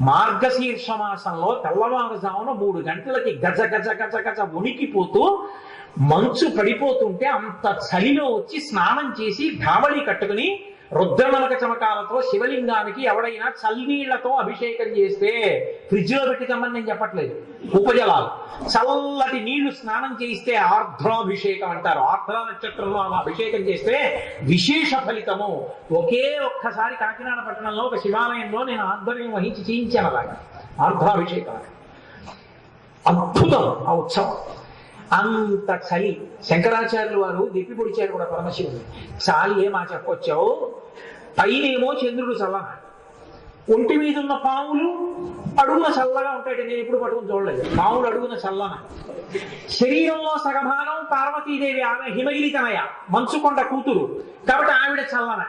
మార్గశీర్ష మాసంలో తెల్లవారుజామున 3 గంటలకి గజ గజ గజ గజ ఉనికిపోతూ మంచు పడిపోతుంటే అంత చలిలో వచ్చి స్నానం చేసి ధావళి కట్టుకుని రుద్రనమక చమకాలతో శివలింగానికి ఎవడైనా చల్లనీళ్లతో అభిషేకం చేస్తే ఫ్రిడ్జ్ లో పెట్టి తెమ్మని నేను చెప్పట్లేదు, ఉపజలాలు చల్లటి నీళ్లు స్నానం చేయిస్తే ఆర్ద్రాభిషేకం అంటారు. ఆర్ద్ర నక్షత్రంలో అలా అభిషేకం చేస్తే విశేష ఫలితము. ఒక్కసారి కాకినాడ పట్టణంలో ఒక శివాలయంలో నేను ఆధ్వర్యం వహించి చేయించాను అలాగా ఆర్ద్రాభిషేకం. అద్భుతం ఆ ఉత్సవం. అంత చలి. శంకరాచార్యులు వారు దిప్పి పొడిచారు కూడా పరమశివుడు. చాలి ఏమా చెప్పొచ్చావు, పైనేమో చంద్రుడు చల్లన, ఒంటి మీద ఉన్న పాములు అడుగున చల్లగా ఉంటాయి. నేను ఎప్పుడు పట్టుకుని చూడలేదు. పాములు అడుగున చల్లన. శరీరంలో సగభాగం పార్వతీదేవి, ఆమె హిమగిరితనయ మంచుకొండ కూతురు కాబట్టి ఆవిడ చల్లన.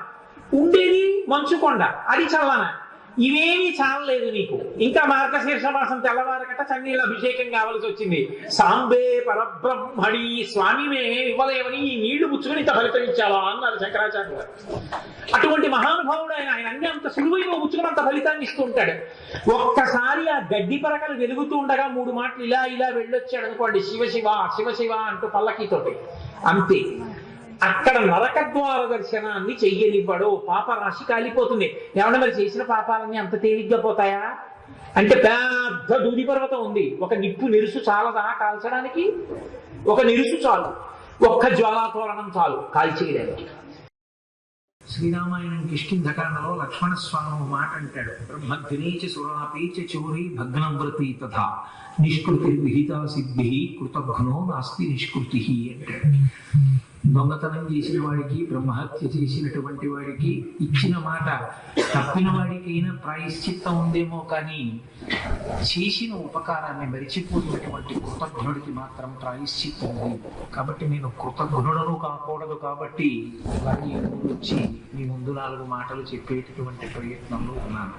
ఉండేది మంచుకొండ, అది చల్లన. ఇవేమీ చాలలేదు నీకు. ఇంకా మార్గశీర్ష మాసం తెల్లవారకట చన్నీళ్ళ అభిషేకం కావాల్సి వచ్చింది. సాంబే పరబ్రహ్మణి స్వామిమే ఇవ్వలేవని ఈ నీళ్లు పుచ్చుకొని ఇంత ఫలితం ఇచ్చావా అన్నారు శంకరాచార్య గారు. అటువంటి మహానుభావుడు ఆయన. ఆయన అన్ని అంత సులువుగా పుచ్చుకొని అంత ఫలితాన్ని ఇస్తూ ఉంటాడు. ఒక్కసారి ఆ గడ్డి పరకలు వెలుగుతూ ఉండగా 3 మాటలు ఇలా ఇలా వెళ్ళొచ్చాడు అనుకోండి, శివ శివ శివ శివ అంటూ పల్లకీతోటి, అంతే. అక్కడ నరకద్వార దర్శనాన్ని చెయ్యనివ్వడు. పాపరాశి కాలిపోతుంది. ఏమన్నా మరి చేసిన పాపాలన్నీ అంత తేలిగ్గా పోతాయా అంటే పెద్ద దూది పర్వతం ఉంది. ఒక నిప్పు నిరుసు చాలదా కాల్చడానికి? ఒక నిరుసు చాలు, ఒక్క జ్వాలాతోరణం చాలు కాల్చేయడానికి. శ్రీరామాయణం కిష్కింధకాండలో లక్ష్మణస్వామి మాట అంటాడు, బ్రహ్మధ్వనీచ సురాపీచ చోరీ భగ్నవ్రతి తథా నిష్కృతి విహిత సిద్ధి కృతఘ్నో నాస్తి నిష్కృతి అంటాడు. దొంగతనం చేసిన వాడికి, బ్రహ్మహత్య చేసినటువంటి వాడికి ఇచ్చిన మాట తప్పిన వాడికైనా ప్రాయశ్చిత్తం ఉందేమో, కానీ చేసిన ఉపకారాన్ని మరిచిపోయినటువంటి కృతజ్ఞుడికి మాత్రం ప్రాయశ్చిత్తం ఉంది. కాబట్టి నేను కృతజ్ఞుడను కాకూడదు. కాబట్టి వారి వచ్చి మీ ముందు 4 మాటలు చెప్పేటటువంటి ప్రయత్నంలో ఉన్నాను.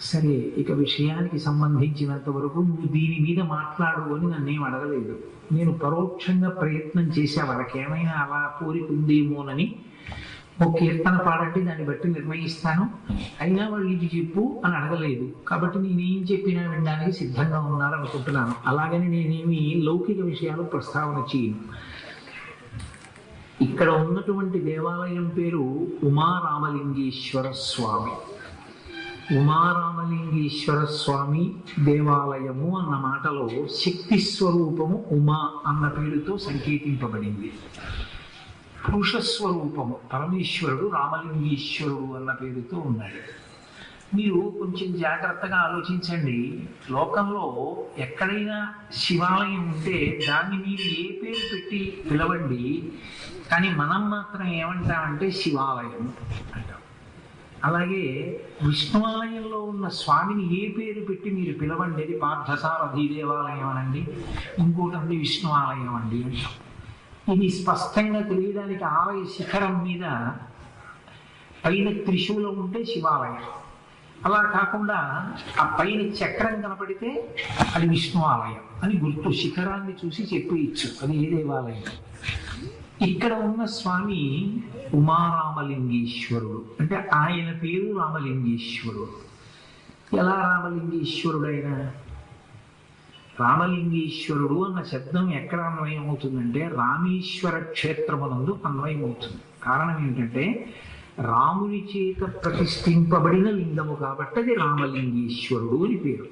సరే, ఇక విషయానికి సంబంధించినంత వరకు నువ్వు దీని మీద మాట్లాడు అని నన్నేం అడగలేదు. నేను పరోక్షంగా ప్రయత్నం చేసే వాళ్ళకి ఏమైనా అలా కోరికుందేమోనని ఒక కీర్తన పాడంటే దాన్ని బట్టి నిర్ణయిస్తాను. అయినా వాళ్ళు ఇది చెప్పు అని అడగలేదు. కాబట్టి నేనేం చెప్పినా వినడానికి సిద్ధంగా ఉన్నారనుకుంటున్నాను. అలాగని నేనేమి లౌకిక విషయాలు ప్రస్తావన చేయను. ఇక్కడ ఉన్నటువంటి దేవాలయం పేరు ఉమారామలింగేశ్వర స్వామి. ఉమారామలింగేశ్వర స్వామి దేవాలయము అన్న మాటలో శక్తి స్వరూపము ఉమా అన్న పేరుతో సంకేతింపబడింది. పురుష స్వరూపము పరమేశ్వరుడు రామలింగేశ్వరుడు అన్న పేరుతో ఉన్నాడు. మీరు కొంచెం జాగ్రత్తగా ఆలోచించండి. లోకంలో ఎక్కడైనా శివాలయం ఉంటే దాన్ని మీరు ఏ పేరు పెట్టి పిలవండి, కానీ మనం మాత్రం ఏమంటామంటే శివాలయం అంటాం. అలాగే విష్ణువాలయంలో ఉన్న స్వామిని ఏ పేరు పెట్టి మీరు పిలవండి, అది పార్థసారథి దేవాలయం అనండి, ఇంకోటండి విష్ణువాలయం అండి అంటాం. ఇది స్పష్టంగా తెలియడానికి ఆలయ శిఖరం మీద పైన త్రిశూలం ఉంటే శివాలయం, అలా కాకుండా ఆ పైన చక్రం కనపడితే అది విష్ణువాలయం అని గుర్తు. శిఖరాన్ని చూసి చెప్పేయచ్చు అది ఏ దేవాలయం. ఇక్కడ ఉన్న స్వామి ఉమారామలింగేశ్వరుడు, అంటే ఆయన పేరు రామలింగేశ్వరుడు. ఎలా రామలింగేశ్వరుడైనా? రామలింగేశ్వరుడు అన్న శబ్దం ఎక్కడ అన్వయం అవుతుందంటే రామేశ్వర క్షేత్రమునందు అన్వయం అవుతుంది. కారణం ఏంటంటే రాముని చేత ప్రతిష్ఠింపబడిన లింగము కాబట్టి అది రామలింగేశ్వరుడు అని పేరు.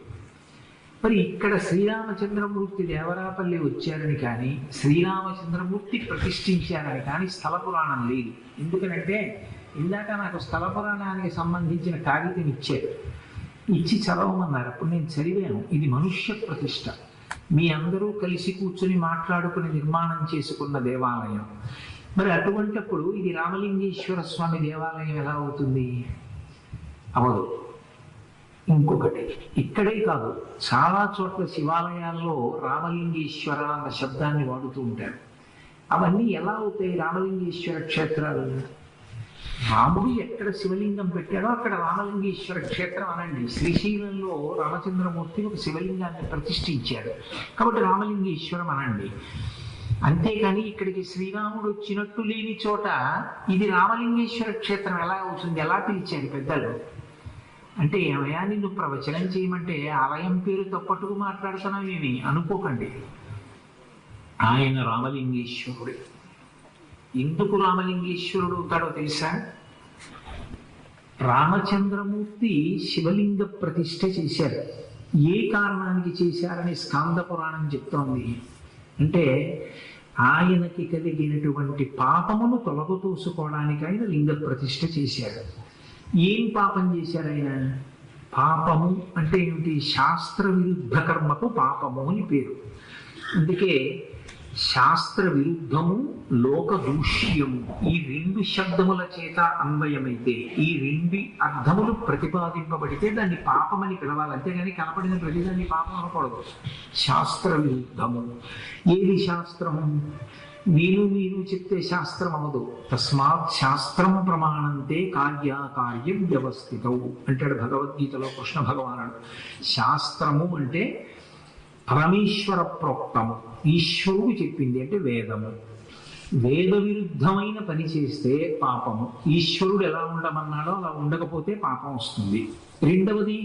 మరి ఇక్కడ శ్రీరామచంద్రమూర్తి దేవరాపల్లి వచ్చారని కానీ, శ్రీరామచంద్రమూర్తి ప్రతిష్ఠించారని కానీ స్థల పురాణం లేదు. ఎందుకనంటే ఇందాక నాకు స్థల పురాణానికి సంబంధించిన కాగితం ఇచ్చారు, ఇచ్చి చదవమన్నారు. అప్పుడు నేను చదివాను. ఇది మనుష్య ప్రతిష్ఠ, మీ అందరూ కలిసి కూర్చొని మాట్లాడుకుని నిర్మాణం చేసుకున్న దేవాలయం. మరి అటువంటప్పుడు ఇది రామలింగేశ్వర స్వామి దేవాలయం ఎలా అవుతుంది? అవదు. ఇంకొకటి, ఇక్కడే కాదు చాలా చోట్ల శివాలయాల్లో రామలింగేశ్వర అన్న శబ్దాన్ని వాడుతూ ఉంటారు. అవన్నీ ఎలా అవుతాయి రామలింగేశ్వర క్షేత్రాలు? రాముడు ఎక్కడ శివలింగం పెట్టాడో అక్కడ రామలింగేశ్వర క్షేత్రం అనండి. శ్రీశైలంలో రామచంద్రమూర్తి ఒక శివలింగాన్ని ప్రతిష్ఠించాడు కాబట్టి రామలింగేశ్వరం అనండి. అంతేకాని ఇక్కడికి శ్రీరాముడు వచ్చినట్టు లేని చోట ఇది రామలింగేశ్వర క్షేత్రం ఎలా అవుతుంది? ఎలా పిలిచారు పెద్దలు? అంటే ఏమయ్యా నిన్ను ప్రవచనం చేయమంటే ఆలయం పేరుతో పట్టుకు మాట్లాడుతున్నావేమి అనుకోకండి. ఆయన రామలింగేశ్వరుడు. ఎందుకు రామలింగేశ్వరుడు అవుతాడో తెలుసా? రామచంద్రమూర్తి శివలింగ ప్రతిష్ఠ చేశారు. ఏ కారణానికి చేశారని స్కాంద పురాణం చెప్తోంది. అంటే ఆయనకి కలిగినటువంటి పాపమును తొలగతోసుకోవడానికి ఆయన లింగ ప్రతిష్ఠ చేశారు. ఏం పాపం చేశారు ఆయన? పాపము అంటే ఏమిటి? శాస్త్ర విరుద్ధ కర్మకు పాపము అని పేరు. అందుకే శాస్త్ర విరుద్ధము, లోక దూష్యము ఈ రెండు శబ్దముల చేత అన్వయమైతే, ఈ రెండు అర్థములు ప్రతిపాదింపబడితే దాన్ని పాపమని పిలవాలి. అంతేగాని కనపడిన ప్రతిదాన్ని పాపం అనకూడదు. శాస్త్ర విరుద్ధము. ఏది శాస్త్రము? నేను మీరు చెప్తే శాస్త్రం అవదు. తస్మాత్ శాస్త్రం ప్రమాణంతే కార్యాకార్యం వ్యవస్థితవు అంటాడు భగవద్గీతలో కృష్ణ భగవానుడు. శాస్త్రము అంటే పరమేశ్వర ప్రోక్తము, ఈశ్వరుడు చెప్పింది అంటే వేదము. వేద విరుద్ధమైన పని చేస్తే పాపము. ఈశ్వరుడు ఎలా ఉండమన్నాడో అలా ఉండకపోతే పాపం వస్తుంది. రెండవది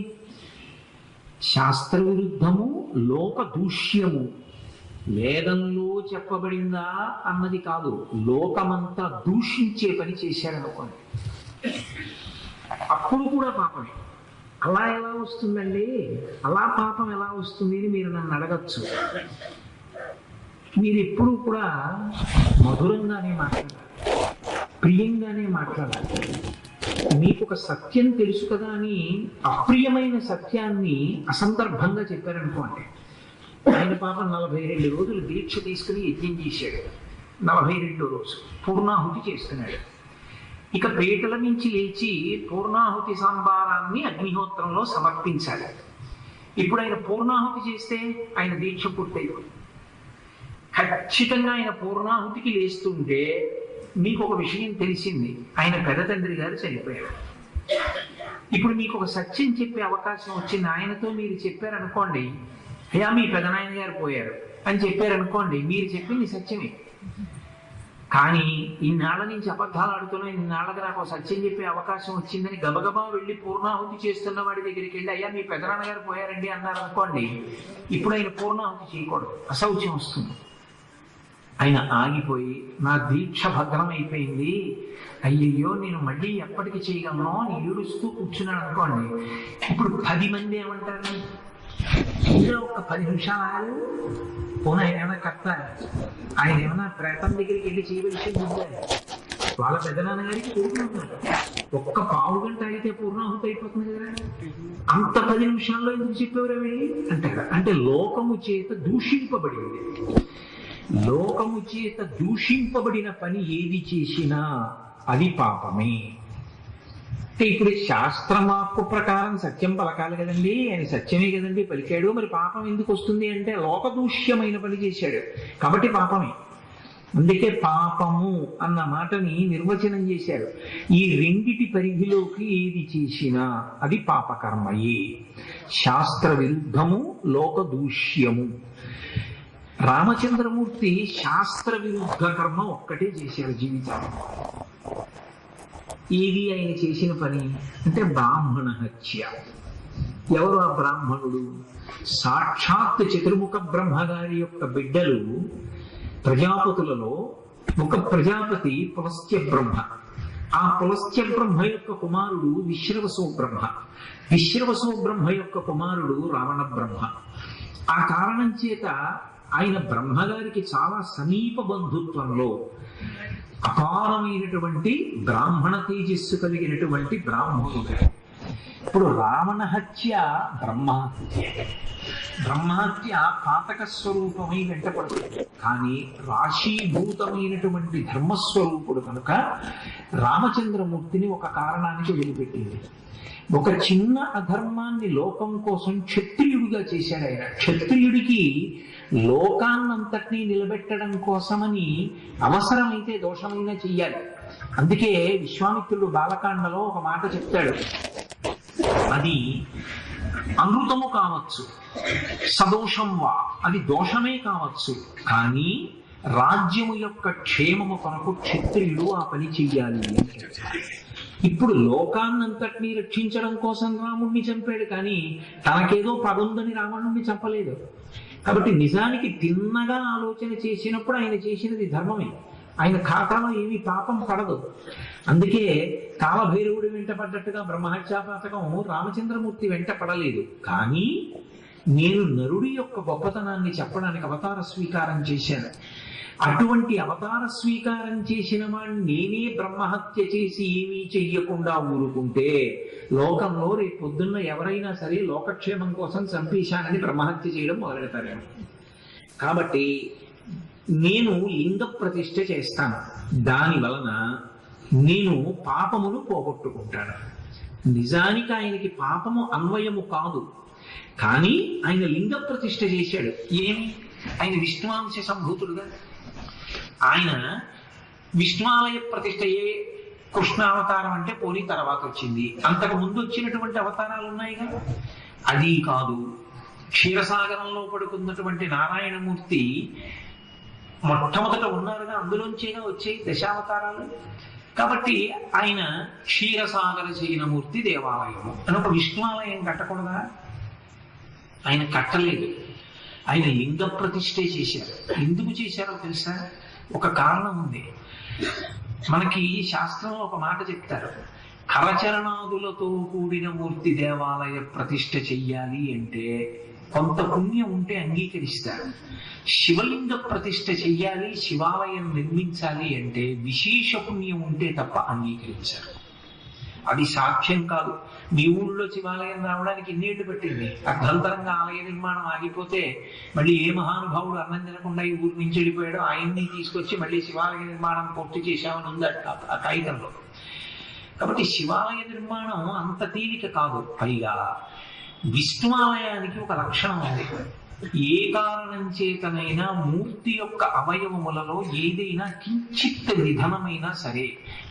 శాస్త్ర విరుద్ధము, లోక దూష్యము. వేదంలో చెప్పబడిందా అన్నది కాదు, లోకమంతా దూషించే పని చేశాడనుకోండి, అప్పుడు కూడా పాపమే. అలా ఎలా వస్తుందండి? అలా పాపం ఎలా వస్తుంది అని మీరు నన్ను అడగచ్చు. మీరు ఎప్పుడూ కూడా మధురంగానే మాట్లాడాలి, ప్రియంగానే మాట్లాడాలి. మీకు ఒక సత్యం తెలుసు కదా అని అప్రియమైన సత్యాన్ని అసందర్భంగా చెప్పారనుకోండి. ఆయన పాపం 42 రోజులు దీక్ష తీసుకుని యజ్ఞం చేశాడు. 42వ రోజు పూర్ణాహుతి చేస్తున్నాడు. ఇక పీటల నుంచి లేచి పూర్ణాహుతి సంభారాన్ని అగ్నిహోత్రంలో సమర్పించాలి. ఇప్పుడు ఆయన పూర్ణాహుతి చేస్తే ఆయన దీక్ష పూర్తయిపోయింది. ఖచ్చితంగా ఆయన పూర్ణాహుతికి లేస్తుంటే మీకు ఒక విషయం తెలిసింది, ఆయన పెద్ద తండ్రి గారు చనిపోయారు. ఇప్పుడు మీకు ఒక సత్యం చెప్పే అవకాశం వచ్చింది. ఆయనతో మీరు చెప్పారనుకోండి, అయ్యా మీ పెదనాయన గారు పోయారు అని చెప్పారనుకోండి, మీరు చెప్పింది సత్యమే. కానీ ఇన్నాళ్ళ నుంచి అబద్ధాలు ఆడుతున్నా, ఇన్నాళ్ళకి నాకు సత్యం చెప్పే అవకాశం వచ్చిందని గబగబా వెళ్ళి పూర్ణాహుతి చేస్తున్న వాడి దగ్గరికి వెళ్ళి అయ్యా మీ పెదనాన్నగారు పోయారండి అన్నారు అనుకోండి, ఇప్పుడు ఆయన పూర్ణాహుతి చేయకూడదు, అశౌచ్యం వస్తుంది. ఆయన ఆగిపోయి నా దీక్ష భద్రం అయిపోయింది, అయ్యయ్యో నేను మళ్ళీ ఎప్పటికి చేయగలను అని ఏడుస్తూ కూర్చున్నాడు అనుకోండి. ఇప్పుడు 10 మంది ఏమంటారు? ఇంకా ఒక 10 నిమిషాలు పోనీ ఆయన ఏమైనా కర్త, ఆయన ఏమైనా ప్రేతం దగ్గరికి వెళ్ళి చేయవలసింది వాళ్ళ పెద్దనాన్నగారికి కోరుకుంటున్నారు. ఒక్క పావు గంట అయితే పూర్ణాహుతి అయిపోతుంది కదా, అంత 10 నిమిషాల్లో ఎందుకు చెప్పేవారు వెళ్ళి అంటారు. అంటే లోకము చేత దూషింపబడింది. లోకము చేత దూషింపబడిన పని ఏది చేసినా అది పాపమే. అంటే ఇప్పుడు శాస్త్రమాకు ప్రకారం సత్యం పలకాలి కదండి, ఆయన సత్యమే కదండి పలికాడు, మరి పాపం ఎందుకు వస్తుంది అంటే లోకదూష్యమైన పని చేశాడు కాబట్టి పాపమే. అందుకే పాపము అన్న మాటని నిర్వచనం చేశారు. ఈ రెండిటి పరిధిలోకి ఏది చేసినా అది పాపకర్మయే. శాస్త్ర విరుద్ధము, లోకదూష్యము. రామచంద్రమూర్తి శాస్త్ర విరుద్ధ కర్మ ఒక్కటే చేశారు జీవితంలో. ఏది ఆయన చేసిన పని అంటే బ్రాహ్మణ హత్య. ఎవరు ఆ బ్రాహ్మణుడు? సాక్షాత్ చతుర్ముఖ బ్రహ్మగారి యొక్క బిడ్డలు ప్రజాపతులలో ఒక ప్రజాపతి పులస్త్య బ్రహ్మ. ఆ పులస్త్య బ్రహ్మ యొక్క కుమారుడు విశ్రవసో బ్రహ్మ. విశ్రవసో బ్రహ్మ యొక్క కుమారుడు రావణ బ్రహ్మ. ఆ కారణం చేత ఆయన బ్రహ్మగారికి చాలా సమీప బంధుత్వంలో అపారమైనటువంటి బ్రాహ్మణ తేజస్సు కలిగినటువంటి బ్రాహ్మణుడు. ఇప్పుడు రావణ హత్య బ్రహ్మహత్య. బ్రహ్మహత్య పాతక స్వరూపమై వెంటపడుతుంది, కానీ రాశీభూతమైనటువంటి ధర్మస్వరూపుడు కనుక రామచంద్రమూర్తిని ఒక కారణానికి వదిలిపెట్టింది. ఒక చిన్న అధర్మాన్ని లోకం కోసం క్షత్రియుడిగా చేశాడు ఆయన. క్షత్రియుడికి లోకాన్నంతటినీ నిలబెట్టడం కోసమని అవసరమైతే దోషమైనా చెయ్యాలి. అందుకే విశ్వామిత్రుడు బాలకాండలో ఒక మాట చెప్తాడు, అది అమృతము కావచ్చు, సదోషం వా, అది దోషమే కావచ్చు, కానీ రాజ్యము యొక్క క్షేమము కొరకు క్షత్రియుడు ఆ పని చెయ్యాలి అని చెప్తాడు. ఇప్పుడు లోకాన్నంతటినీ రక్షించడం కోసం రాముణ్ణి చంపాడు, కానీ తనకేదో పగుందని రావణుణ్ణి చంపలేదు. కాబట్టి నిజానికి తిన్నగా ఆలోచన చేసినప్పుడు ఆయన చేసినది ధర్మమే, ఆయన ఖాతాలో ఏమీ పాపం పడదు. అందుకే కాలభైరవుడు వెంట పడ్డట్టుగా బ్రహ్మహత్యాపాతకం రామచంద్రమూర్తి వెంట పడలేదు. కానీ నేను నరుడి యొక్క గొప్పతనాన్ని చెప్పడానికి అవతార స్వీకారం చేశాను. అటువంటి అవతార స్వీకారం చేసిన వాడిని నేనే బ్రహ్మహత్య చేసి ఏమీ చెయ్యకుండా ఊరుకుంటే లోకంలో రేపు పొద్దున్న ఎవరైనా సరే లోకక్షేమం కోసం చంపేశానని బ్రహ్మహత్య చేయడం మొదలెడతారేమో. కాబట్టి నేను లింగ ప్రతిష్ఠ చేస్తాను, దాని వలన నేను పాపమును పోగొట్టుకుంటాను. నిజానికి ఆయనకి పాపము అన్వయము కాదు, కానీ ఆయన లింగ ప్రతిష్ఠ చేశాడు. ఏమి? ఆయన విష్ణువాంశ సంభూతుడుగా. ఆయన విష్ణువాలయ ప్రతిష్ఠయే కృష్ణావతారం అంటే పోనీ తర్వాత వచ్చింది, అంతకు ముందు వచ్చినటువంటి అవతారాలు ఉన్నాయిగా. అది కాదు, క్షీరసాగరంలో పడుకున్నటువంటి నారాయణమూర్తి మొట్టమొదట ఉన్నారుగా, అందులోంచేగా వచ్చే దశావతారాలు. కాబట్టి ఆయన క్షీరసాగర శయనమూర్తి దేవాలయము అని ఒక విష్ణువాలయం కట్టకూడదా? ఆయన కట్టలేదు, ఆయన లింగ ప్రతిష్ఠే చేశారు. ఎందుకు చేశారో తెలుసా? ఒక కారణం ఉంది. మనకి శాస్త్రంలో ఒక మాట చెప్తారు, కరచరణాదులతో కూడిన మూర్తి దేవాలయ ప్రతిష్ఠ చెయ్యాలి అంటే కొంత పుణ్యం ఉంటే అంగీకరిస్తారు. శివలింగ ప్రతిష్ఠ చెయ్యాలి, శివాలయం నిర్మించాలి అంటే విశేష పుణ్యం ఉంటే తప్ప అంగీకరించారు. అది సాక్ష్యం కాదు. మీ ఊళ్ళో శివాలయం రావడానికి ఎన్నేళ్లు పట్టింది? అర్ధంతరంగా ఆలయ నిర్మాణం ఆగిపోతే మళ్ళీ ఏ మహానుభావుడు అన్నం తినకుండా ఈ ఊరి నుంచి వెళ్ళిపోయాడో ఆయన్ని తీసుకొచ్చి మళ్ళీ శివాలయ నిర్మాణం పూర్తి చేశామని ఉంది ఆ కాగితంలో. కాబట్టి శివాలయ నిర్మాణం అంత తేలిక కాదు. పైగా విష్ణువాలయానికి ఒక లక్షణం ఉంది. ఏ కారణం చేతనైనా మూర్తి యొక్క అవయవములలో ఏదైనా కించిత్ నిధనమైనా సరే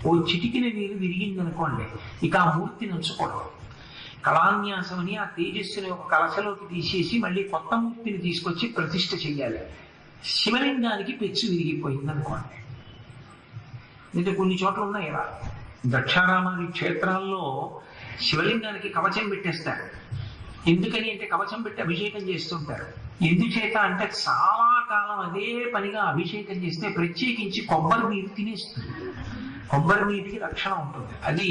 ఓ చిటికిన నీరు విరిగిందనుకోండి, ఇక ఆ మూర్తిని ఉంచుకోవడం. కళాన్యాసం అని ఆ తేజస్సుని ఒక కలశలోకి తీసేసి మళ్ళీ కొత్త మూర్తిని తీసుకొచ్చి ప్రతిష్ఠ చెయ్యాలి. శివలింగానికి పెచ్చు విరిగిపోయింది అనుకోండి, అంటే కొన్ని చోట్ల ఉన్నాయి ఇలా. దక్షారామాది క్షేత్రాల్లో శివలింగానికి కవచం పెట్టేస్తారు. ఎందుకని అంటే కవచం పెట్టి అభిషేకం చేస్తుంటారు. ఎందుచేత అంటే చాలా కాలం అదే పనిగా అభిషేకం చేస్తే ప్రత్యేకించి కొబ్బరి నీరు తినేస్తుంది. కొబ్బరి నీటికి లక్షణం ఉంటుంది. అది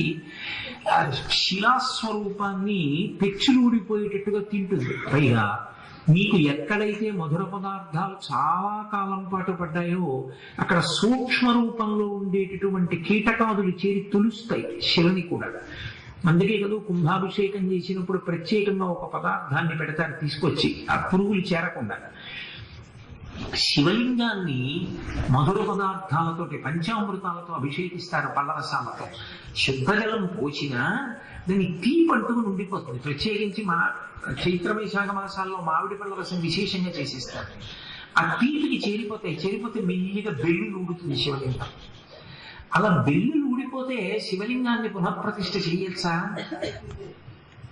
శిలాస్వరూపాన్ని పెచ్చులు ఊడిపోయేటట్టుగా తింటుంది. పైగా మీకు ఎక్కడైతే మధుర పదార్థాలు చాలా కాలం పాటు పడ్డాయో అక్కడ సూక్ష్మ రూపంలో ఉండేటటువంటి కీటకాదులు చేరి తులుస్తాయి శిలని కూడా. అందుకే కదా కుంభాభిషేకం చేసినప్పుడు ప్రత్యేకంగా ఒక పదార్థాన్ని పెడతారు తీసుకొచ్చి, ఆ పురుగులు చేరకుండా. శివలింగాన్ని మధుర పదార్థాలతోటి పంచామృతాలతో అభిషేకిస్తారు, పళ్ళరసాలతో. శుద్ధజలం పోసినా దాన్ని తీపంటుకుని ఉండిపోతుంది. ప్రత్యేకించి మా చైత్ర వైశాఖ మాసాల్లో మామిడి పళ్ళ రసం విశేషంగా చేసేస్తారు. ఆ తీపికి చేరిపోతే మెల్లిగా బెల్లులు ఊడుతుంది శివలింగం. అలా బెల్లులు ఊడిపోతే శివలింగాన్ని పునఃప్రతిష్ఠ చేయొచ్చా?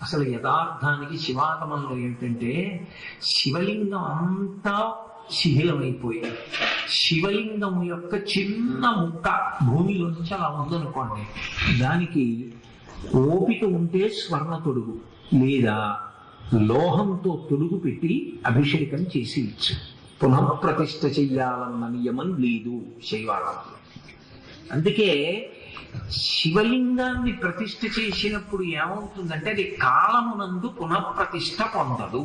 అసలు యథార్థానికి శివాగమంలో ఏంటంటే శివలింగం అంతా శిథిలమైపోయి శివలింగం యొక్క చిన్న ముక్క భూమిలోంచి అలా ఉందనుకోండి, దానికి ఓపిక ఉంటే స్వర్ణ తొడుగు లేదా లోహంతో తొడుగు పెట్టి అభిషేకం చేసి ఇచ్చు. పునఃప్రతిష్ఠ చెయ్యాలన్న నియమం లేదు శైవాగంలో. అందుకే శివలింగాన్ని ప్రతిష్ఠ చేసినప్పుడు ఏమవుతుందంటే అది కాలమునందు పునఃప్రతిష్ఠ పొందదు.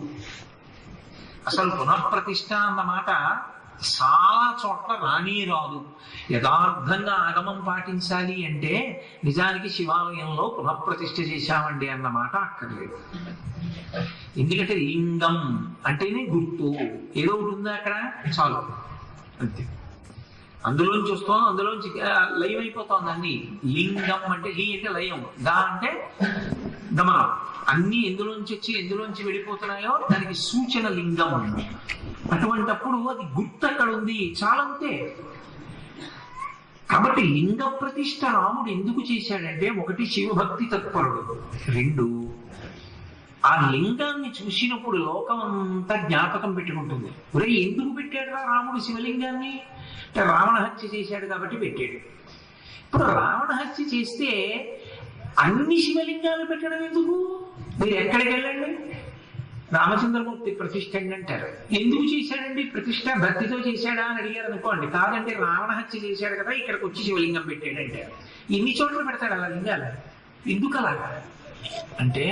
అసలు పునఃప్రతిష్ఠ అన్నమాట చాలా చోట్ల రాని రాదు. యథార్థంగా ఆగమం పాటించాలి అంటే నిజానికి శివాలయంలో పునఃప్రతిష్ఠ చేశామండి అన్నమాట అక్కర్లేదు. ఎందుకంటే లింగం అంటేనే గుర్తు, ఏదో ఒకటి ఉందా అక్కడ, చాలు అంతే. అందులోంచి వస్తాం, అందులోంచి లయం అయిపోతుంది అన్ని. లింగం అంటే లీ అంటే లయం, గా అంటే గమనం. అన్ని ఎందులోంచి వచ్చి ఎందులోంచి వెళ్ళిపోతున్నాయో దానికి సూచన లింగం. అటువంటప్పుడు అది గుర్తు అక్కడ ఉంది, చాలంతే. కాబట్టి లింగ ప్రతిష్ఠ రాముడు ఎందుకు చేశాడంటే, ఒకటి శివభక్తి తత్పరుడు, రెండు ఆ లింగాన్ని చూసినప్పుడు లోకం అంతా జ్ఞాపకం పెట్టుకుంటుంది. ఒరే ఎందుకు పెట్టాడు రాముడు శివలింగాన్ని అంటే రావణ హత్య చేశాడు కాబట్టి పెట్టాడు. ఇప్పుడు రావణ హత్య చేస్తే అన్ని శివలింగాలు పెట్టడం ఎందుకు? మీరు ఎక్కడికి వెళ్ళండి, రామచంద్రమూర్తి ప్రతిష్ఠ అంటారు. ఎందుకు చేశాడండి ప్రతిష్ఠ? భక్తితో చేశాడా అని అడిగారు అనుకోండి. కాదంటే రావణ హత్య చేశాడు కదా, ఇక్కడికి వచ్చి శివలింగం పెట్టాడంటే. ఎన్ని చోట్ల పెడతాడు అలా లింగాలు? ఎందుకు అలాగా అంటే,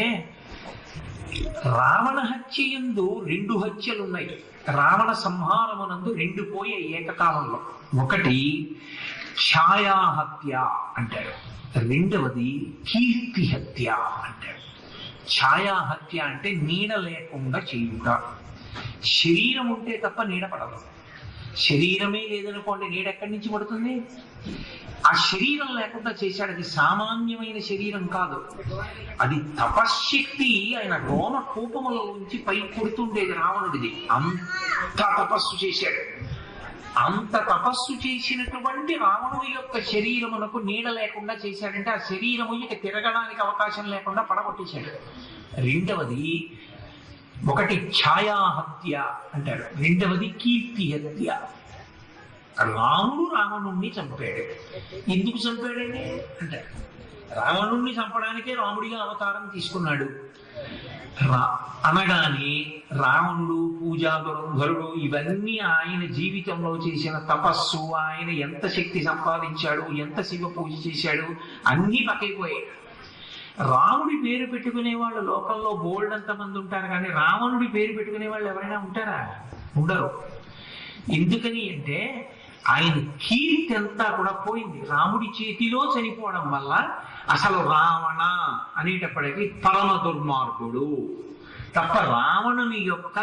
రావణ హత్య యందు 2 హత్యలు ఉన్నాయి. రావణ సంహారమునందు 2 పోయే ఏకకాలంలో. ఒకటి ఛాయాహత్య అంటారు, రెండవది కీర్తి హత్య అంటారు. ఛాయాహత్య అంటే నీడ లేకుండా చేయుట. శరీరం ఉంటే తప్ప నీడ పడదు. శరీరమే లేదనుకోండి, నీడ ఎక్కడి నుంచి పడుతుంది? ఆ శరీరం లేకుండా చేశాడు. అది సామాన్యమైన శరీరం కాదు, అది తపశ్శక్తి. ఆయన రోమ కూపముల నుంచి పై కొడుతుండేది రావణుడిది. అంత తపస్సు చేశాడు. అంత తపస్సు చేసినటువంటి రావణుడి యొక్క శరీరమునకు నీడ లేకుండా చేశాడంటే, ఆ శరీరము ఇక తిరగడానికి అవకాశం లేకుండా పడగొట్టేశాడు. రెండవది, ఒకటి ఛాయాహత్య అంటారు, రెండవది కీర్తి హత్య. రాముడు రావణుణ్ణి చంపాడు. ఎందుకు చంపాడండి అంటే, రావణుణ్ణి చంపడానికే రాముడిగా అవతారం తీసుకున్నాడు. అనగానే రావణుడు, పూజా దురంధరుడు, ఇవన్నీ ఆయన జీవితంలో చేసిన తపస్సు, ఆయన ఎంత శక్తి సంపాదించాడు, ఎంత శివ పూజ చేశాడు, అన్నీ పక్కైపోయాయి. రాముడి పేరు పెట్టుకునే వాళ్ళు లోకంలో బోల్డ్ అంత మంది ఉంటారు, కానీ రావణుడి పేరు పెట్టుకునే వాళ్ళు ఎవరైనా ఉంటారా? ఉండరు. ఎందుకని అంటే, ఆయన కీర్తి అంతా కూడా పోయింది. రాముడి చేతిలో చనిపోవడం వల్ల అసలు రావణ అనేటప్పటికీ పరమ దుర్మార్గుడు తప్ప రావణుని యొక్క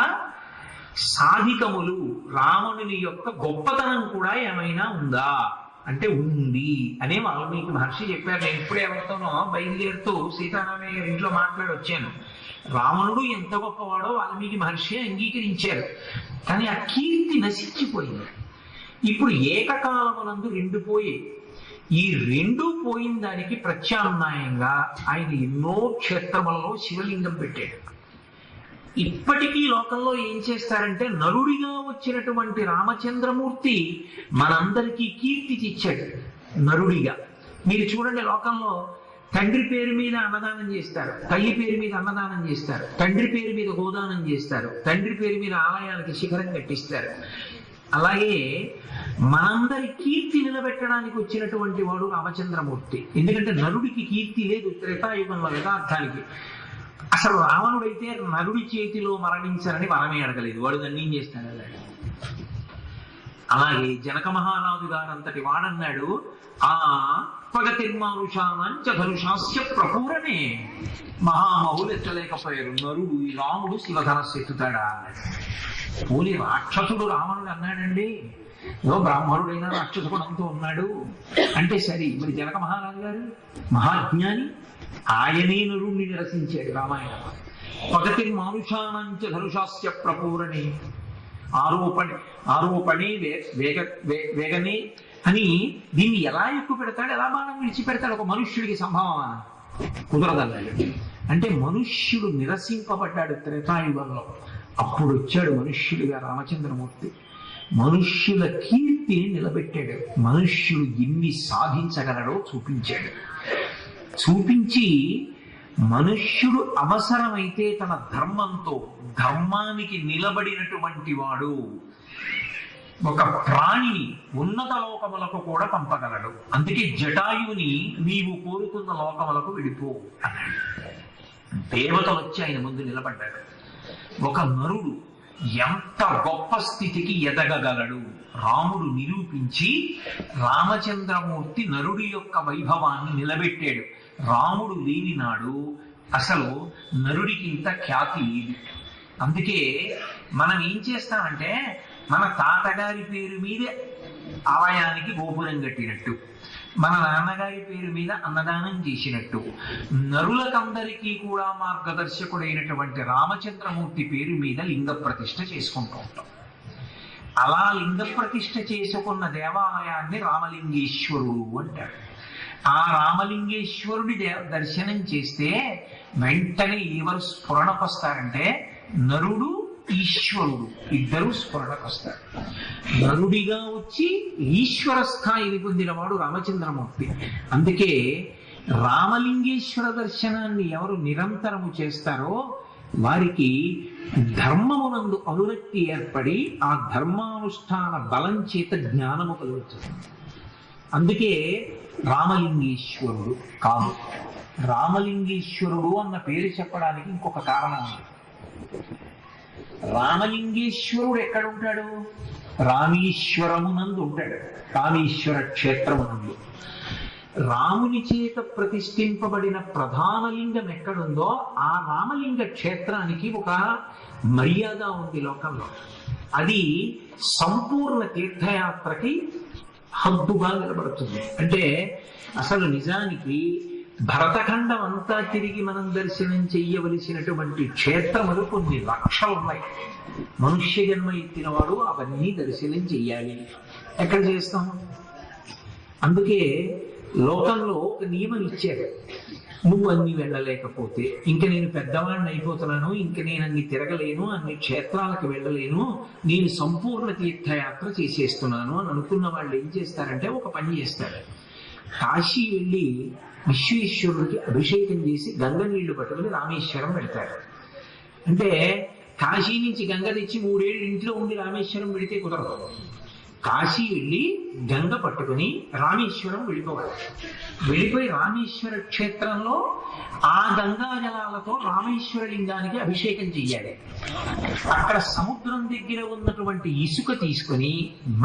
సాధికములు, రావణుని యొక్క గొప్పతనం కూడా ఏమైనా ఉందా అంటే ఉంది అనే వాల్మీకి మహర్షి చెప్పారు. నేను ఇప్పుడే ఎవరితోనో బయలుదేరుతూ సీతారామయ్య గారి ఇంట్లో మాట్లాడి వచ్చాను. రావణుడు ఎంత గొప్పవాడో వాల్మీకి మహర్షి అంగీకరించారు, కానీ ఆ కీర్తి నశించిపోయింది. ఇప్పుడు ఏకకాలమునందు 2 పోయి, ఈ 2 పోయిన దానికి ప్రత్యామ్నాయంగా ఆయన ఎన్నో క్షేత్రములలో శివలింగం పెట్టాడు. ఇప్పటికీ లోకంలో ఏం చేస్తారంటే, నరుడిగా వచ్చినటువంటి రామచంద్రమూర్తి మనందరికీ కీర్తి తెచ్చాడు. నరుడిగా మీరు చూడండి, లోకంలో తండ్రి పేరు మీద అన్నదానం చేస్తారు, తల్లి పేరు మీద అన్నదానం చేస్తారు, తండ్రి పేరు మీద గోదానం చేస్తారు, తండ్రి పేరు మీద ఆలయాలకి శిఖరం కట్టిస్తారు. అలాగే మనందరి కీర్తి నిలబెట్టడానికి వచ్చినటువంటి వాడు రామచంద్రమూర్తి. ఎందుకంటే నరుడికి కీర్తి లేదు త్రేతాయుగంలో యథార్థానికి. అసలు రావణుడైతే నరుడి చేతిలో మరణించారని వరమే అడగలేదు, వాడు దాన్ని ఏం చేస్తాడు. అలాగే జనక మహారాజు గారు అంతటి వాడన్నాడు, ఆ పగతిర్మానుషానంచ ధనుషాస్య ప్రపూరనే. మహామహులు ఎత్తలేకపోయారు, నరుడు ఈ రాముడు శివధనస్సు ఎత్తుతాడా అన్నాడు. పోనీ రాక్షసుడు రావణుడు అన్నాడండి, ఏదో బ్రాహ్మణుడైనా రాక్షస గుణంతో ఉన్నాడు అంటే సరి. మరి జనక మహారాజు గారు మహాజ్ఞాని, ఆయనే నరుణ్ణి నిరసించాడు రామాయణం. పగతిర్మానుషానంచ ధనుషాస్య ప్రపూరణి, ఆరోపణి వేగనే అని దీన్ని ఎలా ఎక్కువ పెడతాడు, ఎలా బాణం విడిచిపెడతాడు ఒక మనుష్యుడికి సంభావన కుదరదన్నాడు. అంటే మనుష్యుడు నిరసింపబడ్డాడు త్రేతాయుగంలో. అప్పుడు వచ్చాడు మనుష్యుడిగా రామచంద్రమూర్తి. మనుష్యుల కీర్తిని నిలబెట్టాడు. మనుష్యుడు ఎన్ని సాధించగలడో చూపించాడు. చూపించి మనుష్యుడు అవసరమైతే తన ధర్మంతో, ధర్మానికి నిలబడినటువంటి వాడు ఒక ప్రాణిని ఉన్నత లోకములకు కూడా పంపగలడు. అందుకే జటాయుని నీవు కోరుకున్న లోకములకు వెళ్ళిపో అన్నాడు. దేవతలు వచ్చి ఆయన ముందు నిలబడ్డాడు. ఒక నరుడు ఎంత గొప్ప స్థితికి ఎదగగలడు రాముడు నిరూపించి, రామచంద్రమూర్తి నరుడి యొక్క వైభవాన్ని నిలబెట్టాడు. రాముడు లేని నాడు అసలు నరుడికి ఇంత ఖ్యాతి లేదు. అందుకే మనం ఏం చేస్తామంటే, మన తాతగారి పేరు మీద ఆలయానికి గోపురం కట్టినట్టు, మన నాన్నగారి పేరు మీద అన్నదానం చేసినట్టు, నరులకందరికీ కూడా మార్గదర్శకుడైనటువంటి రామచంద్రమూర్తి పేరు మీద లింగ ప్రతిష్ఠ చేసుకుంటూ ఉంటాం. అలా లింగ ప్రతిష్ఠ చేసుకున్న దేవాలయాన్ని రామలింగేశ్వరుడు అంటారు. ఆ రామలింగేశ్వరుడి దర్శనం చేస్తే వెంటనే ఎవరు స్ఫురణకొస్తారంటే, నరుడు ఈశ్వరుడు ఇద్దరు స్ఫురణకొస్తారు. నరుడిగా వచ్చి ఈశ్వర స్థాయిని పొందినవాడు రామచంద్రమూర్తి. అందుకే రామలింగేశ్వర దర్శనాన్ని ఎవరు నిరంతరము చేస్తారో వారికి ధర్మమునందు అనురక్తి ఏర్పడి ఆ ధర్మానుష్ఠాన బలం చేత జ్ఞానము కలుగుతుంది. అందుకే రామలింగేశ్వరుడు కాదు. రామలింగేశ్వరుడు అన్న పేరు చెప్పడానికి ఇంకొక కారణం ఉంది. రామలింగేశ్వరుడు ఎక్కడుంటాడు? రామేశ్వరమునందు ఉంటాడు. రామేశ్వర క్షేత్రమునందు రాముని చేత ప్రతిష్ఠింపబడిన ప్రధాన లింగం ఎక్కడుందో ఆ రామలింగ క్షేత్రానికి ఒక మర్యాద ఉంది లోకంలో. అది సంపూర్ణ తీర్థయాత్రకి హద్దుగా నిలబడుతుంది. అంటే అసలు నిజానికి భరతఖండం అంతా తిరిగి మనం దర్శనం చెయ్యవలసినటువంటి క్షేత్రములు కొన్ని లక్షలు ఉన్నాయి. మనుష్య జన్మ ఎత్తిన వాడు అవన్నీ దర్శనం చెయ్యాలి. ఎక్కడ చేస్తాం? అందుకే లోకంలో ఒక నియమం ఇచ్చారు. నువ్వు అన్ని వెళ్ళలేకపోతే ఇంక నేను పెద్దవాడిని అయిపోతున్నాను, ఇంక నేను అన్ని తిరగలేను, అన్ని క్షేత్రాలకు వెళ్ళలేను, నేను సంపూర్ణ తీర్థయాత్ర చేసేస్తున్నాను అని అనుకున్న వాళ్ళు ఏం చేస్తారంటే ఒక పని చేస్తారు. కాశీ వెళ్ళి విశ్వేశ్వరుడికి అభిషేకం చేసి గంగ నీళ్లు పట్టుకుని రామేశ్వరం పెడతారు. అంటే కాశీ నుంచి గంగ తెచ్చి 3 ఏళ్ళు ఇంట్లో ఉండి రామేశ్వరం పెడితే కుదరదు. కాశీ వెళ్ళి గంగ పట్టుకుని రామేశ్వరం వెళ్ళిపోవాలి. వెళ్ళిపోయి రామేశ్వర క్షేత్రంలో ఆ గంగా జలాలతో రామేశ్వర లింగానికి అభిషేకం చెయ్యాలి. అక్కడ సముద్రం దగ్గర ఉన్నటువంటి ఇసుక తీసుకుని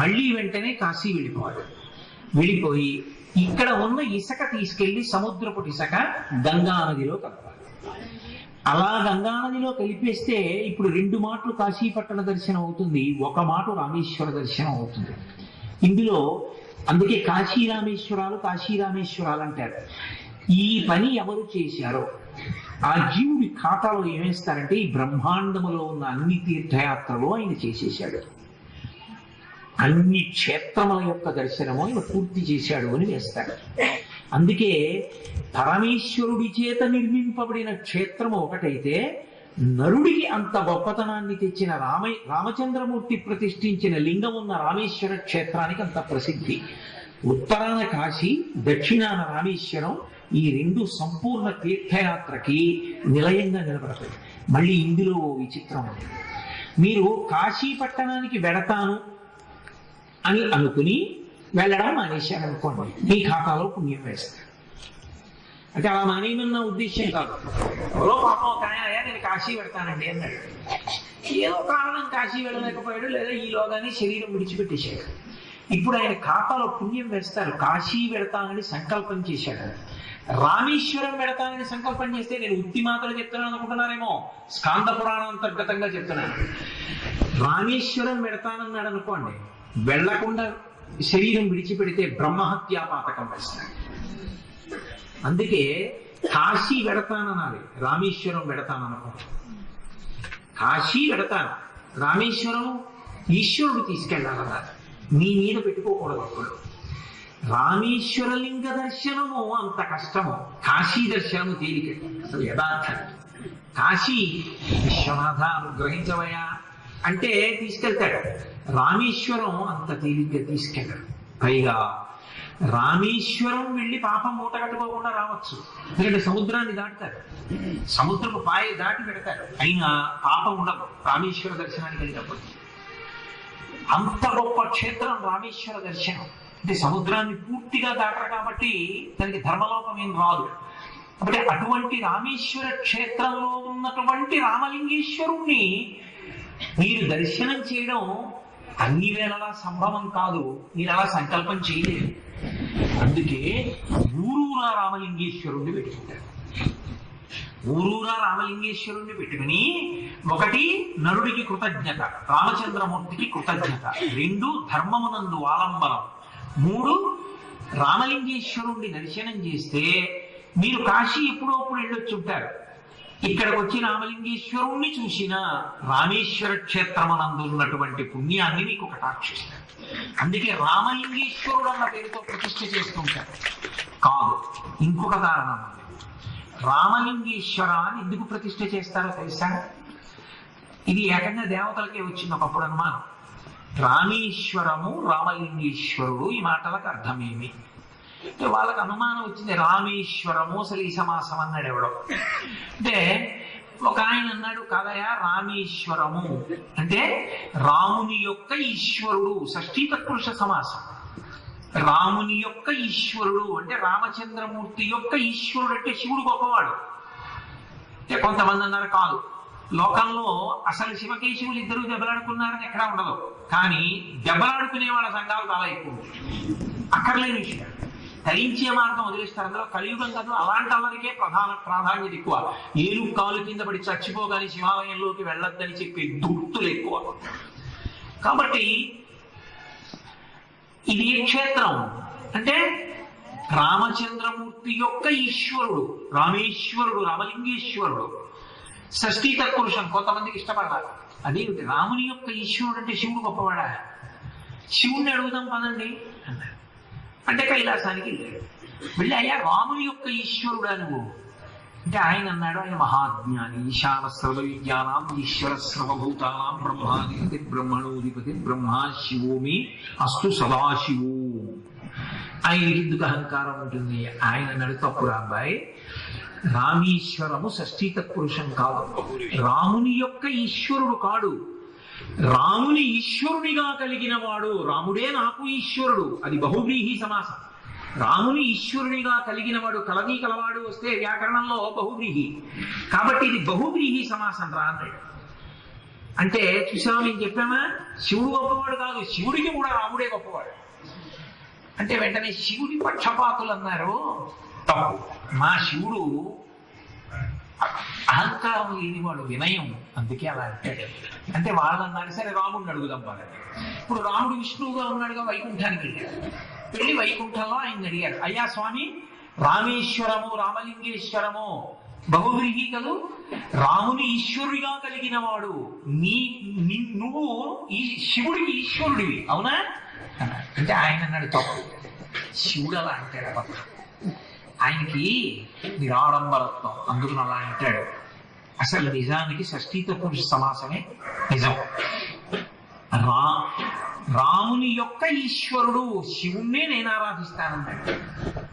మళ్ళీ వెంటనే కాశీ వెళ్ళిపోవాలి. వెళ్ళిపోయి ఇక్కడ ఉన్న ఇసుక తీసుకెళ్లి సముద్రపు ఇసుక గంగా నదిలో కలపాలి. అలా గంగా నదిలో కలిపేస్తే ఇప్పుడు 2 మాటలు కాశీ పట్టణ దర్శనం అవుతుంది, 1 మాట రామేశ్వర దర్శనం అవుతుంది. ఇందులో అందుకే కాశీ రామేశ్వరాలు అంటారు. ఈ పని ఎవరు చేశారో ఆ జీవుడి ఖాతాలో ఏమేస్తారంటే ఈ బ్రహ్మాండములో ఉన్న అన్ని తీర్థయాత్రలు ఆయన చేసేశాడు, అన్ని క్షేత్రముల యొక్క దర్శనము ఆయన పూర్తి చేశాడు అని వేస్తాడు. అందుకే పరమేశ్వరుడి చేత నిర్మింపబడిన క్షేత్రము ఒకటైతే నరుడికి అంత గొప్పతనాన్ని తెచ్చిన రామచంద్రమూర్తి ప్రతిష్ఠించిన లింగం ఉన్న రామేశ్వర క్షేత్రానికి అంత ప్రసిద్ధి. ఉత్తరాన కాశీ, దక్షిణాన రామేశ్వరం, ఈ 2 సంపూర్ణ తీర్థయాత్రకి నిలయంగా నిలబడతాయి. మళ్ళీ ఇందులో విచిత్రం ఉంది. మీరు కాశీ పట్టణానికి వెడతాను అని అనుకుని వెళ్ళడం మానేశారు అనుకోండి, మీ ఖాతాలో పుణ్యం వేస్తారు. అంటే అలా మానేయమన్న ఉద్దేశం కాదు. ఎవరో పాపం ఒక ఆయన నేను కాశీ పెడతానండి అన్నాడు. ఏదో కారణం కాశీ వెళ్ళలేకపోయాడు, లేదా ఈలోగానే శరీరం విడిచిపెట్టేశాడు. ఇప్పుడు ఆయన ఖాతాలో పుణ్యం వేస్తారు. కాశీ వెడతానని సంకల్పం చేశాడు. రామేశ్వరం వెడతానని సంకల్పం చేస్తే నేను ఉత్తి మాటలు చెప్తున్నాను అనుకుంటున్నారేమో, స్కాంద పురాణం అంతర్గతంగా చెప్తున్నాను. రామేశ్వరం వెడతానన్నాడు అనుకోండి, వెళ్లకుండా శరీరం విడిచిపెడితే బ్రహ్మహత్యా పాతకం వేస్తాడు. అందుకే కాశీ వెడతాననాలి, రామేశ్వరం వెడతాననుకో. కాశీ వెడతాను, రామేశ్వరం ఈశ్వరుడు తీసుకెళ్ళాలన్నారు, నీ మీద పెట్టుకోకూడదు. అప్పుడు రామేశ్వరలింగ దర్శనము అంత కష్టము, కాశీ దర్శనము తేలిక. అసలు యథార్థం కాశీ విశ్వనాథ అనుగ్రహించవయా అంటే తీసుకెళ్తాడు. రామేశ్వరం అంత తేలిగ్గా తీసుకెళ్ళాడు. పైగా రామేశ్వరం వెళ్ళి పాపం మూట కట్టుకోకుండా రావచ్చు, ఎందుకంటే సముద్రాన్ని దాటుతారు, సముద్రపు పాయ దాటి పెడతారు, అయినా పాపం ఉండదు రామేశ్వర దర్శనానికి వెళ్ళినప్పుడు. అంత గొప్ప క్షేత్రం రామేశ్వర దర్శనం. అంటే సముద్రాన్ని పూర్తిగా దాటరు కాబట్టి దానికి ధర్మలోపం ఏం రాదు. కాబట్టి అటువంటి రామేశ్వర క్షేత్రంలో ఉన్నటువంటి రామలింగేశ్వరుణ్ణి మీరు దర్శనం చేయడం అన్ని వేళలా సంభవం కాదు, మీరు అలా సంకల్పం చేయలేదు. అందుకే ఊరూరా రామలింగేశ్వరుణ్ణి పెట్టుకుంటారు. ఊరూరా రామలింగేశ్వరుణ్ణి పెట్టుకుని, 1 నరుడికి కృతజ్ఞత, రామచంద్రమూర్తికి కృతజ్ఞత, 2 ధర్మమునందు ఆలంబనం, 3 రామలింగేశ్వరుణ్ణి దర్శనం చేస్తే మీరు కాశీ ఎప్పుడో అప్పుడు వెళ్ళొచ్చి ఉంటారు. ఇక్కడికి వచ్చి రామలింగేశ్వరుణ్ణి చూసిన రామేశ్వర క్షేత్రమనందు ఉన్నటువంటి పుణ్యాన్ని మీకు కటాక్షిస్తారు. అందుకే రామలింగేశ్వరుడు అన్న పేరుతో ప్రతిష్ఠ చేస్తుంటారు. కాదు, ఇంకొక కారణం ఉంది. రామలింగేశ్వర అని ఎందుకు ప్రతిష్ఠ చేస్తారో తెలుసా? ఇది ఏకంగా దేవతలకే వచ్చింది ఒకప్పుడు అనుమానం. రామేశ్వరము, రామలింగేశ్వరుడు, ఈ మాటలకు అర్థమేమి? అంటే వాళ్ళకి అనుమానం వచ్చింది, రామేశ్వరము అసలు ఈ సమాసం అన్నాడు ఎవడో. అంటే ఒక ఆయన అన్నాడు, కాదయా రామేశ్వరము అంటే రాముని యొక్క ఈశ్వరుడు, షష్ఠీ తత్పురుష సమాసం. రాముని యొక్క ఈశ్వరుడు అంటే రామచంద్రమూర్తి యొక్క ఈశ్వరుడు అంటే శివుడు గొప్పవాడు. అంటే కొంతమంది అన్నారు కాదు, లోకంలో అసలు శివకేశవులు ఇద్దరు దెబ్బలాడుకున్నారని ఎక్కడా ఉండదు, కానీ దెబ్బలాడుకునే వాళ్ళ సంఘాలు చాలా ఎక్కువ. అక్కర్లేని విషయం, తరించే మార్గం వదిలేస్తారు. అందులో కలియుగం కాదు, అలాంటి వాళ్ళకే ప్రాధాన్యత ఎక్కువ. ఏలు కాలు కింద పడి చచ్చిపోగానే శివాలయంలోకి వెళ్ళొద్దని చెప్పే దుర్తులు ఎక్కువ. కాబట్టి ఇది క్షేత్రం అంటే రామచంద్రమూర్తి యొక్క ఈశ్వరుడు, రామేశ్వరుడు, రామలింగేశ్వరుడు, షష్ఠీ తత్పురుషం. కొంతమందికి ఇష్టపడాలి అదేమిటి, రాముని యొక్క ఈశ్వరుడు అంటే శివుడు గొప్పవాడా? శివుణ్ణి అడుగుదాం పదండి అన్నాడు. అంటే కైలాసానికి వెళ్ళి, అయ్యా రాముని యొక్క ఈశ్వరుడా నువ్వు అంటే ఆయన అన్నాడు, ఆయన మహాజ్ఞాని, ఈశాన సర్వ విద్యానాం ఈశ్వర సర్వభూతానాం బ్రహ్మాధిపతి బ్రహ్మణోధిపతి బ్రహ్మా శివోమి అస్తు సదాశివో. ఆయనకి ఎందుకు అహంకారం ఉంటుంది? ఆయన అన్నాడు, తప్పురా అబ్బాయి, రామేశ్వరము షష్ఠీ తత్పురుషం కాదు, రాముని యొక్క ఈశ్వరుడు కాడు, రాముని ఈశ్వరునిగా కలిగిన వాడు. రాముడే నాకు ఈశ్వరుడు, అది బహువ్రీహి సమాసం. రాముని ఈశ్వరునిగా కలిగిన వాడు, కలది కలవాడు వస్తే వ్యాకరణంలో బహువ్రీహి, కాబట్టి ఇది బహువ్రీహి సమాసం రా అన్నాడు. అంటే చూసామా, నేను చెప్పామా, శివుడు గొప్పవాడు కాదు, శివుడికి కూడా రాముడే గొప్పవాడు. అంటే వెంటనే శివుడి పక్షపాతులు అన్నారు, తప్పు, మా శివుడు అహంకారం లేనివాడు, వినయం, అందుకే అలా అంటాడు. అంటే వాళ్ళు అన్నారు, సరే రాముడిని అడుగుదాం బాగా. ఇప్పుడు రాముడు విష్ణువుగా ఉన్నాడుగా, వైకుంఠానికి వెళ్ళాడు. వెళ్ళి వైకుంఠంలో ఆయన అడిగారు, అయ్యా స్వామి, రామేశ్వరము రామలింగేశ్వరము బహువ్రీహి కదూ, రాముని ఈశ్వరుడిగా కలిగిన వాడు, నువ్వు ఈ శివుడికి ఈశ్వరుడివి అవునా? అంటే ఆయన అన్నాడు, తప్పు, శివుడు అలా అంటాడు అబద్ధం, ఆయనకి నిరాడంబరత్వం, అందుకు అలా అంటాడు. అసలు నిజానికి షష్ఠీ తత్పురుష సమాసమే నిజం. రాముని యొక్క ఈశ్వరుడు, శివుణ్ణే నేను ఆరాధిస్తానన్నాడు.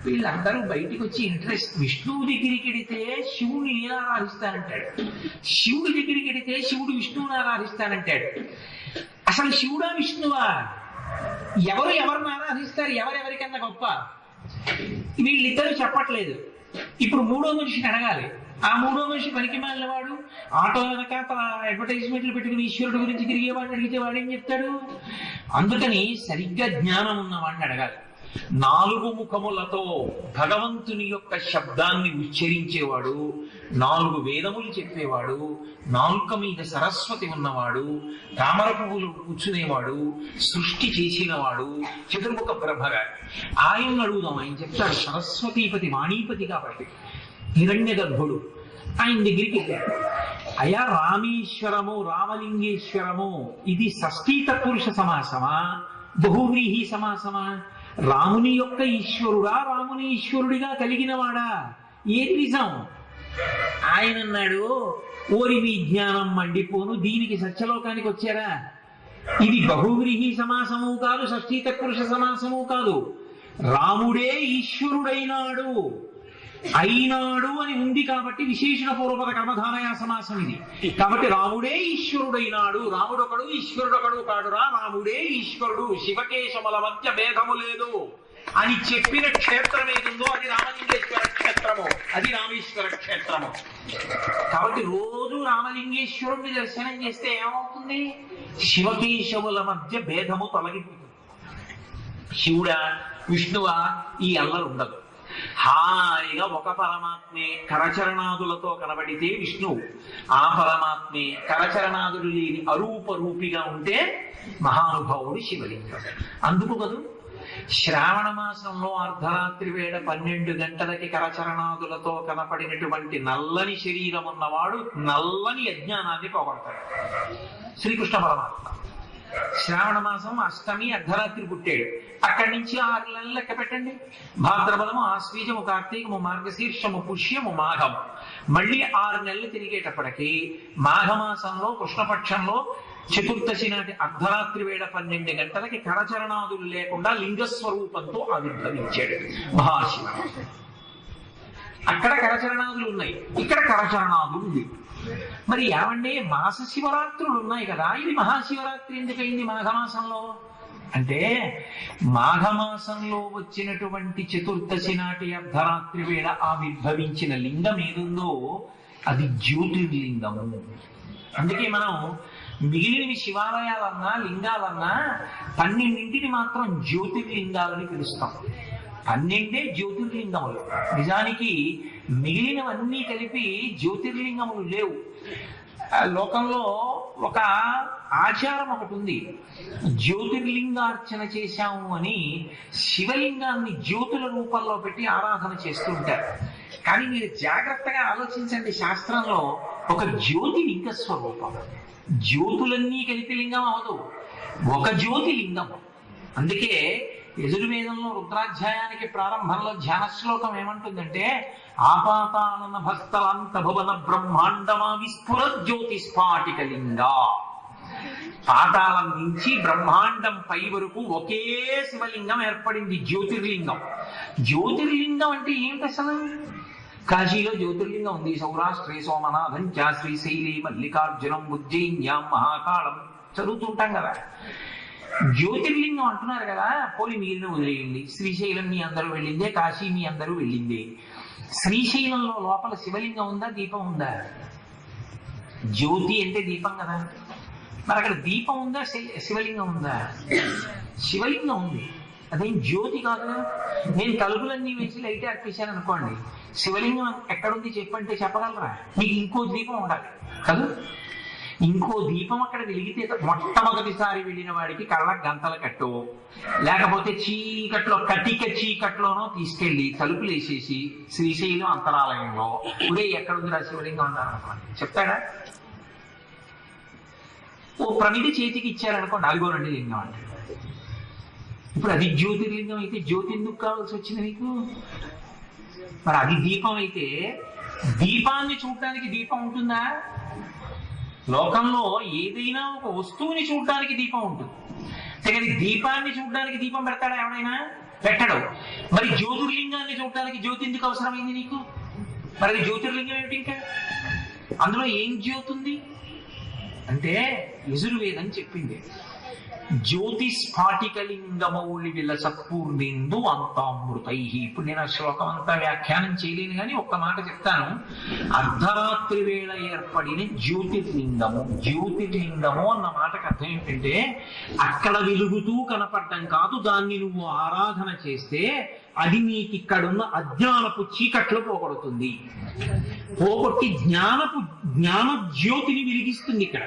వీళ్ళందరూ బయటికి వచ్చి ఇంట్రెస్ట్, విష్ణువు దగ్గరికి వెడితే శివుణ్ణి నేను ఆరాధిస్తానంటాడు, శివుడి దగ్గరికి వెడితే శివుడు విష్ణువుని ఆరాధిస్తానంటాడు. అసలు శివుడా విష్ణువా? ఎవరు ఎవరిని ఆరాధిస్తారు? ఎవరెవరికన్నా గొప్ప? వీళ్ళిద్దరూ చెప్పట్లేదు. ఇప్పుడు మూడో మనిషిని అడగాలి. ఆ మూడో మనిషి పనికి మాలిన వాడు, ఆటో వెనక అడ్వర్టైజ్మెంట్లు పెట్టుకుని ఈశ్వరుడు గురించి తిరిగేవాడిని అడిగితే వాడేం చెప్తాడు? అందుకని సరిగ్గా జ్ఞానం ఉన్నవాడిని అడగాలి. 4 ముఖములతో భగవంతుని యొక్క శబ్దాన్ని ఉచ్చరించేవాడు, 4 వేదములు చెప్పేవాడు, నాలుక మీద సరస్వతి ఉన్నవాడు, తామర పువ్వులు కూర్చునేవాడు, సృష్టి చేసినవాడు, చతుర్ముఖ బ్రహ్మగా. ఆయన అడుగుదాం, ఆయన చెప్తాడు. సరస్వతీపతి వాణీపతి కాబట్టి హిరణ్య గర్భుడు. ఆయన దగ్గరికి వెళ్ళాడు, అయా రామేశ్వరము రామలింగేశ్వరము ఇది షష్ఠీ తత్పురుష సమాసమా బహువ్రీహి సమాసమా? రాముని యొక్క ఈశ్వరుడా, రాముని ఈశ్వరుడిగా కలిగిన వాడా? ఏది నిజం? ఆయన అన్నాడు, ఓరి మీ జ్ఞానం మండిపోను, దీనికి సత్యలోకానికి వచ్చారా? ఇది బహువ్రీహి సమాసము కాదు, షష్ఠీ తత్పురుష సమాసము కాదు. రాముడే ఈశ్వరుడైనాడు, అయినాడు అని ఉంది కాబట్టి విశేషణ పూర్వపద కర్మధారయ సమాసం ఇది. కాబట్టి రాముడే ఈశ్వరుడైనాడు, రాముడొకడు ఈశ్వరుడొకడు కాడురా, రాముడే ఈశ్వరుడు, శివకేశముల మధ్య భేదము లేదు అని చెప్పిన క్షేత్రం ఏదుందో అది రామలింగేశ్వర క్షేత్రము, అది రామేశ్వర క్షేత్రము. కాబట్టి రోజు రామలింగేశ్వరుణ్ణి దర్శనం చేస్తే ఏమవుతుంది? శివకేశముల మధ్య భేదము తొలగిపోతుంది. శివుడా విష్ణువా ఈ అల్లరు ఉండదు. హాయిగా ఒక పరమాత్మే కరచరణాదులతో కనబడితే విష్ణువు, ఆ పరమాత్మే కరచరణాదులు లేని అరూప రూపిగా ఉంటే మహానుభావుడు శివలింగం. అందుకు కదూ శ్రావణ మాసంలో అర్ధరాత్రి వేళ 12 గంటలకి కరచరణాదులతో కనపడినటువంటి నల్లని శరీరం ఉన్నవాడు నల్లని అజ్ఞానాన్ని పోగొడతాడు శ్రీకృష్ణ పరమాత్మ. శ్రావణ మాసం అష్టమి అర్ధరాత్రి పుట్టాడు. అక్కడి నుంచి 6 నెలలు లెక్క పెట్టండి. భాద్రపదము, ఆశ్వీజము, కార్తీకము, మార్గశీర్షము, పుష్యము, మాఘము. మళ్ళీ 6 నెలలు తిరిగేటప్పటికి మాఘమాసంలో కృష్ణపక్షంలో చతుర్దశి నాటి అర్ధరాత్రి వేళ 12 గంటలకి కరచరణాదులు లేకుండా లింగస్వరూపంతో ఆవిర్భవించాడు మహాశివరాత్రి. అక్కడ కరచరణాదులు ఉన్నాయి, ఇక్కడ కరచరణాదులు ఉంది. మరి ఏమండి మాస శివరాత్రులు ఉన్నాయి కదా, ఇది మహాశివరాత్రి ఎందుకయింది మాఘమాసంలో అంటే, మాఘమాసంలో వచ్చినటువంటి చతుర్దశి నాటి అర్ధరాత్రి వేళ ఆవిర్భవించిన లింగం ఏదుందో అది జ్యోతిర్లింగము. అందుకే మనం మిగిలినవి శివాలయాలన్నా లింగాలన్నా 12 మాత్రం జ్యోతిర్లింగాలని పిలుస్తాం. 12 జ్యోతిర్లింగములు. నిజానికి మిగిలినవన్నీ కలిపి జ్యోతిర్లింగములు లేవు. లోకంలో ఒక ఆచారం ఒకటి ఉంది, జ్యోతిర్లింగార్చన చేశాము అని శివలింగాన్ని జ్యోతుల రూపంలో పెట్టి ఆరాధన చేస్తూ ఉంటారు. కానీ మీరు జాగ్రత్తగా ఆలోచించండి, శాస్త్రంలో ఒక జ్యోతి లింగ స్వరూపం. జ్యోతులన్నీ కలిపి లింగం అవదు, ఒక జ్యోతి లింగం. అందుకే యజుర్వేదంలో రుద్రాధ్యాయానికి ప్రారంభంలో ధ్యాన శ్లోకం ఏమంటుందంటే, ఆపాతానన భక్తలంత భువన బ్రహ్మాండమా విస్ఫుర జ్యోతి స్ఫాటిక లింగ. పాతాళం నుంచి బ్రహ్మాండం పై వరకు ఒకే శివలింగం ఏర్పడింది, జ్యోతిర్లింగం. జ్యోతిర్లింగం అంటే ఏంటి అసలు? కాశీలో జ్యోతిర్లింగం ఉంది, సౌరాష్ట్రే సోమనాథం చ శ్రీశైలే మల్లికార్జునం ఉజ్జయిన్యాం మహాకాళం చదువుతుంటాం కదా. జ్యోతిర్లింగం అంటున్నారు కదా, పోలి మిగిలిన వదిలేయండి. శ్రీశైలం మీ అందరూ వెళ్ళిందే, కాశీ మీ అందరూ వెళ్ళిందే. శ్రీశైలంలో లోపల శివలింగం ఉందా, దీపం ఉందా? జ్యోతి అంటే దీపం కదా, మరి అక్కడ దీపం ఉందా, శివలింగం ఉందా? శివలింగం ఉంది, అదేం జ్యోతి కాదు. నేను తలుపులన్నీ వేసి లైట్ అర్పించాను అనుకోండి, శివలింగం ఎక్కడుంది చెప్పంటే చెప్పగలరా? మీకు ఇంకో దీపం ఉండాలి కదా, ఇంకో దీపం అక్కడ వెలిగితే మొట్టమొదటిసారి వెళ్ళిన వాడికి కళ్ళకు గంతల కట్టో, లేకపోతే చీకట్లో కటిక చీకట్లోనో తీసుకెళ్లి తలుపులు వేసేసి శ్రీశైలం అంతరాలయంలో ఉడే ఎక్కడుంది శివలింగం అన్నారనుకోండి, చెప్తాడా? ఓ ప్రమిది చేతికి ఇచ్చారనుకోండి, అదిగోనండి లింగం అంటే. ఇప్పుడు అది జ్యోతిర్లింగం అయితే జ్యోతి ఎందుకు కావాల్సి వచ్చింది నీకు? మరి అది దీపం అయితే దీపాన్ని చూడటానికి దీపం ఉంటుందా? లోకంలో ఏదైనా ఒక వస్తువుని చూడడానికి దీపం ఉంటుంది, కానీ దీపాన్ని చూడడానికి దీపం పెడతాడా ఎవడైనా? పెట్టడు. మరి జ్యోతిర్లింగాన్ని చూడటానికి జ్యోతి ఎందుకు అవసరమైంది నీకు? మరి అది జ్యోతిర్లింగం ఏమిటి? ఇంకా అందులో ఏం జ్యోతి ఉంది అంటే, యజుర్వేదం చెప్పింది, జ్యోతి స్ఫాటికలింగమౌళి విల సత్పూర్ణేందు అంతామృతై. ఇప్పుడు నేను ఆ శ్లోకం అంతా వ్యాఖ్యానం చేయలేను, కానీ ఒక్క మాట చెప్తాను. అర్ధరాత్రి వేళ ఏర్పడిన జ్యోతిర్లింగము. జ్యోతిర్లింగము అన్న మాటకు అర్థం ఏంటంటే, అక్కడ వెలుగుతూ కనపడటం కాదు, దాన్ని నువ్వు ఆరాధన చేస్తే అది నీకు ఇక్కడున్న అజ్ఞానపు చీకట్లో పోగొడుతుంది, పోగొట్టి జ్ఞాన జ్యోతిని వెలిగిస్తుంది. ఇక్కడ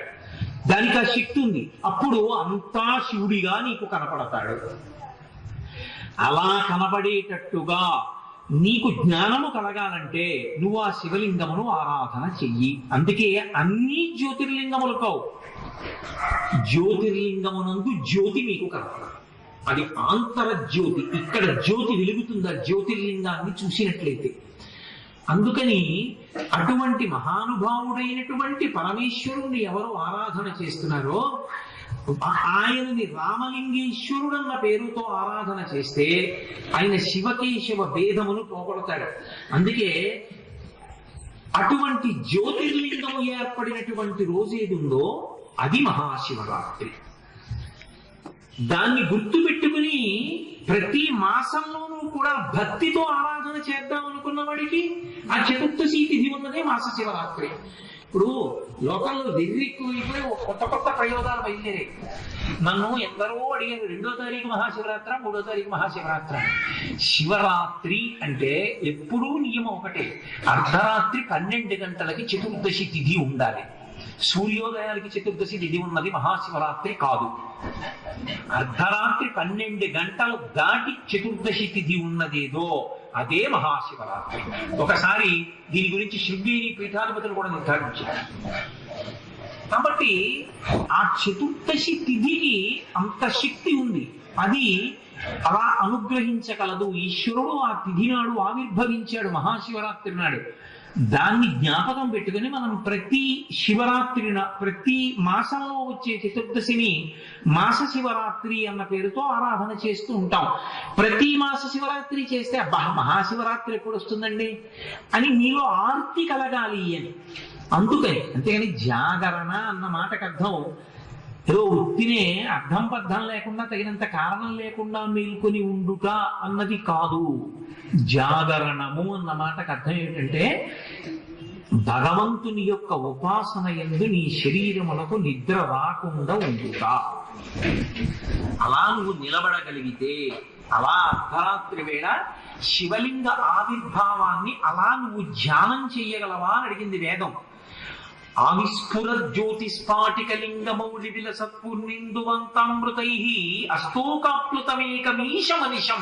దానికి ఆ శక్తి ఉంది. అప్పుడు అంతా శివుడిగా నీకు కనపడతాడు. అలా కనబడేటట్టుగా నీకు జ్ఞానము కలగాలంటే నువ్వు ఆ శివలింగమును ఆరాధన చెయ్యి. అందుకే అన్ని జ్యోతిర్లింగములు కావు, జ్యోతిర్లింగమునందు జ్యోతి మీకు కనపడదు, అది ఆంతర జ్యోతి. ఇక్కడ జ్యోతి వెలుగుతుందా జ్యోతిర్లింగాన్ని చూసినట్లయితే. అందుకని అటువంటి మహానుభావుడైనటువంటి పరమేశ్వరుణ్ణి ఎవరు ఆరాధన చేస్తున్నారో ఆయనని రామలింగేశ్వరుడన్న పేరుతో ఆరాధన చేస్తే ఆయన శివకేశవ భేదమును పోగొడతాడు. అందుకే అటువంటి జ్యోతిర్లింగము ఏర్పడినటువంటి రోజు ఏది ఉందో అది మహాశివరాత్రి. దాన్ని గుర్తు పెట్టుకుని ప్రతి మాసంలోనూ కూడా భక్తితో ఆరాధన చేద్దాం అనుకున్న వాడికి ఆ చతుర్దశి తిథి ఉన్నదే మాస శివరాత్రి. ఇప్పుడు లోకంలో వెర్రెక్కువైపోయి కొత్త కొత్త ప్రయోగాలు బయలుదేరాయి. నన్ను ఎందరో అడిగారు, 2వ తారీఖు మహాశివరాత్రి, 3వ తారీఖు మహాశివరాత్రి. శివరాత్రి అంటే ఎప్పుడూ నియమం ఒకటే, అర్ధరాత్రి 12 గంటలకి చతుర్దశి తిథి ఉండాలి. సూర్యోదయానికి చతుర్దశి తిథి ఉన్నది మహాశివరాత్రి కాదు. అర్ధరాత్రి 12 గంటలు దాటి చతుర్దశి తిథి ఉన్నదేదో అదే మహాశివరాత్రి. ఒకసారి దీని గురించి శృంగేరి పీఠాధిపతులు కూడా నిర్ధారించారు. కాబట్టి ఆ చతుర్దశి తిథికి అంత శక్తి ఉంది, అది అలా అనుగ్రహించగలదు. ఈశ్వరుడు ఆ తిథి నాడు ఆవిర్భవించాడు మహాశివరాత్రి నాడు. దాన్ని జ్ఞాపకం పెట్టుకుని మనం ప్రతి శివరాత్రిన ప్రతి మాసంలో వచ్చే చతుర్దశిని మాస శివరాత్రి అన్న పేరుతో ఆరాధన చేస్తూ ఉంటాం. ప్రతి మాస శివరాత్రి చేస్తే అబ్బా మహాశివరాత్రి ఎప్పుడు వస్తుందండి అని మీలో ఆర్తి కలగాలి అని. అందుకని అంతేగాని జాగరణ అన్న మాటకు అర్థం ఏదో ఉత్తినే అర్థం పర్థం లేకుండా తగినంత కారణం లేకుండా మేల్కొని ఉండుట అన్నది కాదు. జాగరణము అన్న మాటకు అర్థం ఏంటంటే భగవంతుని యొక్క ఉపాసన యందు నీ శరీరములకు నిద్ర రాకుండా ఉండుట. అలా నువ్వు నిలబడగలిగితే, అలా అర్ధరాత్రి వేళ శివలింగ ఆవిర్భావాన్ని అలా నువ్వు ధ్యానం చేయగలవా అని అడిగింది వేదం. ఆవిస్ఫుర జ్యోతిస్ఫాటికలింగమౌళి విలసత్పూర్ణిందువంతామృతై అస్తోకాప్లుతమేకమీశమనిశం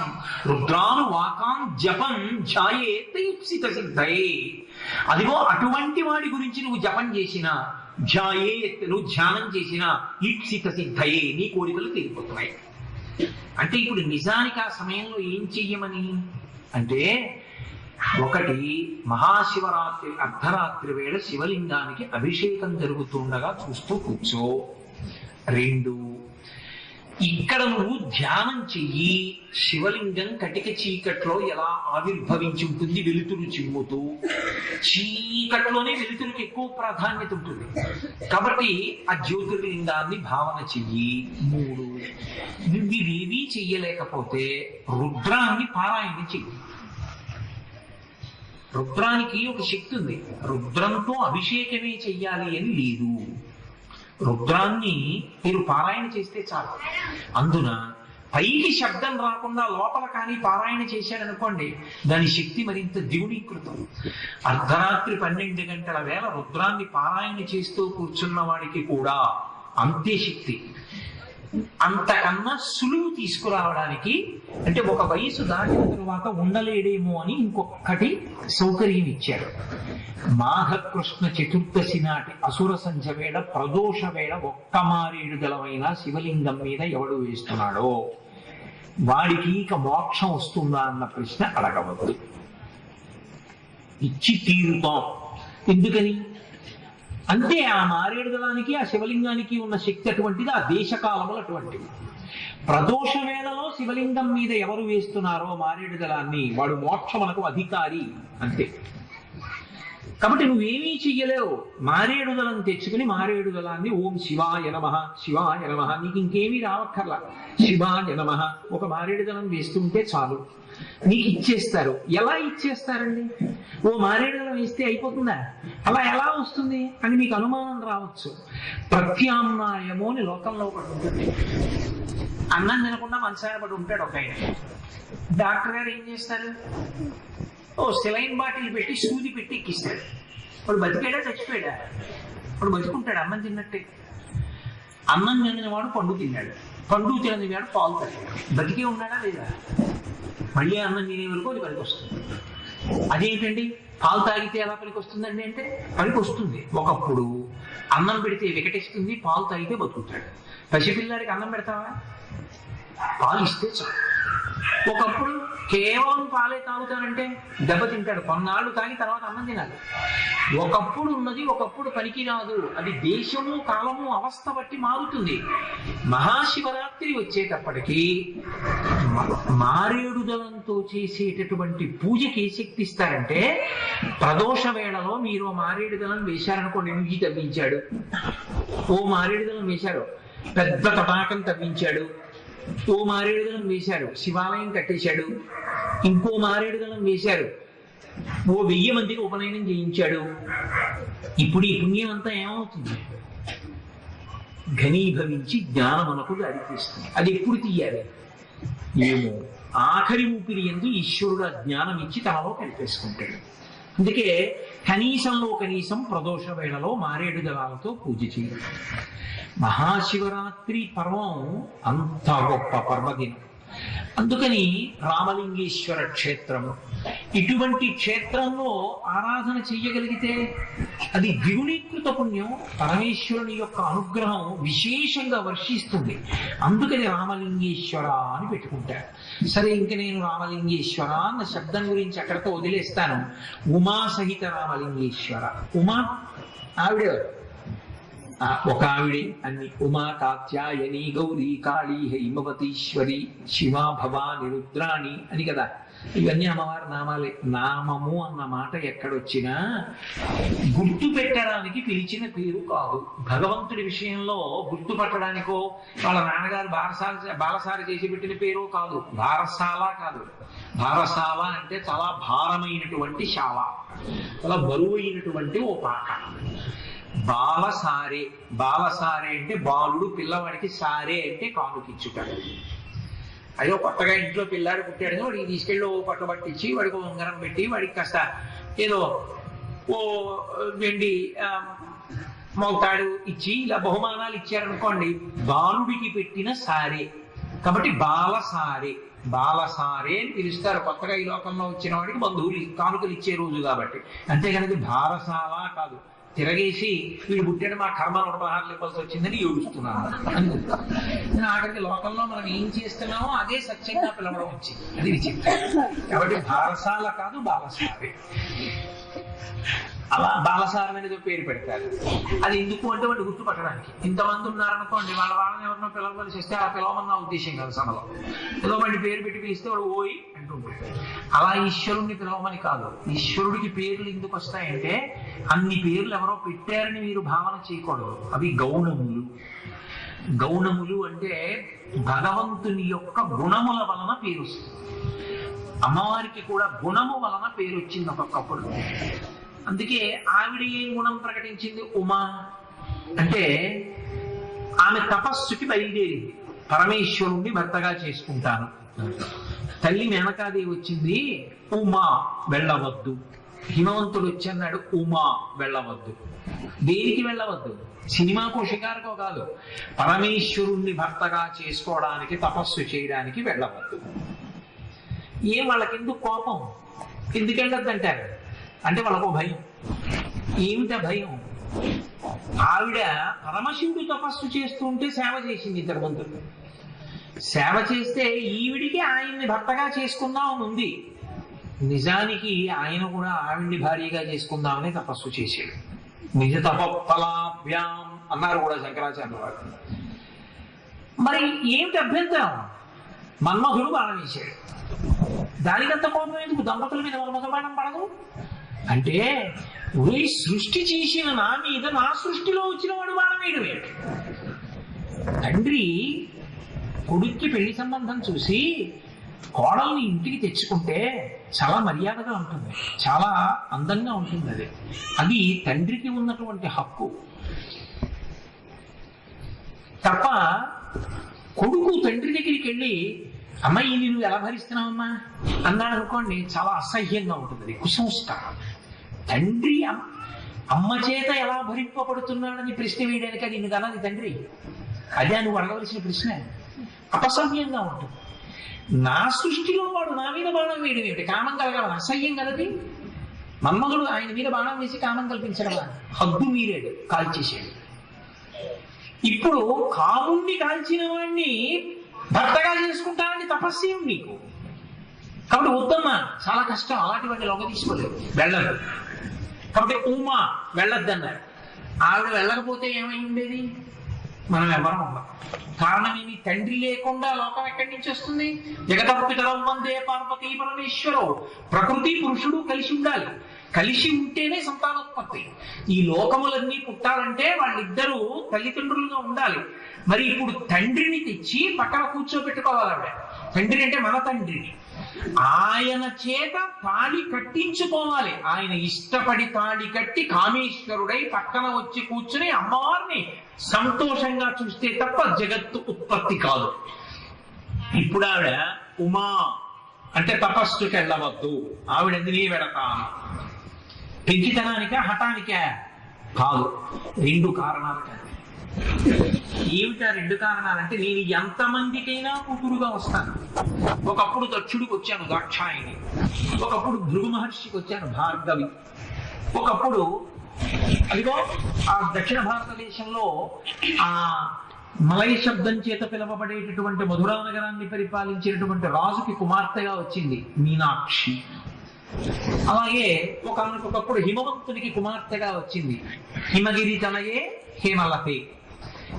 రుద్రాను వాకాం జపం ధ్యాయేత్ ఈప్సిత సిద్ధయే. అదిగో అటువంటి వాడి గురించి నువ్వు జపం చేసినా, ధ్యాయేత్ నువ్వు ధ్యానం చేసినా ఈప్సిత సిద్ధయే నీ కోరికలు తీరిపోతున్నాయి. అంటే ఇప్పుడు నిజానికి ఆ సమయంలో ఏం చెయ్యమని అంటే, ఒకటి మహాశివరాత్రి అర్ధరాత్రి వేళ శివలింగానికి అభిషేకం జరుగుతుండగా చూస్తూ కూర్చో. రెండు, ఇక్కడ నువ్వు ధ్యానం చెయ్యి. శివలింగం కటిక చీకట్లో ఎలా ఆవిర్భవించి ఉంటుంది, వెలుతురు చిమ్ముతూ. చీకట్లోనే వెలుతురుకి ఎక్కువ ప్రాధాన్యత ఉంటుంది కాబట్టి ఆ జ్యోతిర్లింగాన్ని భావన చెయ్యి. మూడు, నువ్వు ఇవేవీ చెయ్యలేకపోతే రుద్రాన్ని పారాయణ చెయ్యి. రుద్రానికి ఒక శక్తి ఉంది. రుద్రంతో అభిషేకమే చెయ్యాలి అని లేదు. రుద్రాన్ని మీరు పారాయణ చేస్తే చాలు. అందున పైకి శబ్దం రాకుండా లోపల కానీ పారాయణ చేశాడనుకోండి, దాని శక్తి మరింత ద్విగుణీకృతం. అర్ధరాత్రి 12 గంటల వేళ రుద్రాన్ని పారాయణ చేస్తూ కూర్చున్న వాడికి కూడా అంతే శక్తి. అంతకన్నా సులువు తీసుకురావడానికి, అంటే ఒక వయసు దాటిన తరువాత ఉండలేడేమో అని ఇంకొకటి సౌకర్యం ఇచ్చారు. మాఘకృష్ణ చతుర్దశి నాటి అసుర సంధ్య వేళ ప్రదోష వేళ ఒక్క మారేడు గలమైన శివలింగం మీద ఎవడు వేస్తున్నాడో వాడికి ఇక మోక్షం వస్తుందా అన్న ప్రశ్న అడగవద్దు. ఇచ్చి తీరుతాం. ఎందుకని అంటే ఆ మారేడు దళానికి ఆ శివలింగానికి ఉన్న శక్తి అటువంటిది, ఆ దేశకాలములు అటువంటిది. ప్రదోష వేళలో శివలింగం మీద ఎవరు వేస్తున్నారో మారేడు దళాన్ని వాడు మోక్షమునకు అధికారి అంతే. కాబట్టి నువ్వేమీ చెయ్యలేవు. మారేడు దళం తెచ్చుకుని మారేడు దళాన్ని ఓం శివాయ నమః శివాయ నమః, నీకు ఇంకేమీ రావక్కర్లా. శివాయ నమః ఒక మారేడు దళం వేస్తుంటే చాలు, నీకు ఇచ్చేస్తారు. ఎలా ఇచ్చేస్తారండి? ఓ మారేడు దళం వేస్తే అయిపోతుందా? అలా ఎలా వస్తుంది అని మీకు అనుమానం రావచ్చు. ప్రత్యామ్నాయము అని లోకంలో ఒకటి ఉంటుంది. అన్నం తినకుండా మంచాన పడి ఉంటాడు ఒక ఆయన. డాక్టర్ గారు ఏం చేస్తారు? ఓ సెలైన్ బాటిల్ పెట్టి సూది పెట్టి ఎక్కిస్తాడు. వాడు బతికాడా చచ్చిపోయాడా? వాడు బతుకుంటాడు అన్నం తిన్నట్టే. అన్నం తిన్న వాడు పండు తిన్నాడు, పండు తినని వాడు పాలు తాగాడు. బతికే ఉన్నాడా లేదా? మళ్ళీ అన్నం తినే వరకు అది పనికి వస్తుంది. అదేంటండి పాలు తాగితే ఎలా పనికి వస్తుందండి అంటే, పనికి వస్తుంది. ఒకప్పుడు అన్నం పెడితే వికటిస్తుంది, పాలు తాగితే బతుకుతాడు. పసిపిల్లాడికి అన్నం పెడతావా? పాలు ఇస్తే చాలు. ఒకప్పుడు కేవలం పాలే తాగుతానంటే దెబ్బతింటాడు. కొన్నాళ్ళు తాగి తర్వాత అన్నం తినాలి. ఒకప్పుడు ఉన్నది ఒకప్పుడు పనికి రాదు. అది దేశము కాలము అవస్థ బట్టి మారుతుంది. మహాశివరాత్రి వచ్చేటప్పటికీ మారేడు దళంతో చేసేటటువంటి పూజకి ఏ శక్తి ఇస్తారంటే, ప్రదోష వేళలో మీరు మారేడు దళం వేశారనుకోండి, నుంచి తవ్వించాడు. ఓ మారేడు దళం వేశారు, పెద్ద తటాకం తవ్వించాడు. ఓ మారేడు దళం వేశారు, శివాలయం కట్టేశాడు. ఇంకో మారేడు దళం వేశారు, ఓ 1000 మందికి ఉపనయనం చేయించాడు. ఇప్పుడు ఈ పుణ్యం అంతా ఏమవుతుంది? ఘనీభవించి జ్ఞానమునకు దారితీస్తుంది. అది ఎప్పుడు తీయాలి? ఏమో ఆఖరి ఊపిరి యందు ఈశ్వరుడు ఆ జ్ఞానం ఇచ్చి తనలో కలిపేసుకుంటాడు. అందుకే కనీసంలో కనీసం ప్రదోష వేళలో మారేడు దళాలతో పూజ చేయాలి. మహాశివరాత్రి పర్వం అంత గొప్ప పర్వదినం. అందుకని రామలింగేశ్వర క్షేత్రము, ఇటువంటి క్షేత్రంలో ఆరాధన చెయ్యగలిగితే అది ద్విగుణీకృత పుణ్యం. పరమేశ్వరుని యొక్క అనుగ్రహం విశేషంగా వర్షిస్తుంది. అందుకని రామలింగేశ్వర అని పెట్టుకుంటారు. సరే ఇంక నేను రామలింగేశ్వర అన్న శబ్దం గురించి అక్కడితో వదిలేస్తాను. ఉమా సహిత రామలింగేశ్వర. ఉమా ఆవిడ ఒక ఆవిడే అన్ని. ఉమా కాత్యాయని గౌరీ కాళీ హైమవతీశ్వరి శివా భవాని రుద్రాణి అని కదా, ఇవన్నీ అమ్మవారి నామాలే. నామము అన్న మాట ఎక్కడొచ్చినా గుర్తు పెట్టడానికి పిలిచిన పేరు కాదు. భగవంతుడి విషయంలో గుర్తు పట్టడానికో వాళ్ళ నాన్నగారు బాలసారి చేసి పెట్టిన పేరు కాదు. బారసాల కాదు. బారసాల అంటే చాలా భారమైనటువంటి శాల, చాలా బరువైనటువంటి ఓ పాక. బాలసారే. బాలసారే అంటే బాలుడు, పిల్లవాడికి సారే అంటే కానుకిచ్చుతాడు. అయ్యో కొత్తగా ఇంట్లో పిల్లాడు పుట్టాడు, వాడికి తీసుకెళ్ళి ఓ పట్టుబట్టించి వాడికి ఉంగరం పెట్టి వాడికి కాస్త ఏదో ఓ వెండి మోతాడు ఇచ్చి ఇలా బహుమానాలు ఇచ్చారనుకోండి, బాలుడికి పెట్టిన సారే. కాబట్టి బాలసారే. బాలసారే అని పిలుస్తారు కొత్తగా ఈ లోకంలో వచ్చిన వాడికి బంధువులు కానుకలు ఇచ్చే రోజు కాబట్టి. అంతేగాని భారసాల కాదు. తిరగేసి వీడు పుట్టాడు మా కర్మ 116 ఇవ్వాల్సి వచ్చిందని ఏడుస్తున్నాను అనుకుంటాను. ఆఖరికి లోకంలో మనం ఏం చేస్తున్నామో అదే సత్యంగా పిలవడం వచ్చింది. అది విచిత్రం. కాబట్టి భారసాల కాదు, బాలసారే. అలా బాలసారం అనేది పేరు పెడతారు. అది ఎందుకు అంటే వాళ్ళు గుర్తుపట్టడానికి. ఇంతమంది ఉన్నారనుకోండి, వాళ్ళని ఎవరినో పిలవవలసి వస్తే ఆ పిలవమన్న ఉద్దేశం కాదు సభలో. ఏదో వాడి పేరు పెట్టి పిలిస్తే వాడు ఓయి అంటుంటాడు. అలా ఈశ్వరుణ్ణి పిలవమని కాదు. ఈశ్వరుడికి పేర్లు ఎందుకు వస్తాయంటే అన్ని పేర్లు ఎవరో పెట్టారని మీరు భావన చేయకూడదు. అవి గౌణములు. గౌణములు అంటే భగవంతుని యొక్క గుణముల వలన పేరు వస్తుంది. అమ్మవారికి కూడా గుణము వలన పేరు వచ్చింది ఒక్కొక్కప్పుడు. అందుకే ఆవిడ ఏం గుణం ప్రకటించింది? ఉమా అంటే ఆమె తపస్సుకి బయలుదేరింది. పరమేశ్వరుణ్ణి భర్తగా చేసుకుంటాను. తల్లి మేనకాదేవి వచ్చింది, ఉమా వెళ్ళవద్దు. హిమవంతుడు వచ్చన్నాడు, ఉమా వెళ్ళవద్దు. దేనికి వెళ్ళవద్దు? సినిమాకో షికారుకో కాదు, పరమేశ్వరుణ్ణి భర్తగా చేసుకోవడానికి తపస్సు చేయడానికి వెళ్ళవద్దు. ఏం వాళ్ళకెందుకు కోపం? ఎందుకు వెళ్ళొద్దంటారు అంటే వాళ్ళకు భయం. ఏమిటా భయం? ఆవిడ పరమశివుడు తపస్సు చేస్తుంటే సేవ చేసింది ఇద్దరు మంత్రులు. సేవ చేస్తే ఈవిడికి ఆయన్ని భర్తగా చేసుకుందామని ఉంది. నిజానికి ఆయన కూడా ఆవిడ్ని భార్యగా చేసుకుందామని తపస్సు చేశాడు. నిజ తపఫలాభ్యాం అన్నారు కూడా శంకరాచార్య వారు. మరి ఏమిటి అభ్యంతరం? మన్మధుడు బాణం వేశాడు. దానికంత కోపం ఎందుకు? దంపతుల మీద మన్మథ బాణం పడదు అంటే సృష్టి చేసిన నా మీద నా సృష్టిలో వచ్చిన వాడు బాణం వేయడమే. తండ్రి కొడుక్కి పెళ్లి సంబంధం చూసి కోడల్ని ఇంటికి తెచ్చుకుంటే చాలా మర్యాదగా ఉంటుంది, చాలా అందంగా ఉంటుంది. అది తండ్రికి ఉన్నటువంటి హక్కు తప్ప కొడుకు తండ్రి దగ్గరికి వెళ్ళి అమ్మాయి నువ్వు ఎలా భరిస్తున్నావమ్మా అన్నాడు అనుకోండి, చాలా అసహ్యంగా ఉంటుంది. అది కుసంస్కారం. తండ్రి అమ్మ చేత ఎలా భరింపబడుతున్నాడని ప్రశ్న వేయడానికి అది నిన్ను కలది తండ్రి. అదే నువ్వు అడగవలసిన ప్రశ్న. అపసవ్యంగా ఉంటుంది. నా సృష్టిలో వాడు నా మీద బాణం వేయడం ఏమిటి? కామం కలగడం అసహ్యం కలది. మన్మధుడు ఆయన మీద బాణం వేసి కామం కల్పించడం హద్దు మీరాడు, కాల్చేసాడు. ఇప్పుడు కాముణ్ణి కాల్చిన వాడిని భర్తగా చేసుకుంటానని తపస్సేం నీకు. కాబట్టి వద్దమ్మా, చాలా కష్టం, అలాంటి వాడిని లోక తీసుకోలేదు, వెళ్ళదు. కాబట్టి ఉమా వెళ్ళొద్దన్నారు. ఆవిడ వెళ్ళకపోతే ఏమై ఉండేది? మనం ఎవరం ఉండం. కారణం ఏమి? తండ్రి లేకుండా లోకం ఎక్కడి నుంచి వస్తుంది? జగతపితరం వందే పార్వతీ పరమేశ్వరో. ప్రకృతి పురుషుడు కలిసి ఉండాలి. కలిసి ఉంటేనే సంతానోత్పత్తి. ఈ లోకములన్నీ పుట్టాలంటే వాళ్ళిద్దరూ తల్లిదండ్రులుగా ఉండాలి. మరి ఇప్పుడు తండ్రిని తెచ్చి పక్కన కూర్చోబెట్టుకోవాలి ఆవిడ. తండ్రి అంటే మన తండ్రిని ఆయన చేత తాళి కట్టించుకోవాలి. ఆయన ఇష్టపడి తాళి కట్టి కామేశ్వరుడై పక్కన వచ్చి కూర్చుని అమ్మవారిని సంతోషంగా చూస్తే తప్ప జగత్తు ఉత్పత్తి కాదు. ఇప్పుడు ఆవిడ ఉమా అంటే తపస్సుకి వెళ్ళవద్దు. ఆవిడ ఎందుకు వెళతాను? పెంచితనానికా హఠానికా? కాదు, రెండు కారణాలు. ఏమిటా రెండు కారణాలంటే, నేను ఎంతమందికైనా కూతురుగా వస్తాను. ఒకప్పుడు దక్షుడికి వచ్చాను దాక్షాయిని, ఒకప్పుడు భృగు మహర్షికి వచ్చాను భార్గవి, ఒకప్పుడు అదిగో ఆ దక్షిణ భారతదేశంలో ఆ మలయ శబ్దం చేత పిలవబడేటటువంటి మధురా నగరాన్ని పరిపాలించినటువంటి రాజుకి కుమార్తెగా వచ్చింది మీనాక్షి. అలాగే ఒకనకొకప్పుడు హిమవంతునికి కుమార్తెగా వచ్చింది హిమగిరి తనయే హేమలతే.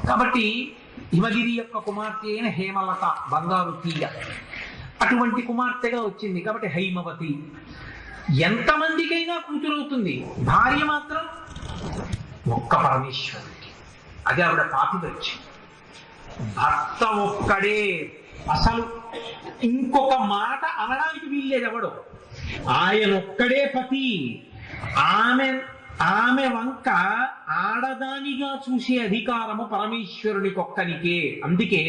కాబట్టి హిమగిరి యొక్క కుమార్తె అయిన హేమలత బంగారు తీగ, అటువంటి కుమార్తెగా వచ్చింది కాబట్టి హైమవతి. ఎంతమందికైనా కూతురవుతుంది, భార్య మాత్రం ఒక్క పరమేశ్వరుడికి. అది ఆవిడ పాతివ్రత్యం. భర్త ఒక్కడే, అసలు ఇంకొక మాట అనడానికి వీల్లేదు ఎవడో. ఆయన ఒక్కడే పతి. ఆమె వంక ఆడదానిగా చూసే అధికారము పరమేశ్వరునికి ఒక్కనికే. అందుకే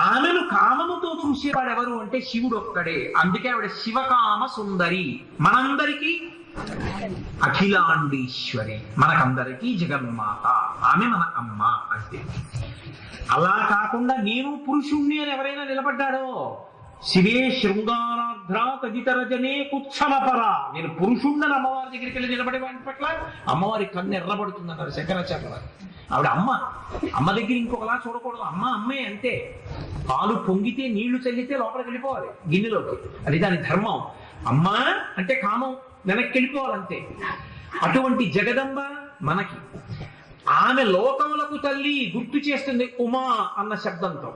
ఆమెను కామముతో చూసేవాడు ఎవరు అంటే శివుడు ఒక్కడే. అందుకే ఆవిడ శివకామ సుందరి. మనందరికీ అఖిలాండీశ్వరి, మనకందరికీ జగన్మాత. ఆమె మన అమ్మ అంటే. అలా కాకుండా నేను పురుషుణ్ణి అని ఎవరైనా నిలబడ్డాడో, శివే శృంగారాధ్ర తదితరజనే కుత్సమపర, నేను పురుషుణ్ణి అమ్మవారి దగ్గరికి వెళ్ళి నిలబడే వాటి పట్ల అమ్మవారి కన్ను ఎర్రబడుతుంది అన్నారు శంకరాచార్య వారు. ఆవిడ అమ్మ దగ్గర ఇంకొకలా చూడకూడదు. అమ్మే అంతే. పాలు పొంగితే నీళ్లు చల్లితే లోపలికి వెళ్ళిపోవాలి గిన్నెలోకి, అది దాని ధర్మం. అమ్మ అంటే కామం వెనక్కి వెళ్ళిపోవాలంతే. అటువంటి జగదంబ మనకి. ఆమె లోకములకు తల్లి గుర్తు చేస్తుంది ఉమా అన్న శబ్దంతో.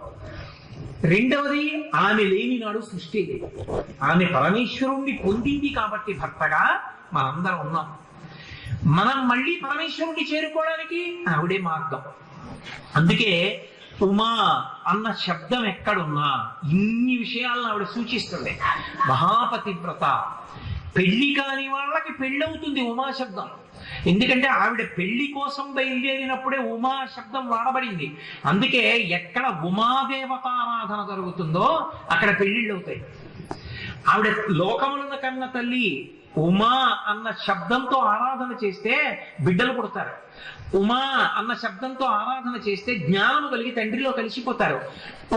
రెండవది, ఆమె లేని నాడు సృష్టి లేదు. ఆమె పరమేశ్వరుణ్ణి పొందింది కాబట్టి భర్తగా మనందరం ఉన్నాం. మనం మళ్ళీ పరమేశ్వరుణ్ణి చేరుకోవడానికి ఆవిడే మార్గం. అందుకే ఉమా అన్న శబ్దం ఎక్కడున్నా ఇన్ని విషయాలను ఆవిడ సూచిస్తుంది. మహాపతివ్రత. పెళ్లి కాని వాళ్ళకి పెళ్ళవుతుంది ఉమా శబ్దం. ఎందుకంటే ఆవిడ పెళ్లి కోసం బయలుదేరినప్పుడే ఉమా శబ్దం వాడబడింది. అందుకే ఎక్కడ ఉమాదేవతారాధన జరుగుతుందో అక్కడ పెళ్లిళ్ళు అవుతాయి. ఆవిడ లోకములను కన్న తల్లి. ఉమా అన్న శబ్దంతో ఆరాధన చేస్తే బిడ్డలు పుడతారు. ఉమా అన్న శబ్దంతో ఆరాధన చేస్తే జ్ఞానము కలిగి తండ్రిలో కలిసిపోతారు.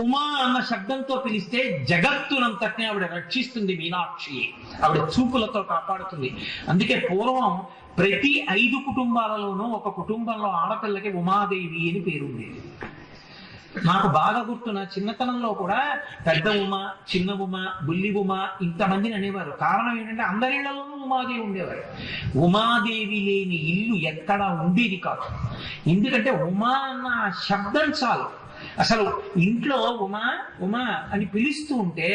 ఉమా అన్న శబ్దంతో పిలిస్తే జగత్తునంతటిని ఆవిడ రక్షిస్తుంది మీనాక్షి. ఆవిడ చూపులతో కాపాడుతుంది. అందుకే పూర్వం ప్రతి 5 కుటుంబాలలోనూ ఒక కుటుంబంలో ఆడపిల్లకి ఉమాదేవి అని పేరుండేది. నాకు బాగా గుర్తు, నా చిన్నతనంలో కూడా పెద్ద ఉమ, చిన్న ఉమ, బుల్లి ఉమ ఇంతమందిని అనేవారు. కారణం ఏంటంటే అందరిళ్లలోనూ ఉమాదేవి ఉండేవారు. ఉమాదేవి లేని ఇల్లు ఎక్కడా ఉండేది కాదు. ఎందుకంటే ఉమా అన్న శబ్దం చాలు. అసలు ఇంట్లో ఉమా ఉమా అని పిలుస్తూ ఉంటే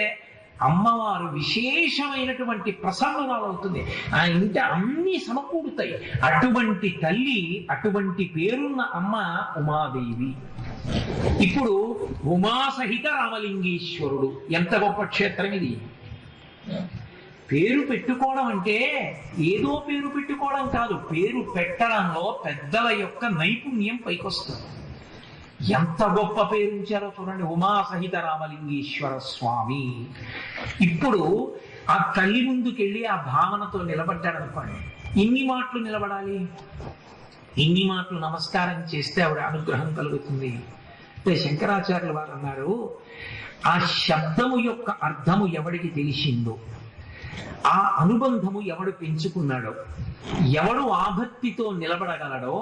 అమ్మవారు విశేషమైనటువంటి ప్రసన్నురాలు అవుతుంది. ఆ ఇంట అన్ని సమకూడుతాయి. అటువంటి తల్లి, అటువంటి పేరున్న అమ్మ ఉమాదేవి. ఇప్పుడు ఉమాసహిత రామలింగేశ్వరుడు ఎంత గొప్ప క్షేత్రం ఇది. పేరు పెట్టుకోవడం అంటే ఏదో పేరు పెట్టుకోవడం కాదు, పేరు పెట్టడంలో పెద్దల యొక్క నైపుణ్యం పైకొస్తుంది. ఎంత గొప్ప పేరు ఉంచారో చూడండి, ఉమాసహిత రామలింగేశ్వర స్వామి. ఇప్పుడు ఆ తల్లి ముందుకెళ్ళి ఆ భావనతో నిలబడ్డాడు అనుకోండి, ఇన్ని మాటలు నిలబడాలి, ఇన్ని మాటలు నమస్కారం చేస్తే ఆవిడ అనుగ్రహం కలుగుతుంది. అంటే శంకరాచార్యుల వారు అన్నారు, ఆ శబ్దము యొక్క అర్థము ఎవడికి తెలిసిందో, ఆ అనుబంధము ఎవడు పెంచుకున్నాడో, ఎవడు ఆభక్తితో నిలబడగలడో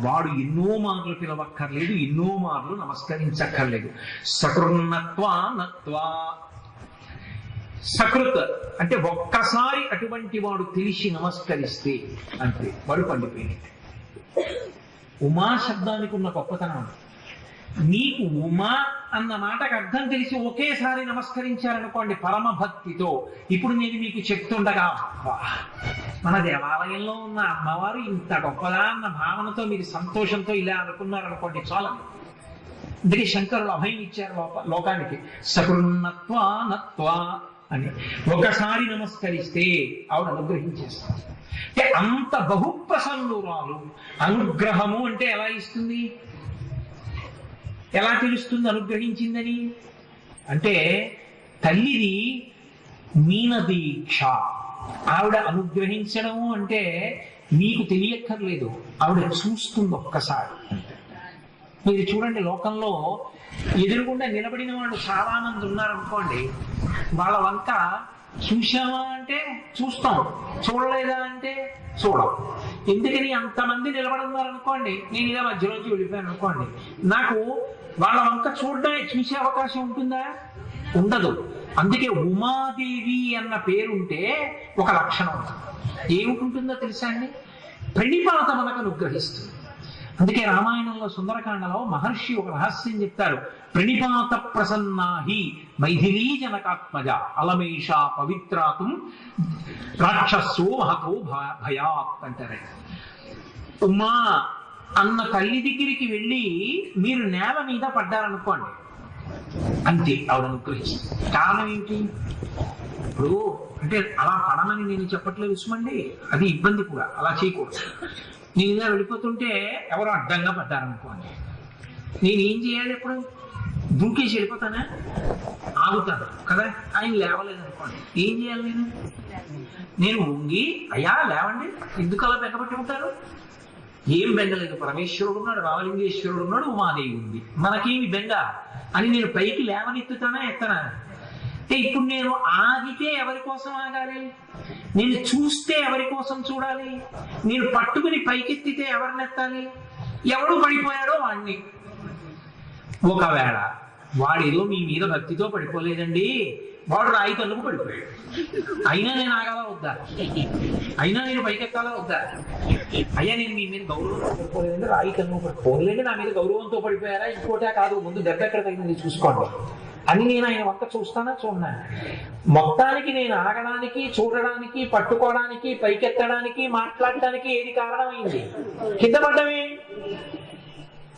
వాడు ఎన్నో మార్లు పిలవక్కర్లేదు, ఎన్నో మార్లు నమస్కరించక్కర్లేదు. సకృన్నత్వా నత్వా. సకృత్ అంటే ఒక్కసారి అటువంటి వాడు తెలిసి నమస్కరిస్తే అంతే, వాడు పండిపోయింది. ఉమా శబ్దానికి ఉన్న గొప్పతనం, నీకు ఉమా అన్న మాటకు అర్థం తెలిసి ఒకేసారి నమస్కరించారనుకోండి పరమ భక్తితో. ఇప్పుడు నేను మీకు చెప్తుండగా మన దేవాలయంలో ఉన్న అమ్మవారు ఇంత గొప్పదా అన్న భావనతో మీరు సంతోషంతో ఇలా అనుకున్నారనుకోండి చాలండి. అందుకే శంకరులు అభయం ఇచ్చారు లోకానికి, సకృన్నత్వా నత్వా అని. ఒకసారి నమస్కరిస్తే ఆవిడ అనుగ్రహించేస్తారు. అంటే అంత బహుప్రసన్నురాలు. అనుగ్రహము అంటే ఎలా ఇస్తుంది, ఎలా తెలుస్తుంది అనుగ్రహించిందని అంటే, తల్లిది మీనదీక్ష. ఆవిడ అనుగ్రహించడము అంటే నీకు తెలియక్కర్లేదు, ఆవిడ చూస్తుంది ఒక్కసారి. మీరు చూడండి, లోకంలో ఎదురుగుండా నిలబడిన వాళ్ళు చాలా మంది ఉన్నారనుకోండి, వాళ్ళ వంక చూశామా అంటే చూస్తాం, చూడలేదా అంటే చూడం. ఎందుకని అంతమంది నిలబడున్నారు అనుకోండి, నేను ఇలా మధ్యలోంచి వెళ్ళిపోయాను అనుకోండి, నాకు వాళ్ళ వంక చూసే అవకాశం ఉంటుందా? ఉండదు. అందుకే ఉమాదేవి అన్న పేరుంటే ఒక లక్షణం ఉంటుంది. ఏమిటుంటుందో తెలుసా అండి? ప్రణిపాత మనకు అనుగ్రహిస్తుంది. అందుకే రామాయణంలో సుందరకాండలో మహర్షి ఒక రహస్యం చెప్తారు. ప్రణిపాత ప్రసన్నాహి మైథిలీ జనకాత్మజ అలమేష పవిత్రాతుం రాక్షసో మహతో భయాత్ అంటారు. ఉమా అన్న తల్లి దగ్గరికి వెళ్ళి మీరు నేల మీద పడ్డారనుకోండి, అంతే, ఆవిడ అనుగ్రహిస్తుంది. కారణం ఏంటి? ఇప్పుడు అంటే అలా పడమని నేను చెప్పట్లేదు విషమండి, అది ఇబ్బంది కూడా, అలా చేయకూడదు. నేను ఇలా వెళ్ళిపోతుంటే ఎవరో అడ్డంగా పడ్డారనుకోండి, నేనేం చేయాలి? ఎప్పుడు దూకేసి వెళ్ళిపోతానా? ఆగుతాను కదా. ఆయన లేవలేదనుకోండి, ఏం చేయాలి? నేను వంగి అయ్యా లేవండి, ఎందుకు అలా బెంగపట్టి ఉంటారు? ఏం బెంగలేదు, పరమేశ్వరుడు ఉన్నాడు, రామలింగేశ్వరుడు ఉన్నాడు, ఉమాదేవి ఉంది, మనకేమి బెంగ అని నేను పైకి లేవనెత్తుతానా ఎత్తనా? అంటే ఇప్పుడు నేను ఆగితే ఎవరి కోసం ఆగాలి? నేను చూస్తే ఎవరి కోసం చూడాలి? నేను పట్టుకుని పైకెత్తితే ఎవరిని ఎత్తాలి? ఎవడు పడిపోయాడో వాడిని. ఒకవేళ వాడేదో మీ మీద భక్తితో పడిపోలేదండి, వాడు రాయి తన్నుకు పడిపోయాడు, అయినా నేను ఆగాలా వద్దా? అయినా నేను పైకెత్తాలా వద్దా? అయ్యా నేను మీ మీద గౌరవంతో పడిపోలేదండి, రాయి తన్నుకు పడిపోలేండి, నా మీద గౌరవంతో పడిపోయారా? ఇంకోటే కాదు, ముందు దెబ్బ ఎక్కడ తగినది చూసుకోండి అని నేను ఆయన వంక చూస్తానా చూడనా? మొత్తానికి నేను ఆగడానికి, చూడడానికి, పట్టుకోవడానికి, పైకెత్తడానికి, మాట్లాడడానికి ఏది కారణమైంది? కింద పడ్డమే.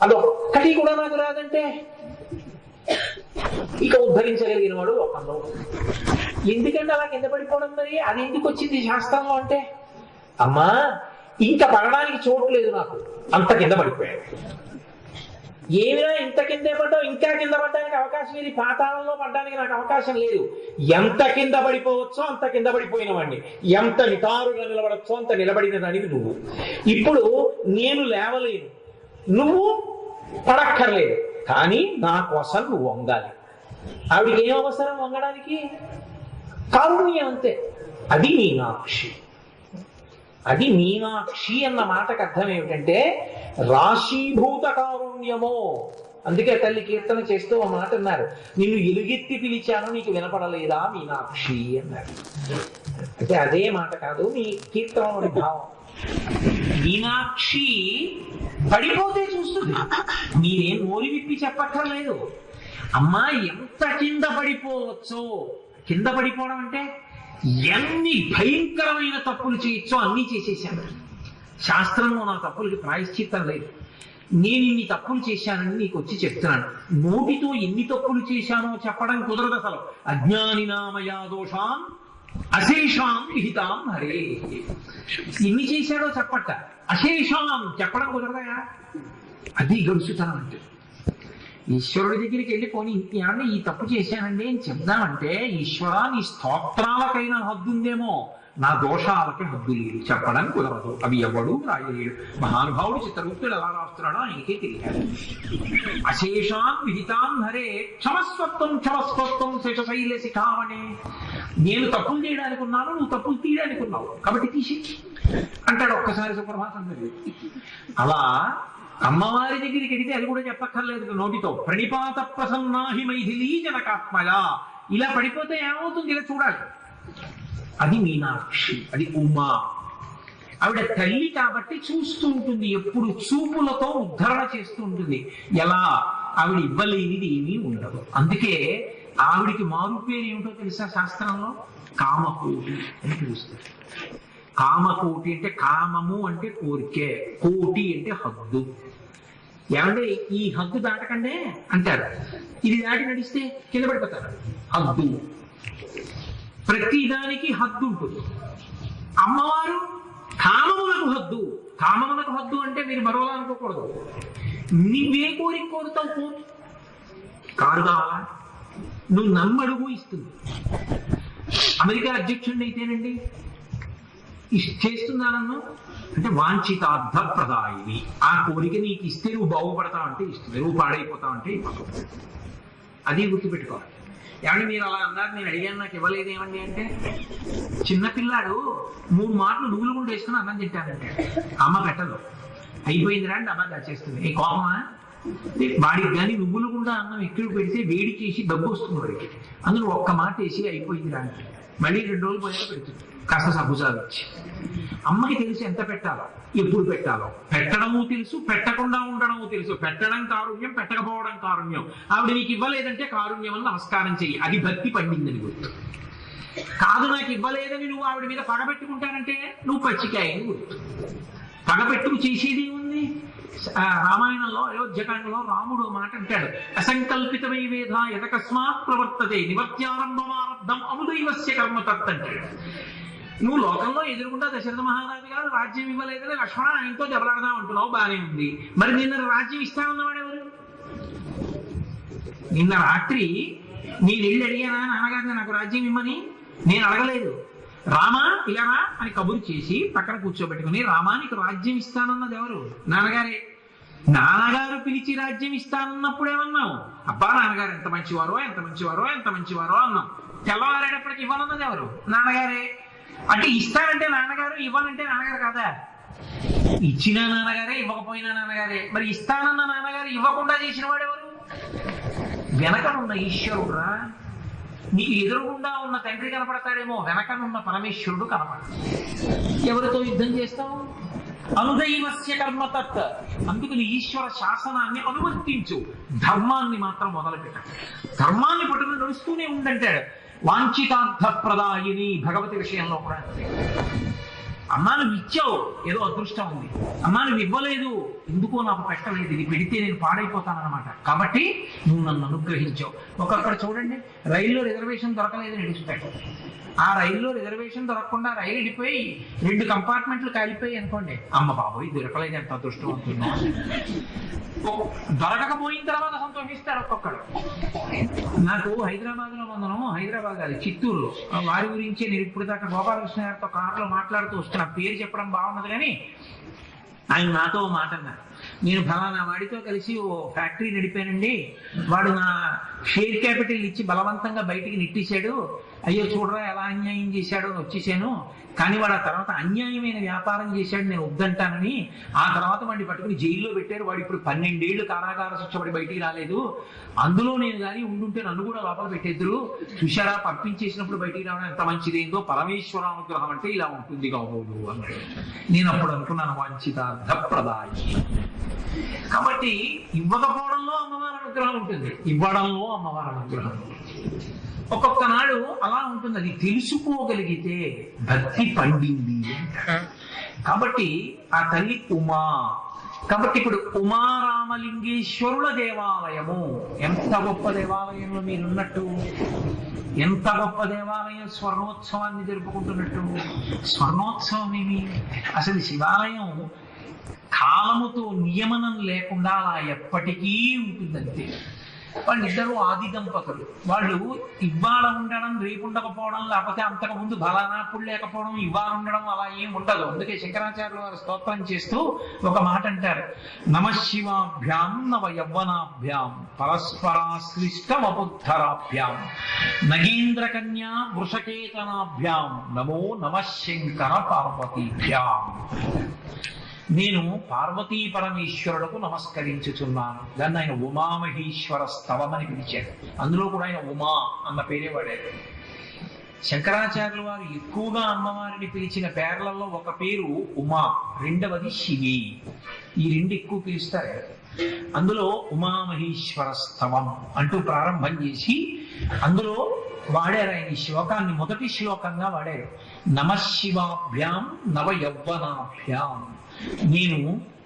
అదొక్కటి కూడా నాకు రాదంటే ఇక ఉద్ధరించగలిగిన వాడు ఒకళ్ళు. ఎందుకంటే అలా కింద పడిపోవడం, మరి అది ఎందుకు వచ్చింది శాస్త్రంలో అంటే, అమ్మా ఇంకా పడడానికి చోట్లేదు నాకు, అంత కింద పడిపోయాడు. ఏమిరా ఇంత కిందే పడ్డావు, ఇంకా కింద పడడానికి అవకాశం ఏది? పాతాళంలో పడడానికి నాకు అవకాశం లేదు. ఎంత కింద పడిపోవచ్చో అంత కింద పడిపోయిన వాడిని, ఎంత నిటారుగా నిలబడచ్చో అంత నిలబడిన దానికి నువ్వు. ఇప్పుడు నేను లేవలేను, నువ్వు పడక్కర్లేదు, కానీ నా కోసం నువ్వు వంగాలి. ఆవిడికి ఏం అవసరం వంగడానికి? కారుణ్యం అంతే. అది మీనాక్షి. అది మీనాక్షి అన్న మాటకు అర్థం ఏమిటంటే రాశీభూత కారుణ్యమో. అందుకే తల్లి కీర్తన చేస్తూ ఒక మాట అన్నారు, నిన్ను ఎలుగెత్తి పిలిచాను నీకు వినపడలేదా మీనాక్షి అన్నారు. అంటే అదే మాట కాదు, మీ కీర్తనలోని భావం. మీనాక్షి పడిపోతే చూస్తుంది, మీరేం నోరి విప్పి చెప్పక్కర్లేదు. అమ్మా ఎంత కింద పడిపోవచ్చో, కింద పడిపోవడం అంటే ఎన్ని భయంకరమైన తప్పులు చేయొచ్చో అన్నీ చేసేసాను. శాస్త్రంలో నా తప్పులకి ప్రాయశ్చిత్తం లేదు. నేను ఇన్ని తప్పులు చేశానని నీకు వచ్చి చెప్తున్నాను. నోటితో ఎన్ని తప్పులు చేశానో చెప్పడం కుదరదు అసలు. అజ్ఞానినామయా దోషాం అశేషాం విహితాం హరే. ఎన్ని చేశాడో చెప్పట, అశేషాం చెప్పడం కుదరదయా? అది గడుచుతాను అంటే ఈశ్వరుడి దగ్గరికి వెళ్ళి పోనీ ఏమన్నా ఈ తప్పు చేశానండి అని చెప్దామంటే, ఈశ్వర నీ స్తోత్రాలకైనా హద్దు ఉందేమో, నా దోషాలకి హద్దు లేదు, చెప్పడం కుదరదు. అవి ఎవడు రాయలేడు. మహానుభావుడు చిత్రగుప్తుడు ఎలా రాస్తున్నాడో ఆయనకే తెలియాలి. అశేషాం విహితాం హరే క్షమస్వత్వం క్షమస్వత్వం శేషశైల శిఖామణే. నేను తప్పులు చేయడానికి ఉన్నాను, నువ్వు తప్పులు తీయడానికి ఉన్నావు, కాబట్టి తీసి అంటాడు ఒక్కసారి సుప్రభాతం. అలా అమ్మవారి దగ్గరికి వెడితే అది కూడా చెప్పక్కర్లేదు నోటితో. ప్రణిపాత ప్రసన్నాహి మైథిలీ జనకాత్మగా. ఇలా పడిపోతే ఏమవుతుంది ఇలా చూడాలి. అది మీనాక్షి, అది ఉమా. ఆవిడ తల్లి కాబట్టి చూస్తూ ఉంటుంది, ఎప్పుడు చూపులతో ఉద్ధరణ చేస్తూ ఉంటుంది. ఎలా? ఆవిడ ఇవ్వలేనిది ఏమీ ఉండదు. అందుకే ఆవిడికి మారు పేరు ఏమిటో తెలుసా శాస్త్రంలో? కామకోటి అని పిలుస్తారు. కామకోటి అంటే కామము అంటే కోరికే, కోటి అంటే హద్దు. ఏమంటే ఈ హద్దు దాటకండే అంటారు, ఇది దాటి నడిస్తే కింద పడిపోతారు. హద్దు, ప్రతిదానికి హద్దు ఉంటుంది. అమ్మవారు కామములకు హద్దు. కామములకు హద్దు అంటే మీరు మరోలా అనుకోకూడదు. నువ్వే కోరిక కోరుతావు? కోరు. కారు కావాలా? నువ్వు నమ్మడుగు ఇస్తుంది. అమెరికా అధ్యక్షుడిని అయితేనండి చేస్తున్నానన్ను అంటే వాంఛితార్థ ప్రదాయిని. ఆ కోరిక నీకు ఇస్తే నువ్వు బాగుపడతావు అంటే ఇస్తుంది, నువ్వు పాడైపోతావు అంటే అయిపోతావు. అది గుర్తుపెట్టుకోవాలి. ఏమండి మీరు అలా అన్నారు, నేను అడిగాను నాకు ఇవ్వలేదు ఏమండి అంటే, చిన్నపిల్లాడు 3 మాటలు నువ్వులు గుండు వేసుకుని అన్నం తింటానంటే అమ్మ పెట్టదు, అయిపోయిందిరా అంటే అమ్మ దాచేస్తుంది. ఈ కోపమా? వాడికి కానీ నువ్వులు గుండా అన్నం ఎక్కువ పెడితే వేడి చేసి డబ్బు వస్తుంది వాడికి, అందులో ఒక్క మాట వేసి అయిపోయిందిరా అంటే మళ్ళీ 2 రోజులు పోయాక పెడుతుంది కాస్త సబ్బుసాలు వచ్చి. అమ్మకి తెలిసి ఎంత పెట్టాలో, ఎప్పుడు పెట్టాలో, పెట్టడము తెలుసు, పెట్టకుండా ఉండడము తెలుసు. పెట్టడం కారుణ్యం, పెట్టకపోవడం కారుణ్యం. ఆవిడ నీకు ఇవ్వలేదంటే కారుణ్యం అని నమస్కారం చెయ్యి, అది భక్తి పండిందని గుర్తు. కాదు నాకు ఇవ్వలేదని నువ్వు ఆవిడ మీద పగబెట్టుకుంటానంటే నువ్వు పచ్చికాయని గుర్తు. పగబెట్టుకు చేసేది ఉంది. రామాయణంలో అయోధ్యకాండలో రాముడు మాట అంటాడు, అసంకల్పితమై వేధ యతకస్మాత్ ప్రవర్తతే నివర్త్యారంభమారబ్ధం అముదైవస్య కర్మ తత్ అంటాడు. నువ్వు లోకంలో ఎదురుకుండా దశరథ మహారాజు గారు రాజ్యం ఇవ్వలేదని లక్ష్మణ ఆయనతో దెబ్బలాడదాం అంటున్నావు, బానే ఉంది. మరి నిన్న రాజ్యం ఇస్తానన్నవాడు ఎవరు? నిన్న రాత్రి నేను వెళ్ళి అడిగానా నాన్నగారిని నాకు రాజ్యం ఇమ్మని? నేను అడగలేదు. రామా ఇలారా అని కబురు చేసి పక్కన కూర్చోబెట్టుకుని, రామా నీకు రాజ్యం ఇస్తానన్నది ఎవరు? నాన్నగారే. నాన్నగారు పిలిచి రాజ్యం ఇస్తానన్నప్పుడు ఏమన్నావు? అబ్బా నాన్నగారు ఎంత మంచివారో ఎంత మంచివారో ఎంత మంచివారో అన్నాం. తెల్లవారేటప్పటికి ఇవ్వనన్నది ఎవరు? నాన్నగారే. అంటే ఇస్తానంటే నాన్నగారు, ఇవ్వాలంటే నాన్నగారు కాదా? ఇచ్చిన నాన్నగారే, ఇవ్వకపోయినా నాన్నగారే. మరి ఇస్తానన్న నాన్నగారు ఇవ్వకుండా చేసిన వాడు ఎవరు? వెనకనున్న ఈశ్వరుడురా. నీకు ఎదురుగుండా ఉన్న తండ్రి కనపడతాడేమో, వెనకనున్న పరమేశ్వరుడు కనపడతాడు. ఎవరితో యుద్ధం చేస్తావు? అనుదైవస్య కర్మ తత్. అందుకని ఈశ్వర శాసనాన్ని అనువర్తించు, ధర్మాన్ని మాత్రం మొదలుపెట్ట. ధర్మాన్ని పట్టుకుని నడుస్తూనే ఉండంటాడు. వాంఛితార్థ ప్రదాయిని భగవతి విషయంలో కూడా. అమ్మా నువ్వు ఇచ్చావు, ఏదో అదృష్టం ఉంది. అమ్మా నువ్వు ఇవ్వలేదు, ఎందుకో నాకు పెట్టలేదు, ఇది పెడితే నేను పాడైపోతానన్నమాట. కాబట్టి నువ్వు నన్ను అనుగ్రహించావు. ఒక్కొక్కడ చూడండి, రైల్లో రిజర్వేషన్ దొరకలేదని ఎడుస్తాడు. ఆ రైల్లో రిజర్వేషన్ దొరకకుండా రైలు వెళ్ళిపోయి 2 కంపార్ట్మెంట్లు కాలిపోయి అనుకోండి, అమ్మ బాబోయ్ దొరకలేదు, ఎంత అదృష్టం అవుతుందో. దొరకకపోయిన తర్వాత సంతోషిస్తాడు ఒక్కొక్కడు. నాకు హైదరాబాద్ లో మందనం, హైదరాబాద్ కాదు చిత్తూరులో, వారి గురించే నేను ఇప్పుడు దాకా గోపాలకృష్ణ గారితో కారులో మాట్లాడుతూ వస్తున్నా. పేరు చెప్పడం బాగున్నది కానీ ఆయన నాతో మాట అన్నారు, నేను ఫలానా వాడితో కలిసి ఓ ఫ్యాక్టరీ నడిపానండి, వాడు నా షేర్ క్యాపిటల్ ఇచ్చి బలవంతంగా బయటికి నెట్టేశాడు, అయ్యో చూడరా ఎలా అన్యాయం చేశాడు అని వచ్చేసాను. కానీ వాడు ఆ తర్వాత అన్యాయమైన వ్యాపారం చేశాడు, నేను వద్దంటానని. ఆ తర్వాత వాడిని పట్టుకుని జైల్లో పెట్టారు. వాడు ఇప్పుడు 12 ఏళ్ళు కారాగార శిక్ష పడి బయటికి రాలేదు. అందులో నేను కానీ ఉండుంటే నన్ను కూడా లోపల పెట్టేద్దరు. చూశారా పంపించేసినప్పుడు బయటికి రావడం ఎంత మంచిదేందో. పరమేశ్వరానుగ్రహం అంటే ఇలా ఉంటుంది కాబోదు అన్నాడు. నేను అప్పుడు అనుకున్నాను, వాంఛితార్థ ప్రదాయి. కాబట్టి ఇవ్వకపోవడంలో అమ్మవారి అనుగ్రహం ఉంటుంది, ఇవ్వడంలో అమ్మవారి అనుగ్రహం ఉంటుంది. ఒక్కొక్క నాడు అలా ఉంటుంది. అది తెలుసుకోగలిగితే భక్తి పండింది అంటారు. కాబట్టి ఆ తల్లి ఉమా. కాబట్టి ఇప్పుడు ఉమారామలింగేశ్వరుల దేవాలయము ఎంత గొప్ప దేవాలయంలో మీరున్నట్టు, ఎంత గొప్ప దేవాలయం స్వర్ణోత్సవాన్ని జరుపుకుంటున్నట్టు. స్వర్ణోత్సవం ఏమి? అసలు శివాలయం కాలముతో నియమనం లేకుండా అలా ఎప్పటికీ ఉంటుందంతే. వాళ్ళిద్దరూ ఆది దంపతులు. వాళ్ళు ఇవాళ ఉండడం రేపు ఉండకపోవడం, లేకపోతే అంతకు ముందు బలానాప్పుడు లేకపోవడం, ఇవాళ ఉండడం అలా ఏం ఉండదు. అందుకే శంకరాచార్యులు వారు స్తోత్రం చేస్తూ ఒక మాట అంటారు, నమశివాభ్యాం నవ యవ్వనాభ్యాం పరస్పరాశ్లిష్ట వపుద్ధరాభ్యాం నగేంద్ర కన్యా వృషకేతనాభ్యాం నమో నమశంకర పార్వతీభ్యాం. నేను పార్వతీ పరమేశ్వరులకు నమస్కరించుచున్నాను. దాన్ని ఆయన ఉమామహేశ్వర స్తవం అని పిలిచాడు. అందులో కూడా ఆయన ఉమా అన్న పేరే వాడాడు. శంకరాచార్యుల వారు ఎక్కువగా అమ్మవారిని పిలిచిన పేర్లలో ఒక పేరు ఉమా, రెండవది శివి. ఈ 2 ఎక్కువ పిలుస్తారు. అందులో ఉమామహేశ్వర స్తవం అంటూ ప్రారంభం చేసి అందులో వాడారు ఆయన ఈ శ్లోకాన్ని. మొదటి శ్లోకంగా వాడారు, నమశివాభ్యాం నవ యవ్వనాభ్యాం. నేను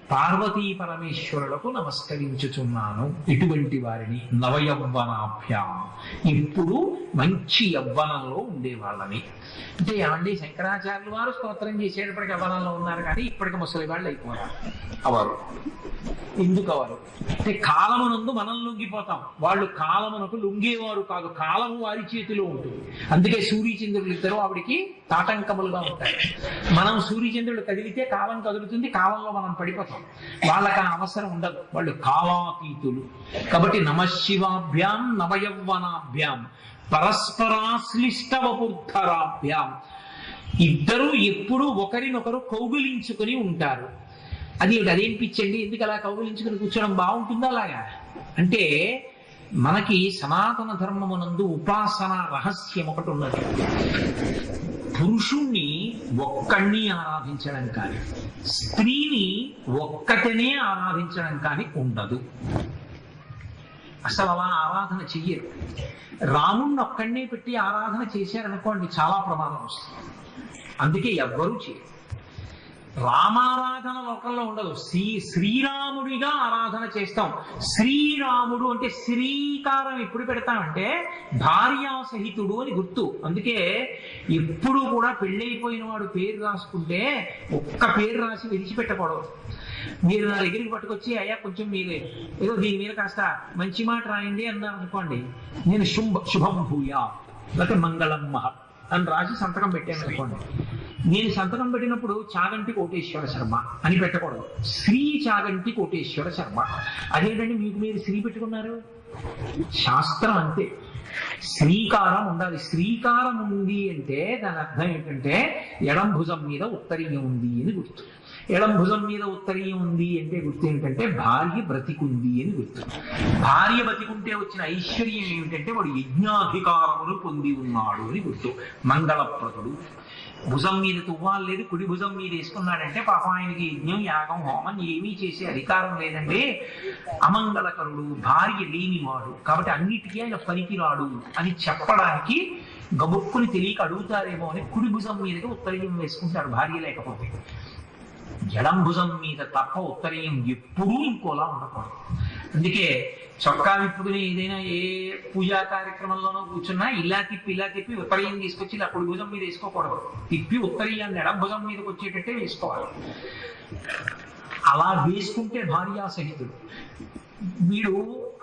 పార్వతీ పరమేశ్వరులకు నమస్కరించుచున్నాను. ఇటువంటి వారిని నవయవ్వనాభ్యాం, ఎప్పుడు మంచి యవ్వనంలో ఉండేవాళ్ళని. అంటే ఏమండి శంకరాచార్యులు వారు స్తోత్రం చేసేటప్పటికి యవ్వనంలో ఉన్నారు, కానీ ఇప్పటికి ముసలి వాళ్ళు అయిపోయారు. అవరు ఎందుకు అవరు అంటే కాలమునందు మనం లొంగిపోతాం, వాళ్ళు కాలమునకు లొంగేవారు కాదు. కాలము వారి చేతిలో ఉంటుంది. అందుకే సూర్యచంద్రులు ఇద్దరు ఆవిడికి తాటంకములుగా ఉంటాయి. మనం సూర్యచంద్రుడు కదిలితే కాలం కదులుతుంది, కాలంలో మనం పడిపోతాం. వాళ్ళకి ఆ అవసరం ఉండదు, వాళ్ళు కాలాతీతులు. కాబట్టి నమశివాభ్యాం నవయవ్వనాభ్యాం పరస్పరాశ్లిష్టవపుర్ధరాభ్యాం. ఇద్దరు ఎప్పుడు ఒకరినొకరు కౌగిలించుకుని ఉంటారు. అదేంపించండి, ఎందుకు అలా కౌగిలించుకుని కూర్చోవడం బాగుంటుందా? అలాగా అంటే మనకి సనాతన ధర్మమునందు ఉపాసన రహస్యం ఒకటి ఉన్నది. పురుషుణ్ణి ఒక్కడిని ఆరాధించడం కానీ, స్త్రీని ఒక్కటనే ఆరాధించడం కానీ ఉండదు. అసలు అలా ఆరాధన చెయ్యరు. రాముణ్ణి ఒక్కడినే పెట్టి ఆరాధన చేశారనుకోండి, చాలా ప్రమాదం వస్తుంది. అందుకే ఎవ్వరూ చేయరు. రామారాధన లోకంలో ఉండదు. శ్రీరాముడిగా ఆరాధన చేస్తాం. శ్రీరాముడు అంటే శ్రీకారం ఎప్పుడు పెడతామంటే భార్యాసహితుడు అని గుర్తు. అందుకే ఎప్పుడు కూడా పెళ్ళైపోయిన వాడు పేరు రాసుకుంటే ఒక్క పేరు రాసి విడిచిపెట్టకూడదు. మీరు నా దగ్గరికి పట్టుకొచ్చి, అయ్యా కొంచెం మీరు ఏదో దీని మీద కాస్త మంచి మాట రాయండి అన్నారు అనుకోండి, నేను శుభం భూయా లేకపోతే మంగళం మహ అని రాసి సంతకం పెట్టాను అనుకోండి, నేను సంతకం పెట్టినప్పుడు చాగంటి కోటేశ్వర శర్మ అని పెట్టకూడదు, శ్రీ చాగంటి కోటేశ్వర శర్మ. అదేంటంటే మీకు మీరు శ్రీ పెట్టుకున్నారు. శాస్త్రం అంతే, శ్రీకారం ఉండాలి. శ్రీకారం ఉంది అంటే దాని అర్థం ఏంటంటే ఎడం భుజం మీద ఉత్తరీయం ఉంది అని గుర్తు. ఎడం భుజం మీద ఉత్తరీయం ఉంది అంటే గుర్తు ఏంటంటే భార్య బ్రతికుంది అని గుర్తు. భార్య బ్రతికుంటే వచ్చిన ఐశ్వర్యం ఏమిటంటే వాడు యజ్ఞాధికారమును పొంది ఉన్నాడు అని గుర్తు. మంగళప్రదుడు. భుజం మీద తువ్వాలు లేదు, కుడి భుజం మీద వేసుకున్నాడంటే పాపం ఆయనకి యజ్ఞం యాగం హోమం ఏమీ చేసే అధికారం లేదండి. అమంగళకరుడు, భార్య లేనివాడు, కాబట్టి అన్నిటికీ ఆయన పనికిరాడు అని చెప్పడానికి గబుక్కుని తెలియక అడుగుతారేమో అని కుడి భుజం మీదకి ఉత్తరీయం వేసుకుంటాడు భార్య లేకపోతే. ఎడం భుజం మీద తప్ప ఉత్తరీయం ఎప్పుడూ ఇంకోలా ఉండకూడదు. అందుకే చొక్కా విప్పుకుని ఏదైనా ఏ పూజా కార్యక్రమంలోనో కూర్చున్నా ఇలా తిప్పి ఉత్తరీయం తీసుకొచ్చి ఇలా కుడి భుజం మీద వేసుకోకూడదు. తిప్పి ఉత్తరీయాన్ని ఎడం భుజం మీదకి వచ్చేటట్టే వేసుకోవాలి. అలా వేసుకుంటే భార్యాసహితుడు. వీడు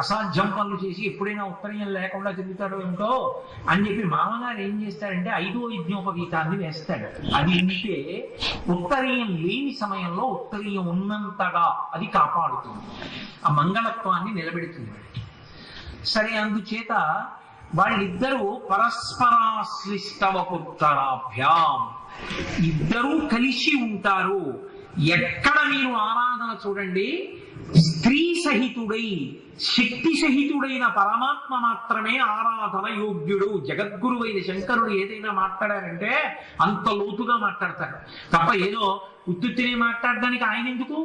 అసాధ్యం పనులు చేసి ఎప్పుడైనా ఉత్తరీయం లేకుండా తిరుగుతాడో ఏమిటో అని చెప్పి మామగారు ఏం చేస్తాడంటే 5వ యజ్ఞోపగీతాన్ని వేస్తాడు. అది ఉంటే ఉత్తరీయం లేని సమయంలో ఉత్తరీయం ఉన్నంతగా అది కాపాడుతుంది, ఆ మంగళత్వాన్ని నిలబెడుతుంది. సరే, అందుచేత వాళ్ళిద్దరూ పరస్పరాశ్లిష్టవపుర్ధరాభ్యాం, ఇద్దరూ కలిసి ఉంటారు. ఎక్కడ మీరు ఆరాధన చూడండి, స్త్రీ సహితుడై శక్తి సహితుడైన పరమాత్మ మాత్రమే ఆరాధన యోగ్యుడు. జగద్గురువైన శంకరుడు ఏదైనా మాట్లాడారంటే అంత లోతుగా మాట్లాడతాడు తప్ప ఏదో ఉత్తుత్తినే మాట్లాడడానికి ఆయన ఎందుకు?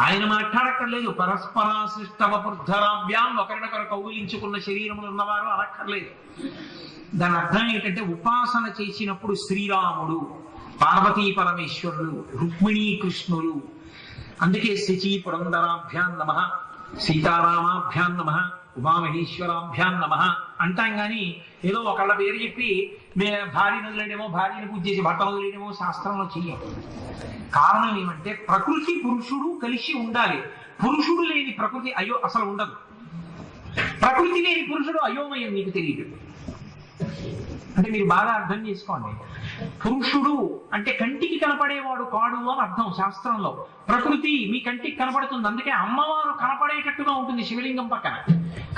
ఆయన మాట్లాడక్కర్లేదు. పరస్పరాశ్లిష్టవపుర్ధరాభ్యాం, ఒకరినొకరు కౌగిలించుకున్న శరీరములు ఉన్నవారు అనక్కర్లేదు. దాని అర్థం ఏంటంటే ఉపాసన చేసినప్పుడు శ్రీరాముడు, పార్వతీ పరమేశ్వరులు, రుక్మిణీ కృష్ణులు. అందుకే శచీ పురంధరాభ్యాం నమః, సీతారామాభ్యాం నమః, ఉమామహేశ్వరాభ్యాం నమః అంటాం. కానీ ఏదో ఒకళ్ళ పేరు చెప్పి భార్యను వదిలేయడమో, భార్యను పూజ చేసి భర్తను వదిలేయడమో శాస్త్రంలో చెయ్యం. కారణం ఏమంటే ప్రకృతి పురుషుడు కలిసి ఉండాలి. పురుషుడు లేని ప్రకృతి అసలు ఉండదు. ప్రకృతి లేని పురుషుడు అయోమయం నీకు తెలియదు. అంటే మీరు బాగా అర్థం చేసుకోండి. పురుషుడు అంటే కంటికి కనపడేవాడు కాడు అని అర్థం శాస్త్రంలో. ప్రకృతి మీ కంటికి కనపడుతుంది. అందుకే అమ్మవారు కనపడేటట్టుగా ఉంటుంది శివలింగం పక్కన.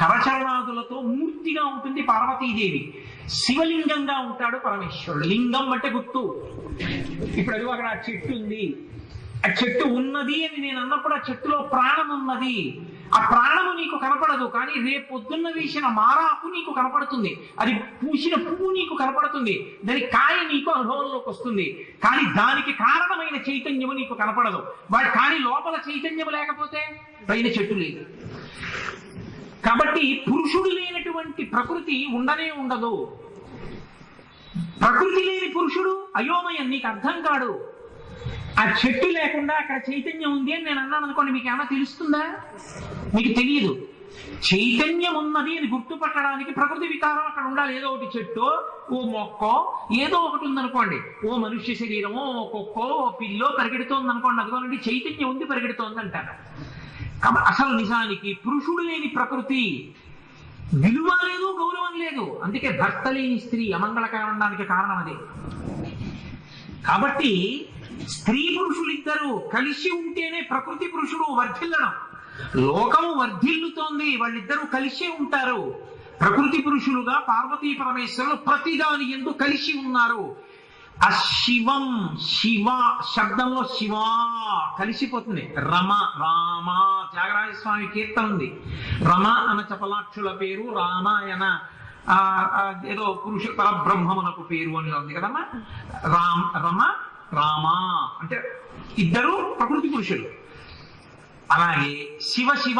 కరచరణాదులతో మూర్తిగా ఉంటుంది పార్వతీదేవి. శివలింగంగా ఉంటాడు పరమేశ్వరుడు. లింగం అంటే గుర్తు. ఇప్పుడు అది అక్కడ ఆ చెట్టు ఉంది, ఆ చెట్టు ఉన్నది అని నేను అన్నప్పుడు ఆ చెట్టులో ప్రాణం ఉన్నది. ఆ ప్రాణము నీకు కనపడదు, కానీ రేపు పొద్దున్న వేసిన మారాకు నీకు కనపడుతుంది, అది పూసిన పువ్వు నీకు కనపడుతుంది, దాని కాయ నీకు అనుభవంలోకి వస్తుంది. కానీ దానికి కారణమైన చైతన్యము నీకు కనపడదు. కానీ లోపల చైతన్యము లేకపోతే పైన చెట్టు లేదు. కాబట్టి పురుషుడు లేనటువంటి ప్రకృతి ఉండనే ఉండదు. ప్రకృతి లేని పురుషుడు అయోమయం, నీకు అర్థం కాడు. ఆ చెట్టు లేకుండా అక్కడ చైతన్యం ఉంది అని నేను అన్నాను అనుకోండి, మీకు ఏమైనా తెలుస్తుందా? మీకు తెలియదు. చైతన్యం ఉన్నది అని గుర్తుపట్టడానికి ప్రకృతి వికారం అక్కడ ఉండాలి. ఏదో ఒకటి చెట్టు, ఓ మొక్కో ఏదో ఒకటి ఉందనుకోండి, ఓ మనుష్య శరీరమో, ఓ కుక్కో, ఓ పిల్లో పరిగెడుతోంది అనుకోండి, అదిగోనండి చైతన్యం ఉంది పరిగెడుతోంది అంటారు. కాబట్టి అసలు నిజానికి పురుషుడు లేని ప్రకృతి విలువ లేదు, గౌరవం లేదు. అందుకే భర్త లేని స్త్రీ అమంగళకరణానికి కారణం అదే. కాబట్టి స్త్రీ పురుషులిద్దరూ కలిసి ఉంటేనే ప్రకృతి పురుషుడు వర్ధిల్లడం. లోకము వర్ధిల్లుతోంది, వాళ్ళిద్దరూ కలిసే ఉంటారు. ప్రకృతి పురుషులుగా పార్వతీ పరమేశ్వరులు ప్రతిదాని యందు కలిసి ఉన్నారు. ఆ శివం, శివ శబ్దంలో శివ కలిసిపోతుంది. రమ, రామ, త్యాగరాజస్వామి కీర్తన ఉంది. రమ అన చపలాక్షుల పేరు, రామాయణ ఏదో పురుష పరబ్రహ్మమునకు పేరు అని ఉంది కదమ్మా. రమ రామ అంటే ఇద్దరు ప్రకృతి పురుషులు. అలాగే శివ శివ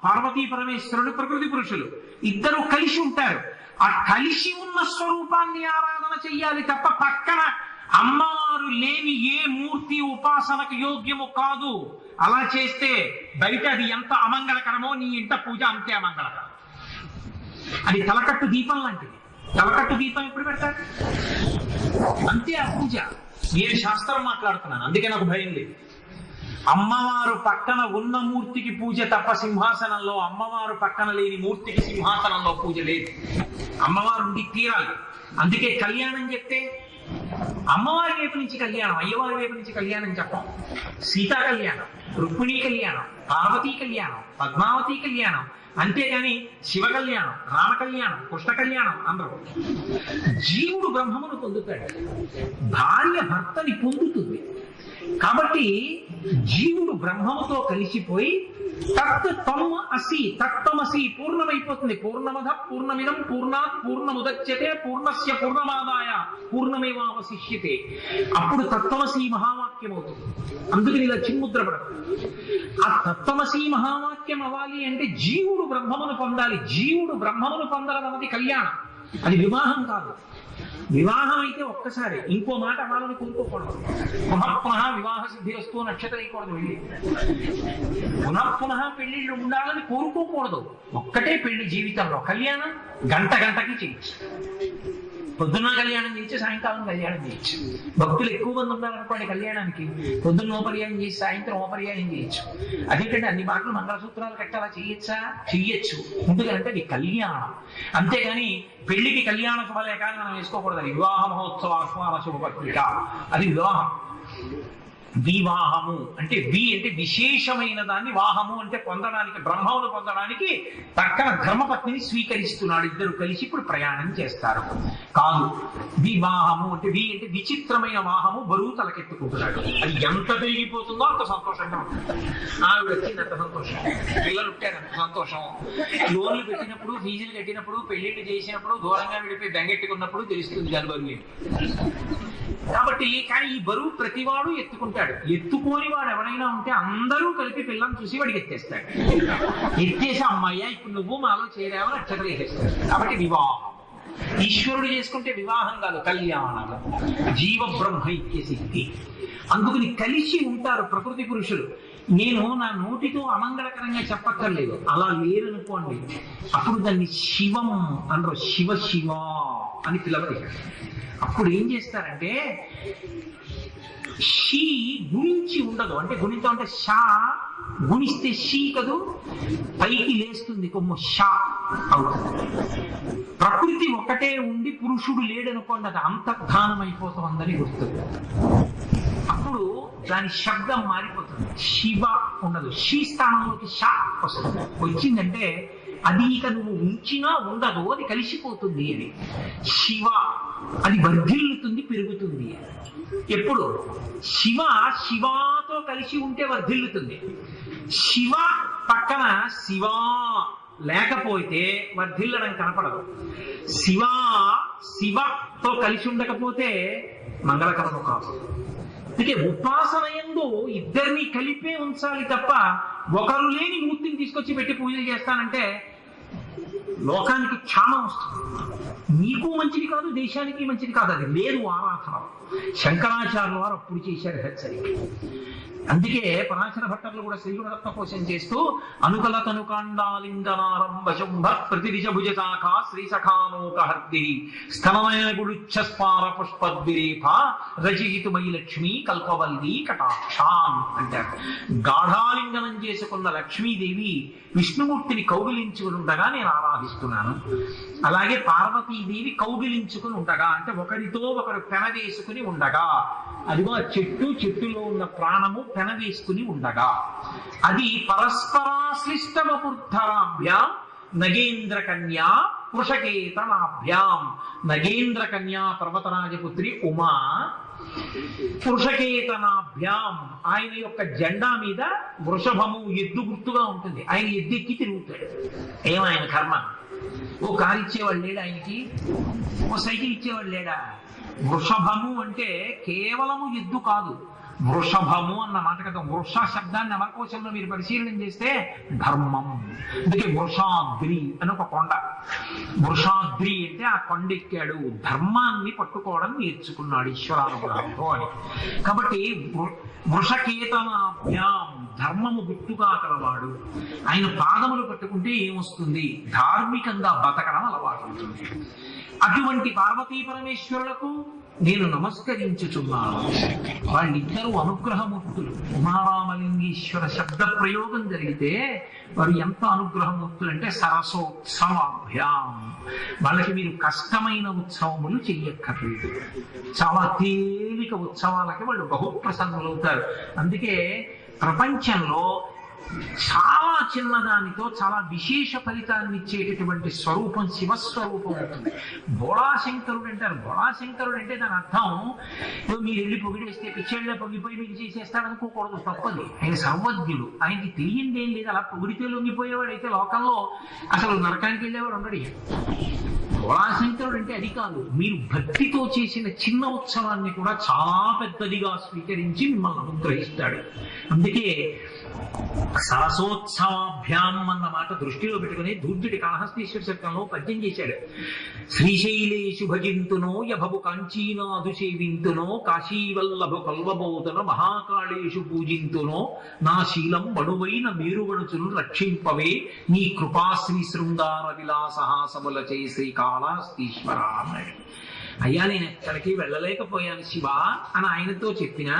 పార్వతీ పరమేశ్వరుడు ప్రకృతి పురుషులు ఇద్దరు కలిసి ఉంటారు. ఆ కలిసి ఉన్న స్వరూపాన్ని ఆరాధన చెయ్యాలి తప్ప పక్కన అమ్మవారు లేని ఏ మూర్తి ఉపాసనకు యోగ్యము కాదు. అలా చేస్తే బయట అది ఎంత అమంగళకరమో నీ ఇంట పూజ అంతే అమంగళకరం. అది తలకట్టు దీపం లాంటిది. తలకట్టు దీపం ఎప్పుడు పెడతారు? అంతే ఆ పూజ. నేను శాస్త్రం మాట్లాడుతున్నాను, అందుకే నాకు భయం లేదు. అమ్మవారు పక్కన ఉన్న మూర్తికి పూజ తప్ప సింహాసనంలో, అమ్మవారు పక్కన లేని మూర్తికి సింహాసనంలో పూజ లేదు. అమ్మవారు ఉండి తీరాలి. అందుకే కళ్యాణం చెప్తే అమ్మవారి వైపు నుంచి కళ్యాణం, అయ్యవారి వైపు నుంచి కళ్యాణం చెప్పం. సీతా కళ్యాణం, రుక్మిణీ కళ్యాణం, పార్వతీ కళ్యాణం, పద్మావతి కళ్యాణం, అంతేగాని శివ కళ్యాణం, రామ కళ్యాణం, కృష్ణ కళ్యాణం అందరూ. జీవుడు బ్రహ్మమును పొందుతాడు, భార్య భర్తని పొందుతుంది. కాబట్టి జీవుడు బ్రహ్మముతో కలిసిపోయి తత్వమసి పూర్ణమైపోతుంది. పూర్ణమద పూర్ణమిదం పూర్ణాత్ పూర్ణముదచ్యతే పూర్ణస్య పూర్ణమాదాయ పూర్ణమేవావశిష్యతే. అప్పుడు తత్వమసి మహావాక్యం అవుతుంది. అందుకని ఇలా చిన్ముద్ర పడదు. ఆ తత్వమసి మహావాక్యం అవ్వాలి అంటే జీవుడు బ్రహ్మమును పొందాలి. జీవుడు బ్రహ్మమును పొందడం అన్నది కళ్యాణం, అది వివాహం కాదు. వివాహం అయితే ఒక్కసారి, ఇంకో మాట అవ్వాలని కోరుకోకూడదు. పునఃపునః వివాహ సిద్ధి వస్తూ నక్షత్రం వేయకూడదు. వెళ్ళి పునఃపునః పెళ్లిళ్ళు ఉండాలని కోరుకోకూడదు. ఒక్కటే పెళ్లి జీవితంలో. కళ్యాణం గంట గంటకి చేయొచ్చు. పొద్దున్న కళ్యాణం చేయొచ్చు, సాయంకాలం కళ్యాణం చేయొచ్చు. భక్తులు ఎక్కువ మంది ఉన్నారనుకోండి కళ్యాణానికి, పొద్దున్న ఓపర్యాయం చేసి సాయంత్రం ఓపర్యాయం చేయొచ్చు. అదేంటంటే అన్ని మాటలు మంగళసూత్రాలు కట్టాలా చేయొచ్చా? చెయ్యొచ్చు. ఎందుకంటే అది కళ్యాణం. అంతేగాని పెళ్లికి కళ్యాణ శుభలేఖ మనం వేసుకోకూడదు. వివాహ మహోత్సవ ఆహ్వాన శుభపత్రిక, అది వివాహం. వివాహము అంటే అంటే విశేషమైన దాన్ని, వాహము అంటే పొందడానికి, బ్రహ్మమును పొందడానికి పక్కన ధర్మపత్నిని స్వీకరిస్తున్నాడు. ఇద్దరు కలిసి ఇప్పుడు ప్రయాణం చేస్తారు. కాదు, వివాహము అంటే అంటే విచిత్రమైన వాహము, బరువు తలకెత్తుకుంటున్నాడు. అది ఎంత పెరిగిపోతుందో అంత సంతోషంగా ఉంటుంది. ఆవిడ వచ్చింది అంత సంతోషం, పిల్లలు ఉంటారు అంత సంతోషం. లోన్లు పెట్టినప్పుడు, ఫీజులు కట్టినప్పుడు, పెళ్లిళ్ళు చేసినప్పుడు, దూరంగా విడిపోయి బెంగెట్టుకున్నప్పుడు తెలుస్తుంది దాని బరువు. కాబట్టి కానీ ఈ బరువు ప్రతివాడు ఎత్తుకుంటాడు. ఎత్తుకోని వాడు ఎవరైనా ఉంటే అందరూ కలిపి పిల్లని చూసి వాడికి ఎత్తేస్తాడు. ఎత్తేసి అమ్మాయ్యా ఇప్పుడు నువ్వు మాలో చేరావని అక్షతలు వేసేస్తాడు. కాబట్టి వివాహం ఈశ్వరుడు చేసుకుంటే వివాహం కాదు, కళ్యాణం. జీవ బ్రహ్మైక్య సిద్ధి. అందుకని కలిసి ఉంటారు ప్రకృతి పురుషులు. నేను నా నోటితో అమంగళకరంగా చెప్పక్కర్లేదు. అలా లేరనుకోండి, అప్పుడు దాన్ని శివం అనరు, శివ శివ అని పిలవరు. అప్పుడు ఏం చేస్తారంటే షీ గుణించి ఉండదు. అంటే గుణితం అంటే షా గుణిస్తే షీ కదూ, పైకి లేస్తుంది కొమ్ము, షా అవుతుంది. ప్రకృతి ఒకటే ఉండి పురుషుడు లేడనుకోండి, అది అంతర్ధానం అయిపోతుందని గుర్తు. అప్పుడు దాని శబ్దం మారిపోతుంది. శివ ఉండదు, షీ స్థానంలోకి షా వస్తుంది. వచ్చిందంటే అది ఇక నువ్వు ఉంచినా ఉండదు, అది కలిసిపోతుంది. అని శివ అది వర్ధిల్లుతుంది, పెరుగుతుంది. ఎప్పుడు శివ శివాతో కలిసి ఉంటే వర్ధిల్లుతుంది. శివ పక్కన శివా లేకపోతే వర్ధిల్లడం కనపడదు. శివ శివతో కలిసి ఉండకపోతే మంగళకరము కాదు. అందుకే ఉపాసన యందు ఇద్దరిని కలిపే ఉంచాలి తప్ప ఒకరు లేని మూర్తిని తీసుకొచ్చి పెట్టి పూజలు చేస్తానంటే లోకానికి క్షామం వస్తుంది. నీకు మంచిది కాదు, దేశానికి మంచిది కాదు. అది లేదు ఆరాధన. శంకరాచార్యుల వారు అప్పుడు చేశారు హెచ్చరిక. అందుకే పరాశర భట్టర్లు కూడా శ్రీగుణరత్న కోసం చేస్తూ అనుకల తనుకాండాలింగనారంభ శుంభ ప్రతిరిజ భుజశాఖ శ్రీసఖానోకహర్ది స్థననయన గుడుచ్ఛస్పార పుష్పద్విరేఫ రచయితుమై లక్ష్మీ కల్పవల్లి కటాక్షాన్ అంటారు. గాఢాలింగనం చేసుకున్న లక్ష్మీదేవి విష్ణుమూర్తిని కౌగిలించుకుని ఉండగా నేను ఆరాధిస్తున్నాను. అలాగే పార్వతీదేవి కౌగిలించుకుని ఉండగా, అంటే ఒకరితో ఒకరు పెనవేసుకుని ఉండగా, అదిగో చెట్టులో ఉన్న ప్రాణము పెనవేసుకుని ఉండగా, అది పరస్పరాశ్లిష్టవపుర్ధరాభ్య నగేంద్ర కన్యా వృషకేతనాభ్యాం. నగేంద్ర కన్యా పర్వతరాజపుత్రి ఉమా వృషకేతనాభ్యాం, ఆయన యొక్క జెండా మీద వృషభము ఎద్దు గుర్తుగా ఉంటుంది. ఆయన ఎద్దు ఎక్కి తిరుగుతాడు. ఏమాయన కర్మ. ఓ కారు ఇచ్చేవాడు లేడా ఆయనకి? ఓ సైకిల్ ఇచ్చేవాడు లేడా? వృషభము అంటే కేవలము ఎద్దు కాదు, వృషభము అన్న మాట కదా. వృష శబ్దాన్ని అమరకోశంలో మీరు పరిశీలన చేస్తే ధర్మం. అందుకే వృషాద్రి అని ఒక కొండ. వృషాద్రి అంటే ఆ కొండ ఎక్కాడు, ధర్మాన్ని పట్టుకోవడం నేర్చుకున్నాడు ఈశ్వరానుగ్రహంతో అని. కాబట్టి వృషకేతనాభ్యాం, ధర్మము గుర్తుగా కలవాడు. ఆయన పాదములు పట్టుకుంటే ఏమొస్తుంది? ధార్మికంగా బతకడం అలవాటు అవుతుంది. అటువంటి పార్వతీ పరమేశ్వరులకు నేను నమస్కరించుచున్నాను. వాళ్ళిద్దరూ అనుగ్రహమూర్తులు. ఉమారామలింగేశ్వర శబ్ద ప్రయోగం జరిగితే వారు ఎంత అనుగ్రహమూర్తులు అంటే సరసోత్సవాభ్యాం. వాళ్ళకి మీరు కష్టమైన ఉత్సవములు చెయ్యక్కర్లేదు. చాలా తేలిక ఉత్సవాలకి వాళ్ళు బహుప్రసన్నులవుతారు. అందుకే ప్రపంచంలో చాలా చిన్నదానితో చాలా విశేష ఫలితాన్ని ఇచ్చేటటువంటి స్వరూపం శివస్వరూపం అవుతుంది. భోళాశంకరుడు అంటారు. భోళాశంకరుడు అంటే దాని అర్థం మీరు వెళ్ళి పొగిడేస్తే పిచ్చేళ్ళ పొగిపోయి మీకు చేసేస్తాడనుకోకూడదు, తప్పది. ఆయన సర్వజ్ఞుడు. ఆయనకి తెలియంది ఏం లేదు. అలా పొగిడితే లొంగిపోయేవాడు అయితే లోకంలో అసలు నరకానికి వెళ్ళేవాడు ఉండడు. భోళాశంకరుడు అంటే అది కాదు, మీరు భక్తితో చేసిన చిన్న ఉత్సవాన్ని కూడా చాలా పెద్దదిగా స్వీకరించి మిమ్మల్ని అనుగ్రహిస్తాడు. అందుకే సరసోత్సవాభ్యాం అన్న మాట దృష్టిలో పెట్టుకుని దూర్జుడి కాళహస్తీశ్వర శతకంలో పద్యం చేశాడు. శ్రీశైలేషు భజింతునో యభవు కాంచీనాథు సేవింతునో కాశీవల్లభు కల్వబోతన మహాకాళేషు పూజింతునో నా శీలం బడువైన మేరువణుచును రక్షింపవే నీ కృపాశ్రీ శృంగార విలాసహాసముల చే శ్రీకాళహస్తీశ్వర అన్నాడు. అయ్యా నేను ఎక్కడికి వెళ్ళలేకపోయాను శివ అని ఆయనతో చెప్పినా,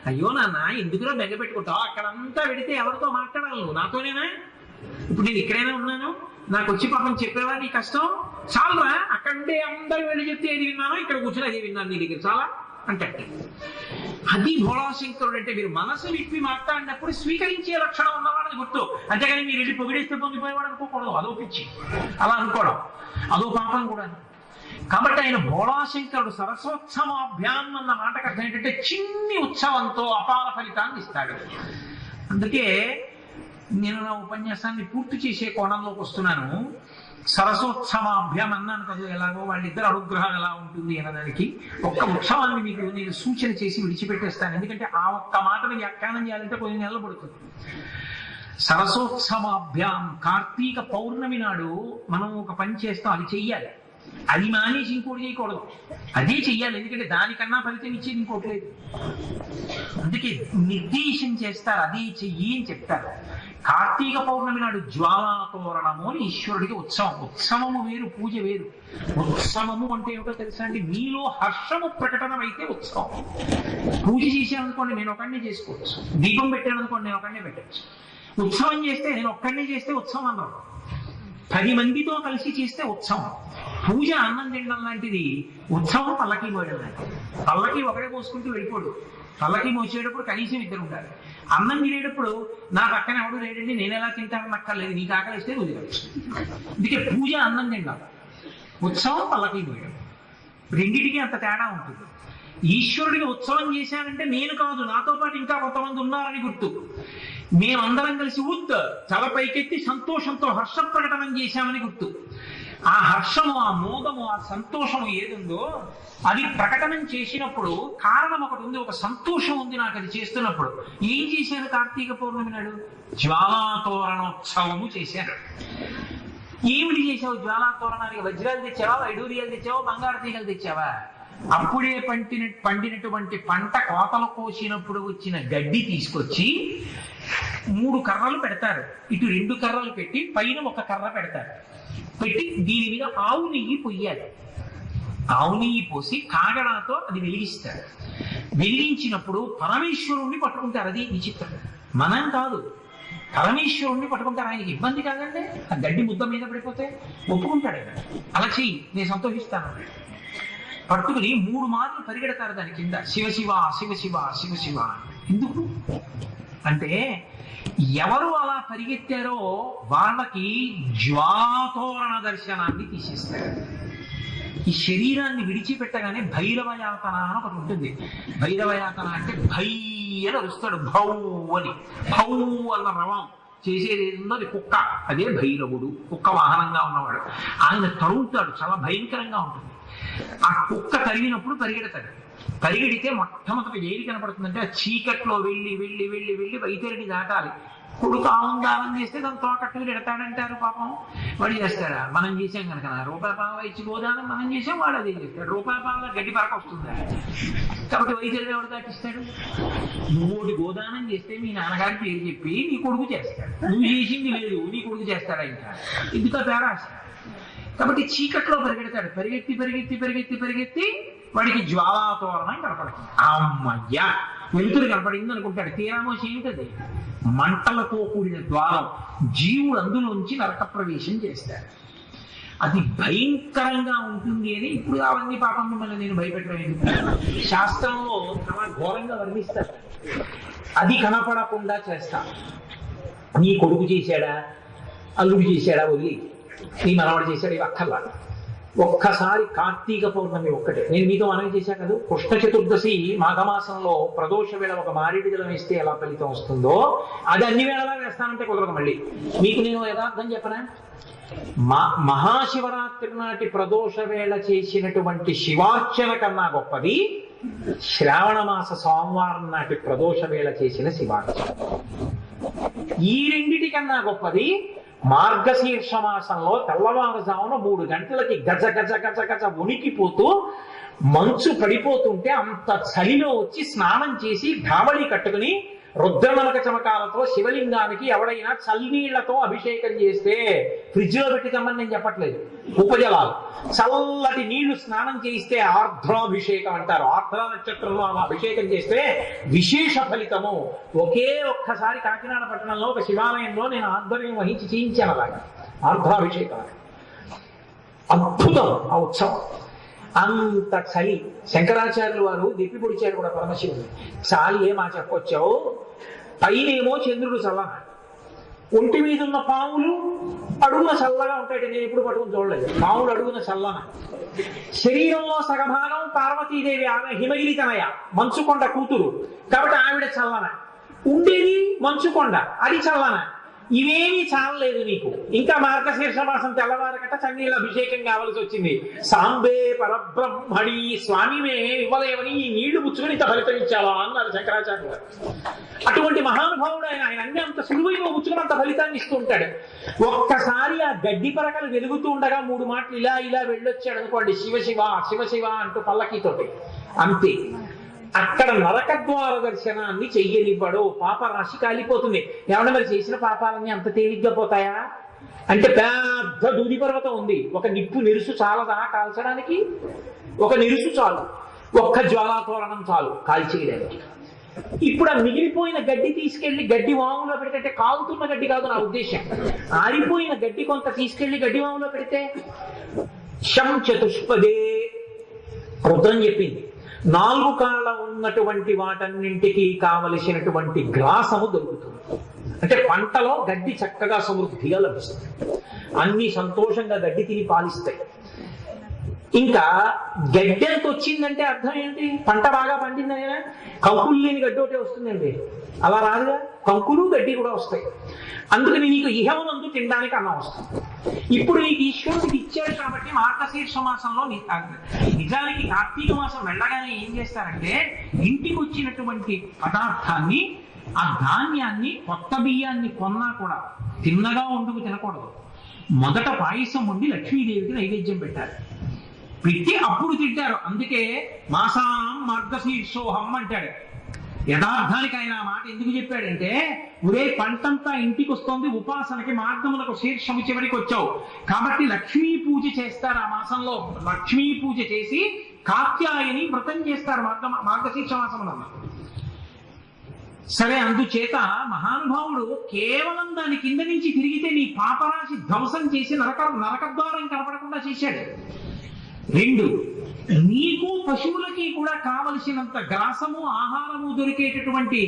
అయ్యో నాన్న ఎందుకులో బెగ పెట్టుకుంటావు? అక్కడంతా వెడితే ఎవరితో మాట్లాడాలి? నువ్వు నాతోనేనా? ఇప్పుడు నేను ఇక్కడైనా ఉన్నాను, నాకు వచ్చి పాపం చెప్పేవా నీ కష్టం? చాలురా, అక్కడే అందరూ వెళ్ళి చెప్తే ఏది విన్నానో ఇక్కడ కూర్చొని అది విన్నాను నీ దగ్గర, చాలా అంటే అది భోళాశంకరుడు అంటే. మీరు మనసు విప్పి మాట్లాడినప్పుడు స్వీకరించే లక్షణం ఉన్నవాడని గుర్తు. అంతేగాని మీరు వెళ్ళి పొగిడేస్తే పొంగిపోయేవాడు అనుకోకూడదు. అదో పిచ్చి, అలా అనుకోవడం అదో పాపం కూడా. కాబట్టి ఆయన భోళాశంకరుడు. సరసోత్సవాభ్యాం అన్న మాటకు అర్థం ఏంటంటే చిన్ని ఉత్సవంతో అపార ఫలితాన్ని ఇస్తాడు. అందుకే నేను నా ఉపన్యాసాన్ని పూర్తి చేసే కోణంలోకి వస్తున్నాను. సరసోత్సవాభ్యాం అన్నాను కదా, ఎలాగో వాళ్ళిద్దరు అనుగ్రహం ఎలా ఉంటుంది అనడానికి ఒక్క ఉత్సవాన్ని మీకు నేను సూచన చేసి విడిచిపెట్టేస్తాను. ఎందుకంటే ఆ ఒక్క మాటని వ్యాఖ్యానం చేయాలంటే కొన్ని నెలలు పడుతుంది. సరసోత్సవాభ్యాం, కార్తీక పౌర్ణమి నాడు మనం ఒక పని చేస్తాం, అది చెయ్యాలి. అది మానేసి ఇంకోటి చేయకూడదు, అదే చెయ్యాలి. ఎందుకంటే దానికన్నా ఫలితం ఇచ్చేది ఇంకోటి లేదు. అందుకే నిర్దేశం చేస్తారు, అదే చెయ్యి అని చెప్తారు. కార్తీక పౌర్ణమి నాడు జ్వాలాతోరణము అని ఈశ్వరుడికి ఉత్సవం. ఉత్సవము వేరు, పూజ వేరు. ఉత్సవము అంటే ఏమిటో తెలుసా అండి? మీలో హర్షము ప్రకటనమైతే ఉత్సవం. పూజ చేసామనుకోండి నేను ఒకడినే చేసుకోవచ్చు, దీపం పెట్టాననుకోండి నేను ఒకడినే పెట్టచ్చు. ఉత్సవం చేస్తే నేను ఒక్కడినే చేస్తే ఉత్సవం అన్నాడు, 10 మందితో కలిసి చేస్తే ఉత్సవం. పూజ అన్నం తినడం లాంటిది, ఉత్సవం పల్లకి మోయడం లాంటిది. పల్లకి ఒకడే మోసుకుంటూ వెళ్ళిపోడు, పల్లకి మోసేటప్పుడు కనీసం 2 ఉండాలి. అన్నం తినేటప్పుడు నా పక్కన ఎవడు లేడండి నేను ఎలా తింటానని అక్కర్లేదు, నీకు ఆకలి ఇస్తే నువ్వు తినచ్చు. అందుకే పూజ అన్నం తినడం, ఉత్సవం పల్లకి మోయడం, రెండిటికి అంత తేడా ఉంటుంది. ఈశ్వరుడికి ఉత్సవం చేశానంటే నేను కాదు, నాతో పాటు ఇంకా కొంతమంది ఉన్నారని గుర్తు. మేమందరం కలిసి తల పైకెత్తి సంతోషంతో హర్ష ప్రకటనం చేశామని గుర్తు. ఆ హర్షము, ఆ మోదము, ఆ సంతోషము ఏదుందో అది ప్రకటనం చేసినప్పుడు కారణం ఒకటి ఉంది, ఒక సంతోషం ఉంది నాకు అది చేస్తున్నప్పుడు. ఏం చేశాను? కార్తీక పౌర్ణమి నాడు జ్వాలాతోరణోత్సవము చేశాను. ఏమిటి చేసావు? జ్వాలాతోరణానికి వజ్రాలు తెచ్చావా, వైడూర్యాలు తెచ్చావా, బంగారు తీగలు తెచ్చావా? అప్పుడే పండినటువంటి పంట కోతలు కోసినప్పుడు వచ్చిన గడ్డి తీసుకొచ్చి 3 కర్రలు పెడతారు. ఇటు 2 కర్రలు పెట్టి పైన 1 కర్ర పెడతారు. పెట్టి దీని మీద ఆవు నెయ్యి పొయ్యాలి. ఆవు నెయ్యి పోసి కాగడాతో అది వెలిగిస్తారు. వెలిగించినప్పుడు పరమేశ్వరుణ్ణి పట్టుకుంటారు. అది విచిత్రం. మనం కాదు, పరమేశ్వరుణ్ణి పట్టుకుంటారు. ఆయనకి ఇబ్బంది కాదండి, ఆ గడ్డి ముద్ద మీద పడిపోతే ఒప్పుకుంటాడు. అలా చెయ్యి, నేను సంతోషిస్తాను. పట్టుకుని 3 మార్లు పరిగెడతారు దాని కింద, శివ శివ శివ శివ శివ శివ. ఎందుకు? అంటే ఎవరు అలా పరిగెత్తారో వాళ్ళకి జ్వాతోరణ దర్శనాన్ని తీసేస్తారు. ఈ శరీరాన్ని విడిచిపెట్టగానే భైరవయాతన అని ఒకటి ఉంటుంది. భైరవయాతన అంటే భై అని అరుస్తాడు, భౌ అని. భౌ అన్న రవం చేసేది ఏదో అది కుక్క, అదే భైరవుడు. కుక్క వాహనంగా ఉన్నవాడు. ఆయన తరుగుతాడు, చాలా భయంకరంగా ఉంటుంది. ఆ కుక్క తరిగినప్పుడు పరిగెడతాడు. పరిగెడితే మొట్టమొదటి ఏది కనపడుతుందంటే ఆ చీకట్లో వెళ్ళి వెళ్ళి వెళ్ళి వెళ్ళి వైతరిని దాటాలి. కొడుకు ఆవును దానం చేస్తే దాన్ని తోకట్టుకుని ఎడతాడంటారు. పాపం వాడు చేస్తాడా? మనం చేసాం కనుక రూపాయి పావ ఇచ్చి గోదానం మనం చేసాం, వాడు అదే చేస్తాడు. రూపాయి పావలో గడ్డి పరక వస్తుందా? కాబట్టి వైద్యులు ఎవరు దాటిస్తాడు? నువ్వు గోదానం చేస్తే మీ నాన్నగారి పేరు చెప్పి నీ కొడుకు చేస్తాడు. నువ్వు చేసింది లేదు, నీ కొడుకు చేస్తాడా? ఇంకా ఇందుక పేరాశ. కాబట్టి చీకట్లో పరిగెడతాడు. పరిగెత్తి పరిగెత్తి పరిగెత్తి పరిగెత్తి వాడికి జ్వాలాతోరణం కనపడుతుంది. అమ్మయ్యా వెలుతురు కనపడింది అనుకుంటాడు. తీరామోసి ఏమిటది? మంటలతో కూడిన ద్వారం. జీవుడు అందులోంచి నరక ప్రవేశం చేస్తాడు. అది భయంకరంగా ఉంటుంది అని ఇప్పుడు అవన్నీ పాపం మిమ్మల్ని నేను భయపెట్టలేదు. శాస్త్రంలో చాలా ఘోరంగా వర్ణిస్తారు. అది కనపడకుండా చేస్తా. నీ కొడుకు చేశాడా, అల్లుడు చేశాడా వదిలి, నీ మనవాడు చేశాడు, ఇవి అక్కర్లా. ఒక్కసారి కార్తీక పౌర్ణమి ఒక్కటే నేను మీతో మనవి చేశా కదా, కృష్ణ చతుర్దశి మాఘమాసంలో ప్రదోష వేళ ఒక మారేడు జలం వేస్తే ఎలా ఫలితం వస్తుందో అది అన్ని వేళలా వేస్తానంటే కుదరదు. మళ్ళీ మీకు నేను యథార్థం చెప్పనా? మహాశివరాత్రి నాటి ప్రదోష వేళ చేసినటువంటి శివార్చన కన్నా గొప్పది శ్రావణ మాస సోమవారం నాటి ప్రదోష వేళ చేసిన శివార్చన. ఈ రెండిటికన్నా గొప్పది మార్గశీర్ష మాసంలో తెల్లవారుజామున 3 గంటలకి గజ గజ గజ గజ ఉనికిపోతూ మంచు పడిపోతుంటే అంత చలిలో వచ్చి స్నానం చేసి ఢావళి కట్టుకుని రుద్రనమక చమకాలతో శివలింగానికి ఎవడైనా చల్లనీళ్లతో అభిషేకం చేస్తే, ఫ్రిడ్జ్ లో పెట్టి తెమ్మని నేను చెప్పట్లేదు, ఉపజలాలు చల్లటి నీళ్లు స్నానం చేయిస్తే ఆర్ద్రాభిషేకం అంటారు. ఆర్ద్ర నక్షత్రంలో అలా అభిషేకం చేస్తే విశేష ఫలితము. ఒకే ఒక్కసారి కాకినాడ పట్టణంలో ఒక శివాలయంలో నేను ఆధ్వర్యం వహించి చేయించాను అలాగా ఆర్ద్రాభిషేకం. అద్భుతం ఆ ఉత్సవం. అంత చలి. శంకరాచార్యులు వారు దెప్పి పొడిచారు కూడా పరమశివుని. చాలి ఏమా చెప్పొచ్చావు, పైనేమో చంద్రుడు చల్లన, ఒంటి మీద ఉన్న పాములు అడుగున చల్లగా ఉంటాయి. నేను ఎప్పుడు పట్టుకుని చూడలేదు. పాములు అడుగున చల్లన. శరీరంలో సగభాగం పార్వతీదేవి, ఆమె హిమగిరితనయ మంచుకొండ కూతురు కాబట్టి ఆవిడ చల్లన. ఉండేది మంచుకొండ, అది చల్లన. ఇవేమీ చాలలేదు నీకు. ఇంకా మార్గశీర్ష మాసం తెల్లవారకట చన్నీళ్ళ అభిషేకం కావలసి వచ్చింది. సాంబే పరబ్రహ్మణి స్వామిమే ఇవ్వలేమని ఈ నీళ్లు పుచ్చుకొని ఇంత ఫలితం ఇచ్చావా అన్నారు శంకరాచార్య గారు. అటువంటి మహానుభావుడు ఆయన. ఆయన అన్ని అంత సులువుగా పుచ్చుకుని అంత ఫలితాన్ని ఇస్తూ ఉంటాడు. ఒక్కసారి ఆ గడ్డి పరకలు వెలుగుతూ ఉండగా 3 మాటలు ఇలా ఇలా వెళ్ళొచ్చాడు అనుకోండి, శివ శివ శివ శివ అంటూ పల్లకీతోటి, అంతే. అక్కడ నరకద్వార దర్శనాన్ని చెయ్యనివ్వడు. పాపరాశి కాలిపోతుంది. ఏమన్నా మరి చేసిన పాపాలన్నీ అంత తేలిగ్గా పోతాయా అంటే, పెద్ద దూది పర్వతం ఉంది, ఒక నిప్పు నిరుసు చాలదా కాల్చడానికి? ఒక నిరుసు చాలు, ఒక్క జ్వాలాతోరణం చాలు కాల్చేయడానికి. ఇప్పుడు ఆ మిగిలిపోయిన గడ్డి తీసుకెళ్లి గడ్డి వాములో పెడితే, కాలుతున్న గడ్డి కాదు నా ఉద్దేశం, ఆరిపోయిన గడ్డి కొంత తీసుకెళ్లి గడ్డి వాములో పెడితే శం చతుష్పదే రుద్రం చెప్పింది. 4 కాళ్ళ ఉన్నటువంటి వాటన్నింటికి కావలసినటువంటి గ్రాసము దొరుకుతుంది. అంటే పంటలో గడ్డి చక్కగా సమృద్ధిగా లభిస్తుంది. అన్ని సంతోషంగా గడ్డి తిని పాలిస్తాయి. ఇంకా గడ్డి ఎంత వచ్చిందంటే అర్థం ఏంటి? పంట బాగా పండిందనేనా? కంకులు లేని గడ్డి ఒకటే వస్తుందండి, అలా రాదుగా. కంకులు గడ్డి కూడా వస్తాయి. అందుకని నీకు ఇహమునందు తినడానికి అన్నం వస్తుంది. ఇప్పుడు నీకు ఈశ్వరుడికి ఇచ్చాడు కాబట్టి మార్గశీర్ష మాసంలో నిజానికి కార్తీక మాసం వెళ్ళగానే ఏం చేస్తారంటే, ఇంటికి వచ్చినటువంటి పదార్థాన్ని, ఆ ధాన్యాన్ని, కొత్త బియ్యాన్ని కొన్నా కూడా తిన్నగా వండుకు తినకూడదు. మొదట పాయసం వండి లక్ష్మీదేవికి నైవేద్యం పెట్టారు. పెట్టి అప్పుడు తింటారు. అందుకే మాసాం మార్గశీర్షోహం అంటాడు. యథార్థానికి ఆయన ఆ మాట ఎందుకు చెప్పాడంటే, ఒరే పంటంతా ఇంటికి వస్తోంది, ఉపాసనకి మార్గములకు శీర్షము చివరికి వచ్చావు కాబట్టి లక్ష్మీ పూజ చేస్తారు. ఆ మాసంలో లక్ష్మీ పూజ చేసి కాత్యాయని వ్రతం చేస్తారు మార్గశీర్ష మాసంలో. సరే, అందుచేత మహానుభావుడు కేవలం దాని కింద నుంచి తిరిగితే నీ పాపరాశి ధ్వంసం చేసి నరకద్వారం కనపడకుండా చేశాడు. రెండు, నీకు పశువులకి కూడా కావలసినంత గ్రాసము ఆహారము దొరికేటటువంటి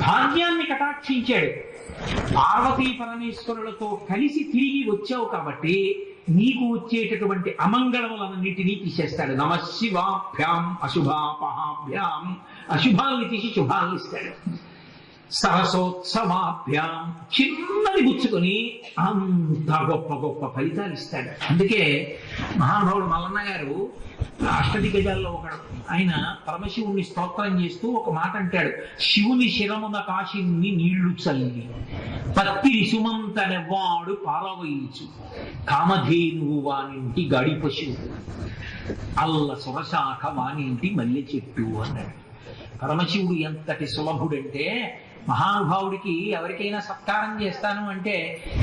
భాగ్యాన్ని కటాక్షించాడు. పార్వతీ పరమేశ్వరులతో కలిసి తిరిగి వచ్చావు కాబట్టి నీకు వచ్చేటటువంటి అమంగళములన్నింటినీ తీసేస్తాడు. నమశివాభ్యాం అశుభాపహాభ్యాం, అశుభాల్ని తీసి శుభాల్ని ఇస్తాడు. సరసోత్సవాభ్యాం, చిన్నది గుచ్చుకొని అంత గొప్ప గొప్ప ఫలితాలు ఇస్తాడు. అందుకే మహానుభావుడు మల్లన్న గారు అష్టదిగ్గజాల్లో ఒకడు, ఆయన పరమశివుణ్ణి స్తోత్రం చేస్తూ ఒక మాట అంటాడు: శివుని శిరమున కాశిని నీళ్లు చల్లి పత్తి సుమంతనెవ్వాడు పారవయించు, కామధేనువు వానింటి గడి పశువు, అల్ల సురశాఖ వానింటి మల్లె చెట్టు అన్నాడు. పరమశివుడు ఎంతటి సులభుడంటే, మహానుభావుడికి ఎవరికైనా సత్కారం చేస్తాను అంటే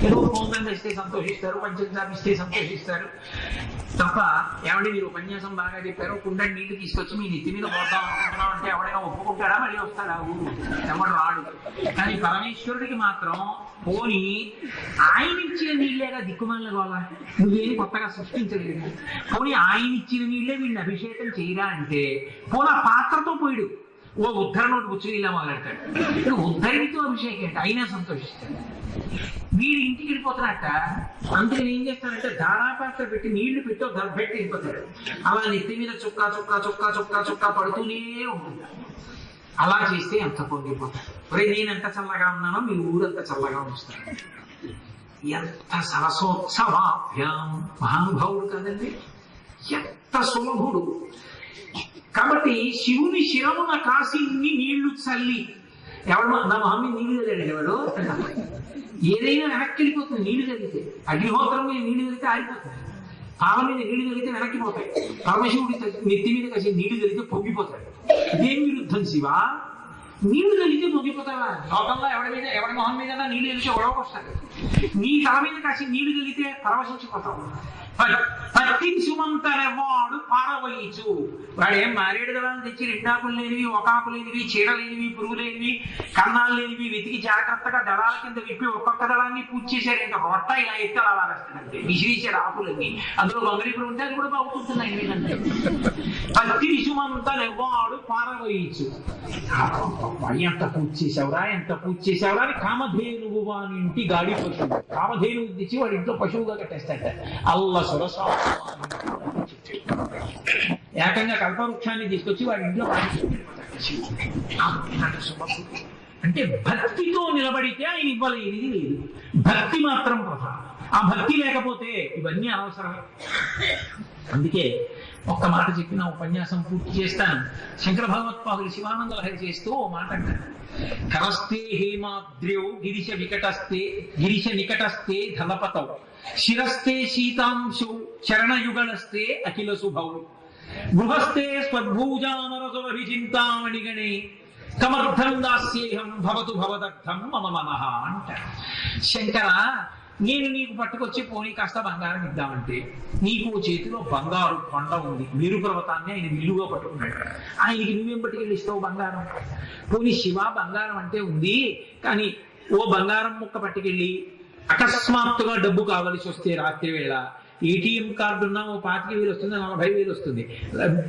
ఏదో పూర్ణం ఇస్తే సంతోషిస్తారు, పంచదార ఇస్తే సంతోషిస్తారు తప్ప, ఏమంటే మీరు ఉపన్యాసం బాగా చెప్పారు, కుండ నీళ్లు తీసుకొచ్చి మీ నెత్తి మీద పోతాం అనుకుంటున్నాం అంటే ఎవడైనా ఒప్పుకుంటాడా? మళ్ళీ వస్తాడా? ఊరు ఎవడు రాడు. కానీ పరమేశ్వరుడికి మాత్రం పోని ఆయన ఇచ్చిన నీళ్ళేగా దిక్కుమాల గోళ, నువ్వేమి కొత్తగా సృష్టించలేదు, పోనీ ఆయన ఇచ్చిన నీళ్ళే వీడిని అభిషేకం చేయరా అంటే పోలా పాత్రతో పోయిడు ఓ ఉద్ధర నోటి కూర్చొని ఇలా మొదలెడతాడు. ఇప్పుడు ఉద్ధరితో అభిషేకం అంటే అయినా సంతోషిస్తాడు. వీడు ఇంటికి వెళ్ళిపోతున్నట్ట, అందుకని ఏం చేస్తారంటే ధారాపాత్ర పెట్టి నీళ్లు పెట్టి పెట్టి వెళ్ళిపోతాడు. అలా నెత్తి మీద చుక్క చుక్క చుక్క చుక్క చుక్క పడుతూనే ఉంటుంది. అలా చేస్తే ఎంత పొంగిపోతాడు. ఒరే, నేను ఎంత చల్లగా ఉన్నానో మీ ఊరంతా చల్లగా ఉంచుతాడు. ఎంత సరసోత్సవాభ్యాం, మహానుభావుడు కదండి, ఎంత సులభుడు. కాబట్టి శివుని శిరమున కాశీని నీళ్లు చల్లి, ఎవడు నా మహమ్మి నీళ్లు చల్లాడు, ఎవడు ఏదైనా వెనక్కి వెళ్ళిపోతుంది. నీళ్లు చల్లితే అగ్నిహోత్రం మీద నీళ్లు చల్లితే ఆరిపోతుంది, పాల మీద నీళ్లు చల్లితే వెనక్కి పోతాయి. పరమశివుడి నెత్తి మీద కాసి నీళ్లు చల్లితే పొంగిపోతాడు. ఇదేం విరుద్ధం శివ? నీళ్లు చల్లితే పొంగిపోతావా? లోకంలో ఎవడి మొహం మీద నీళ్లు చల్లితే ఒడవకొస్తాడు. నీ తల మీద కాసి నీళ్లు చల్లితే పరవశించిపోతావు. పత్తి సుమంతనెవ్వాడు పారవయించు, వాడేం మారేడు దళాలు తెచ్చి రెండాకులు లేనివి, ఒకాకు లేనివి, చీడ లేనివి, పురుగు లేనివి, కన్నాలు లేనివి వెతికి జాగ్రత్తగా దళాల కింద విప్పి ఒక్కొక్క దళాన్ని పూజ చేశాడు. ఇంకా రొట్ట ఇలా ఎత్తి అలా వారేస్తాడంటే విసిరేసాడు ఆకులన్నీ. అందులో బంగాళీపుడు ఉంటే అది కూడా బాగుతుంటున్నాయి. ఎందుకంటే పత్తి సుమంతనెవ్వాడు పారవయించు, ఎంత పూజ చేసావురా, ఎంత పూజ చేసావురా అని కామధేనువు వానింటి గాడి పశువు, కామధేనువు తెచ్చి వాడి ఇంట్లో పశువుగా కట్టేస్తాడ. అల్ల సురసా ఏకంగా కల్పవృక్షాన్ని తీసుకొచ్చి వాడి ఇంట్లో అంటే భక్తితో నిలబడితే ఆయన ఇవ్వలేనిది లేదు. భక్తి మాత్రం ప్రధానం. ఆ భక్తి లేకపోతే ఇవన్నీ అనవసరమే. అందుకే ఒక్క మాట చెప్పిన ఉపన్యాసం పూర్తి చేస్తాను. శంకర భగవత్పాదులు శివానంద లహరి చేస్తూ ఓ మాట అంటారు: కరస్తే హేమాద్ర్యౌ గిరిశ నికటస్తే ధనపతౌ, శిరస్తే శీతాంశౌ చరణయుగళస్తే అఖిల శుభౌ, గృహస్థే స్వద్భూజామరసురభిచింతామణిగణే, కమర్థం దాస్యేహం భవతు భవదర్థం మమ మనః అంటారు. శంకర, నేను నీకు పట్టుకొచ్చి పోనీ కాస్త బంగారం ఇద్దామంటే, నీకు చేతిలో బంగారు కొండ ఉంది, మేరు పర్వతాన్ని ఆయన విల్లుగా పట్టుకున్నాడు. ఆయనకి నువ్వేం పట్టుకెళ్ళి ఇస్తావు బంగారం? పోనీ శివ బంగారం అంటే ఉంది, కానీ ఓ బంగారం ముక్క పట్టుకెళ్ళి అకస్మాత్తుగా డబ్బు కావలసి వస్తే రాత్రి వేళ ఏటీఎం కార్డు ఉన్నా ఓ 25,000 వస్తుంది, 40,000 వస్తుంది.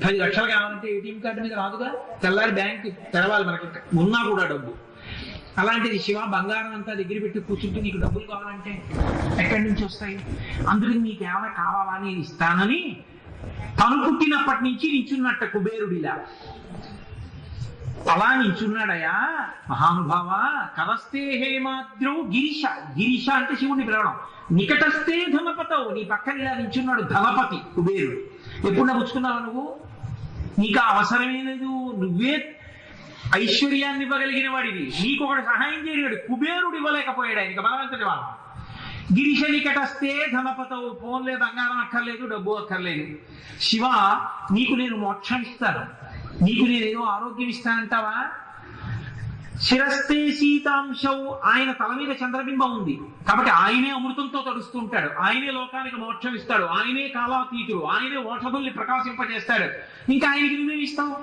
10 లక్షలు కావాలంటే ఏటీఎం కార్డు మీద రాదుగా, తెల్లారి బ్యాంక్ తెరవాలి మనకి, ఉన్నా కూడా డబ్బు. అలాంటిది శివ బంగారం అంతా దగ్గర పెట్టి కూర్చుంటే నీకు డబ్బులు కావాలంటే ఎక్కడి నుంచి వస్తాయి? అందుకని నీకు ఏమైనా కావాలా నేను ఇస్తానని తను పుట్టినప్పటి నుంచి నించున్నట్ట కుబేరుడిలా. అలా నించున్నాడయా మహానుభావ. కరస్తే హేమాద్రౌ గిరిశ, గిరిశ అంటే శివుణ్ణి పిలవడం. నికటస్తే ధనపతవు, నీ పక్కన ఇలా నించున్నాడు ధనపతి కుబేరుడు. ఎప్పుడు నవ్వుచుకున్నావా నువ్వు? నీకు అవసరమే లేదు, నువ్వే ఐశ్వర్యాన్ని ఇవ్వగలిగిన వాడివి, నీకు ఒకటి సహాయం చేయడు. కుబేరుడు ఇవ్వలేకపోయాడు ఆయనకి, బలవంతుడి వాళ్ళ. గిరిశ నికటస్తే ధనపతవు, ఫోన్లే బంగారం అక్కర్లేదు, డబ్బు అక్కర్లేదు. శివ, నీకు నేను మోక్షం ఇస్తాను, నీకు నేనేదో ఆరోగ్యం ఇస్తానంటావా? శిరస్తే శీతాంశౌ, ఆయన తల మీద చంద్రబింబం ఉంది కాబట్టి ఆయనే అమృతంతో తడుస్తుంటాడు, ఆయనే లోకానికి మోక్షం ఇస్తాడు, ఆయనే కాలాతీతుడు, ఆయనే ఓషధుల్ని ప్రకాశింపజేస్తాడు. ఇంకా ఆయనకి నువ్వేమి ఇస్తావు?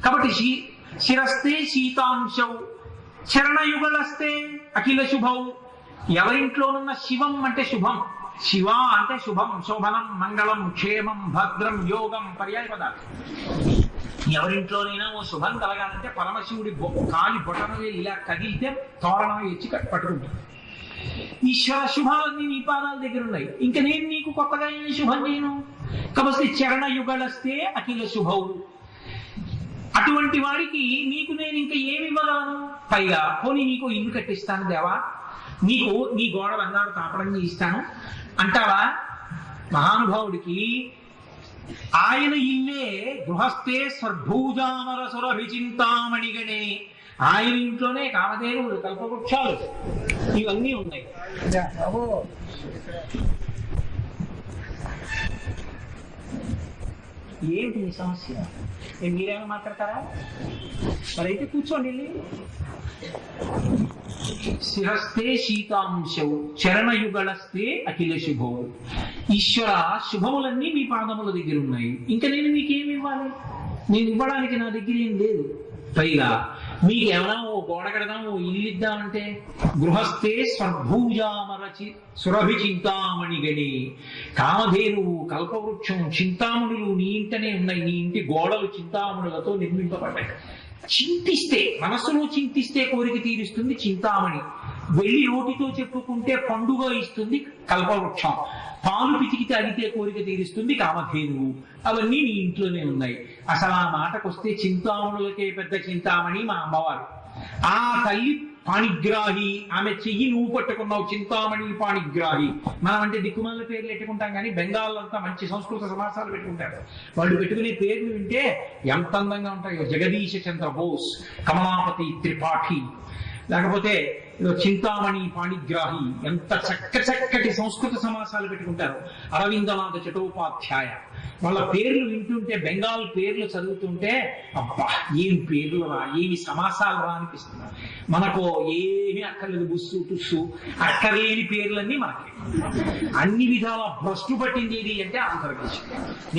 కాబట్టి శిరస్తే శీతాంశౌ చరణయుగళస్తే అఖిల శుభౌ, ఎవరింట్లోనున్న శివం అంటే శుభం, శివ అంటే శుభం, శోభనం, మంగళం, క్షేమం, భద్రం, యోగం పర్యాయ పదాలు. ఎవరింట్లోనైనా ఓ శుభం కలగాలంటే పరమశివుడి కాలి బొటనవే ఇలా కదిలితే తోరణం ఇచ్చి పట్టుకుంటుంది. ఈశ్వర శుభాలన్నీ నీ పాదాల దగ్గర ఉన్నాయి, ఇంకా నేను నీకు కొత్తగా ఏమి శుభం చేయను. కాబట్టి చరణ యుగళస్తే అఖిల శుభవు. అటువంటి వాడికి నీకు నేను ఇంకా ఏమి ఇవ్వగలను? పైగా పోనీ నీకు ఇల్లు కట్టిస్తాను దేవా, నీకు నీ గోడ బంగారు తాపడం ఇస్తాను అంటావా? మహానుభావుడికి ఆయన ఇల్లే గృహస్థే స్వర్భూజామర సురభిచింతామణిగణే. ఆయన ఇంట్లోనే కామధేనువులు, కల్పవృక్షాలు ఇవన్నీ ఉన్నాయి. ఏమిటి మీ సమస్య? మీరేమైనా మాట్లాడతారా? మరైతే కూర్చోండి. శిరస్తే శీతాంశవు చరణయుగళస్తే అఖిల శుభవు. ఈశ్వర శుభములన్నీ మీ పాదముల దగ్గర ఉన్నాయి, ఇంకా నేను మీకేమి ఇవ్వాలి? నేను ఇవ్వడానికి నా దగ్గర ఏం లేదు. పైగా మీకు ఏమైనా ఓ గోడ కడదాం, ఓ ఇల్లు ఇద్దామంటే గృహస్థే స్వర్భూజామరచి సురభి చింతామణిగణి. కామధేనువు, కల్పవృక్షం, చింతామణులు నీ ఇంటనే ఉన్నాయి. నీ ఇంటి గోడలు చింతామణులతో నిర్మింపబడ్డాయి. చింతిస్తే, మనసులో చింతిస్తే కోరిక తీరుస్తుంది చింతామణి. వెళ్ళి నోటితో చెప్పుకుంటే పండుగ ఇస్తుంది కల్పవృక్షం. పాలు పితికి తాగితే కోరిక తీరుస్తుంది కామధేనువు. అవన్నీ నీ ఇంట్లోనే ఉన్నాయి. అసలు ఆ మాటకొస్తే చింతామణులకే పెద్ద చింతామణి మా అమ్మవారు. ఆ తల్లి పాణిగ్రాహి, ఆమె చెయ్యి నువ్వు పట్టుకున్నావు, చింతామణి పాణిగ్రాహి. మనం అంటే దిక్కుమాల పేర్లు పెట్టుకుంటాం, కానీ బెంగాల్ అంతా మంచి సంస్కృత సమాసాలు పెట్టుకుంటారు. వాళ్ళు పెట్టుకునే పేర్లు వింటే ఎంత అందంగా ఉంటాయో. జగదీశ చంద్ర బోస్, కమలాపతి త్రిపాఠి, లేకపోతే చింతామణి పాణిగ్రాహి, ఎంత చక్కటి సంస్కృత సమాసాలు పెట్టుకుంటారు. అరవిందనాథ చటోపాధ్యాయ, వాళ్ళ పేర్లు వింటుంటే, బెంగాల్ పేర్లు చదువుతుంటే అబ్బా ఏం పేర్లు రా, ఏమి సమాసాలు రా అనిపిస్తుంది. మనకు ఏమీ అక్కర్లేదు, బుస్సు టుస్సు అక్కర్లేని పేర్లన్నీ మనకి. అన్ని విధాల భ్రష్టు పట్టింది ఏది అంటే ఆంధ్రప్రదేశ్.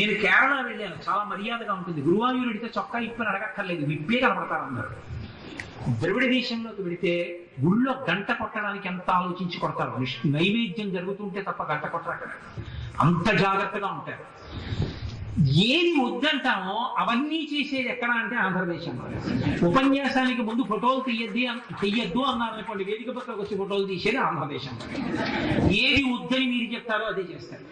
నేను కేరళ వెళ్ళాను, చాలా మర్యాదగా ఉంటుంది. గురువాయూరుడితే చొక్కా ఇప్పని అడగక్కర్లేదు, విప్పే కనపడతారు అందరు. ద్రవిడ దేశంలోకి వెళితే గుళ్ళో గంట కొట్టడానికి ఎంత ఆలోచించి కొడతారు. నైవేద్యం జరుగుతుంటే తప్ప గంట కొట్టరు అక్కడ, అంత జాగ్రత్తగా ఉంటారు. ఏది వద్దంటామో అవన్నీ చేసేది ఎక్కడ అంటే ఆంధ్రదేశంలో. ఉపన్యాసానికి ముందు ఫోటోలు తీయద్దు అన్నారు అనుకోండి, వేదిక పక్కకు వచ్చి ఫోటోలు తీసేది ఆంధ్రదేశంలో. ఏది వద్దని మీరు చెప్తారో అదే చేస్తారు.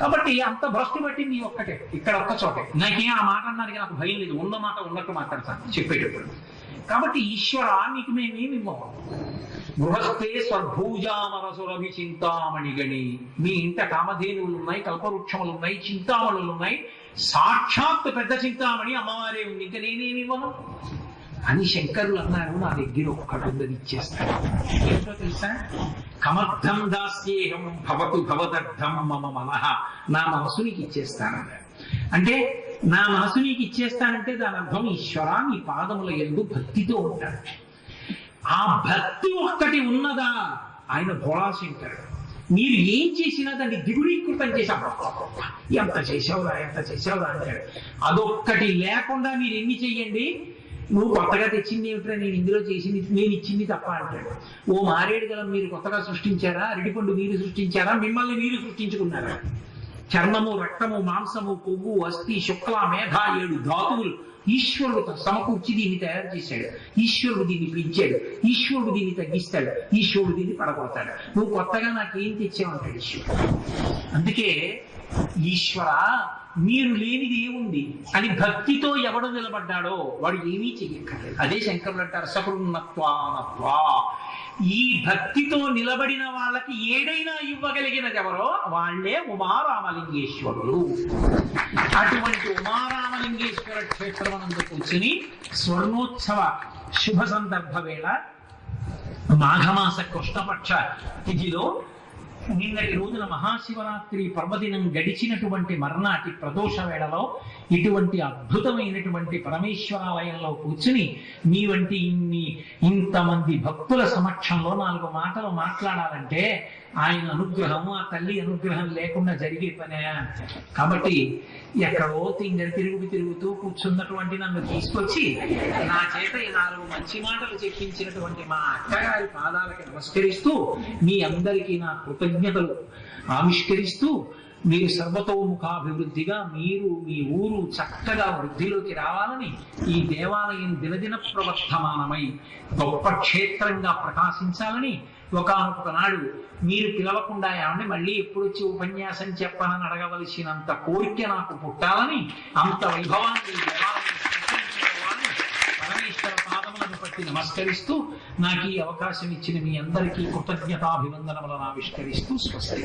కాబట్టి అంత భ్రష్టు పట్టింది ఒక్కటే, ఇక్కడ ఒక్క చోటే. నాకేం ఆ మాట అన్నానికి నాకు భయం లేదు, ఉన్న మాట ఉన్నట్టు మాట్లాడతాను చెప్పేటప్పుడు. కాబట్టి ఈశ్వర నీకు మేమేమి ఇవ్వము. గృహస్థే స్వర్భూజామరసురభి చింతామణిగణి. మీ ఇంట కామధేనువులు ఉన్నాయి, కల్పవృక్షములు ఉన్నాయి, చింతామణులు ఉన్నాయి. సాక్షాత్ పెద్ద చింతామణి అమ్మవారే ఉంది, ఇంకా నేనేమి ఇవ్వను అని శంకరులు అన్నారు. నా దగ్గర ఒక్కటి ఉందని ఇచ్చేస్తాను. ఏంటో తెలుసా? కమర్థం దాస్యేహం భవతు భవదర్థం మమ మనః. నా మనసు నీకు ఇచ్చేస్తాను. అంటే నా మనసు నీకు ఇచ్చేస్తానంటే దాని అర్థం ఈశ్వర నీ పాదముల యందు భక్తితో ఉంటాడు. ఆ భక్తి ఒక్కటి ఉన్నదా ఆయన భోళాశంకరుడు. మీరు ఏం చేసినా దాన్ని దిగుడీకృతం చేశాం, ఎంత చేసావురా ఎంత చేసావురా అంటాడు. అదొక్కటి లేకుండా మీరు ఎన్ని చెయ్యండి, నువ్వు కొత్తగా తెచ్చింది ఏమిట్రా, నేను ఇందులో చేసింది నేను ఇచ్చింది తప్ప అంటాడు. ఓ మారేడు గలం మీరు కొత్తగా సృష్టించారా? అరటిపండు మీరు సృష్టించారా? మిమ్మల్ని మీరు సృష్టించుకున్నారా? చర్మము, రక్తము, మాంసము, కొవ్వు, అస్థి, శుక్ల, మేధ 7 ధాతువులు ఈశ్వరుడు సమకూర్చి దీన్ని తయారు చేశాడు. ఈశ్వరుడు దీన్ని పెంచాడు, ఈశ్వరుడు దీన్ని తగ్గిస్తాడు, ఈశ్వరుడు దీన్ని పడగొడతాడు. నువ్వు కొత్తగా నాకేం తెచ్చావంటాడు ఈశ్వరుడు. అందుకే ఈశ్వర మీరు లేనిది ఏముంది అని భక్తితో ఎవడు నిలబడ్డాడో వాడు ఏమీ చెయ్యక్కర్లేదు. అదే శంకరులు అంటారు సకృన్నత్వానత్వా. ఈ భక్తితో నిలబడిన వాళ్ళకి ఏదైనా ఇవ్వగలిగినది ఎవరో వాళ్ళే ఉమారామలింగేశ్వరులు. అటువంటి ఉమారామలింగేశ్వర క్షేత్రమునందు కూర్చుని స్వర్ణోత్సవ శుభ సందర్భ వేళ మాఘమాస కృష్ణపక్ష తిథిలో నిన్నటి రోజున మహాశివరాత్రి పర్వదినం గడిచినటువంటి మర్నాటి ప్రదోష వేళలో ఇటువంటి అద్భుతమైనటువంటి పరమేశ్వరాలయంలో కూర్చుని మీ వంటి ఇంతమంది భక్తుల సమక్షంలో 4 మాటలు మాట్లాడాలంటే ఆయన అనుగ్రహం, ఆ తల్లి అనుగ్రహం లేకుండా జరిగే పనే. కాబట్టి ఎక్కడో తిరుగుతూ కూర్చున్నటువంటి నన్ను తీసుకొచ్చి నా చేత ఈ 4 మంచి మాటలు చెప్పించినటువంటి మా అక్కగారి పాదాలకి నమస్కరిస్తూ మీ అందరికీ నా కృతజ్ఞత కృతజ్ఞతలు ఆవిష్కరిస్తూ మీరు సర్వతోముఖాభివృద్ధిగా మీరు మీ ఊరు చక్కగా వృద్ధిలోకి రావాలని ఈ దేవాలయం దినదిన ప్రవర్ధమానమై గొప్ప క్షేత్రంగా ప్రకాశించాలని ఒకానొక నాడు మీరు పిలవకుండా ఏమంటే మళ్ళీ ఎప్పుడు వచ్చి ఉపన్యాసం చెప్పనని అడగవలసినంత కోరిక నాకు పుట్టాలని అంత వైభవాన్ని ఈ దేవాలయం సృష్టించిన పరమేశ్వర పాదములను పట్టి నమస్కరిస్తూ నాకు ఈ అవకాశం ఇచ్చిన మీ అందరికీ కృతజ్ఞతాభివందనములను ఆవిష్కరిస్తూ స్వస్తి.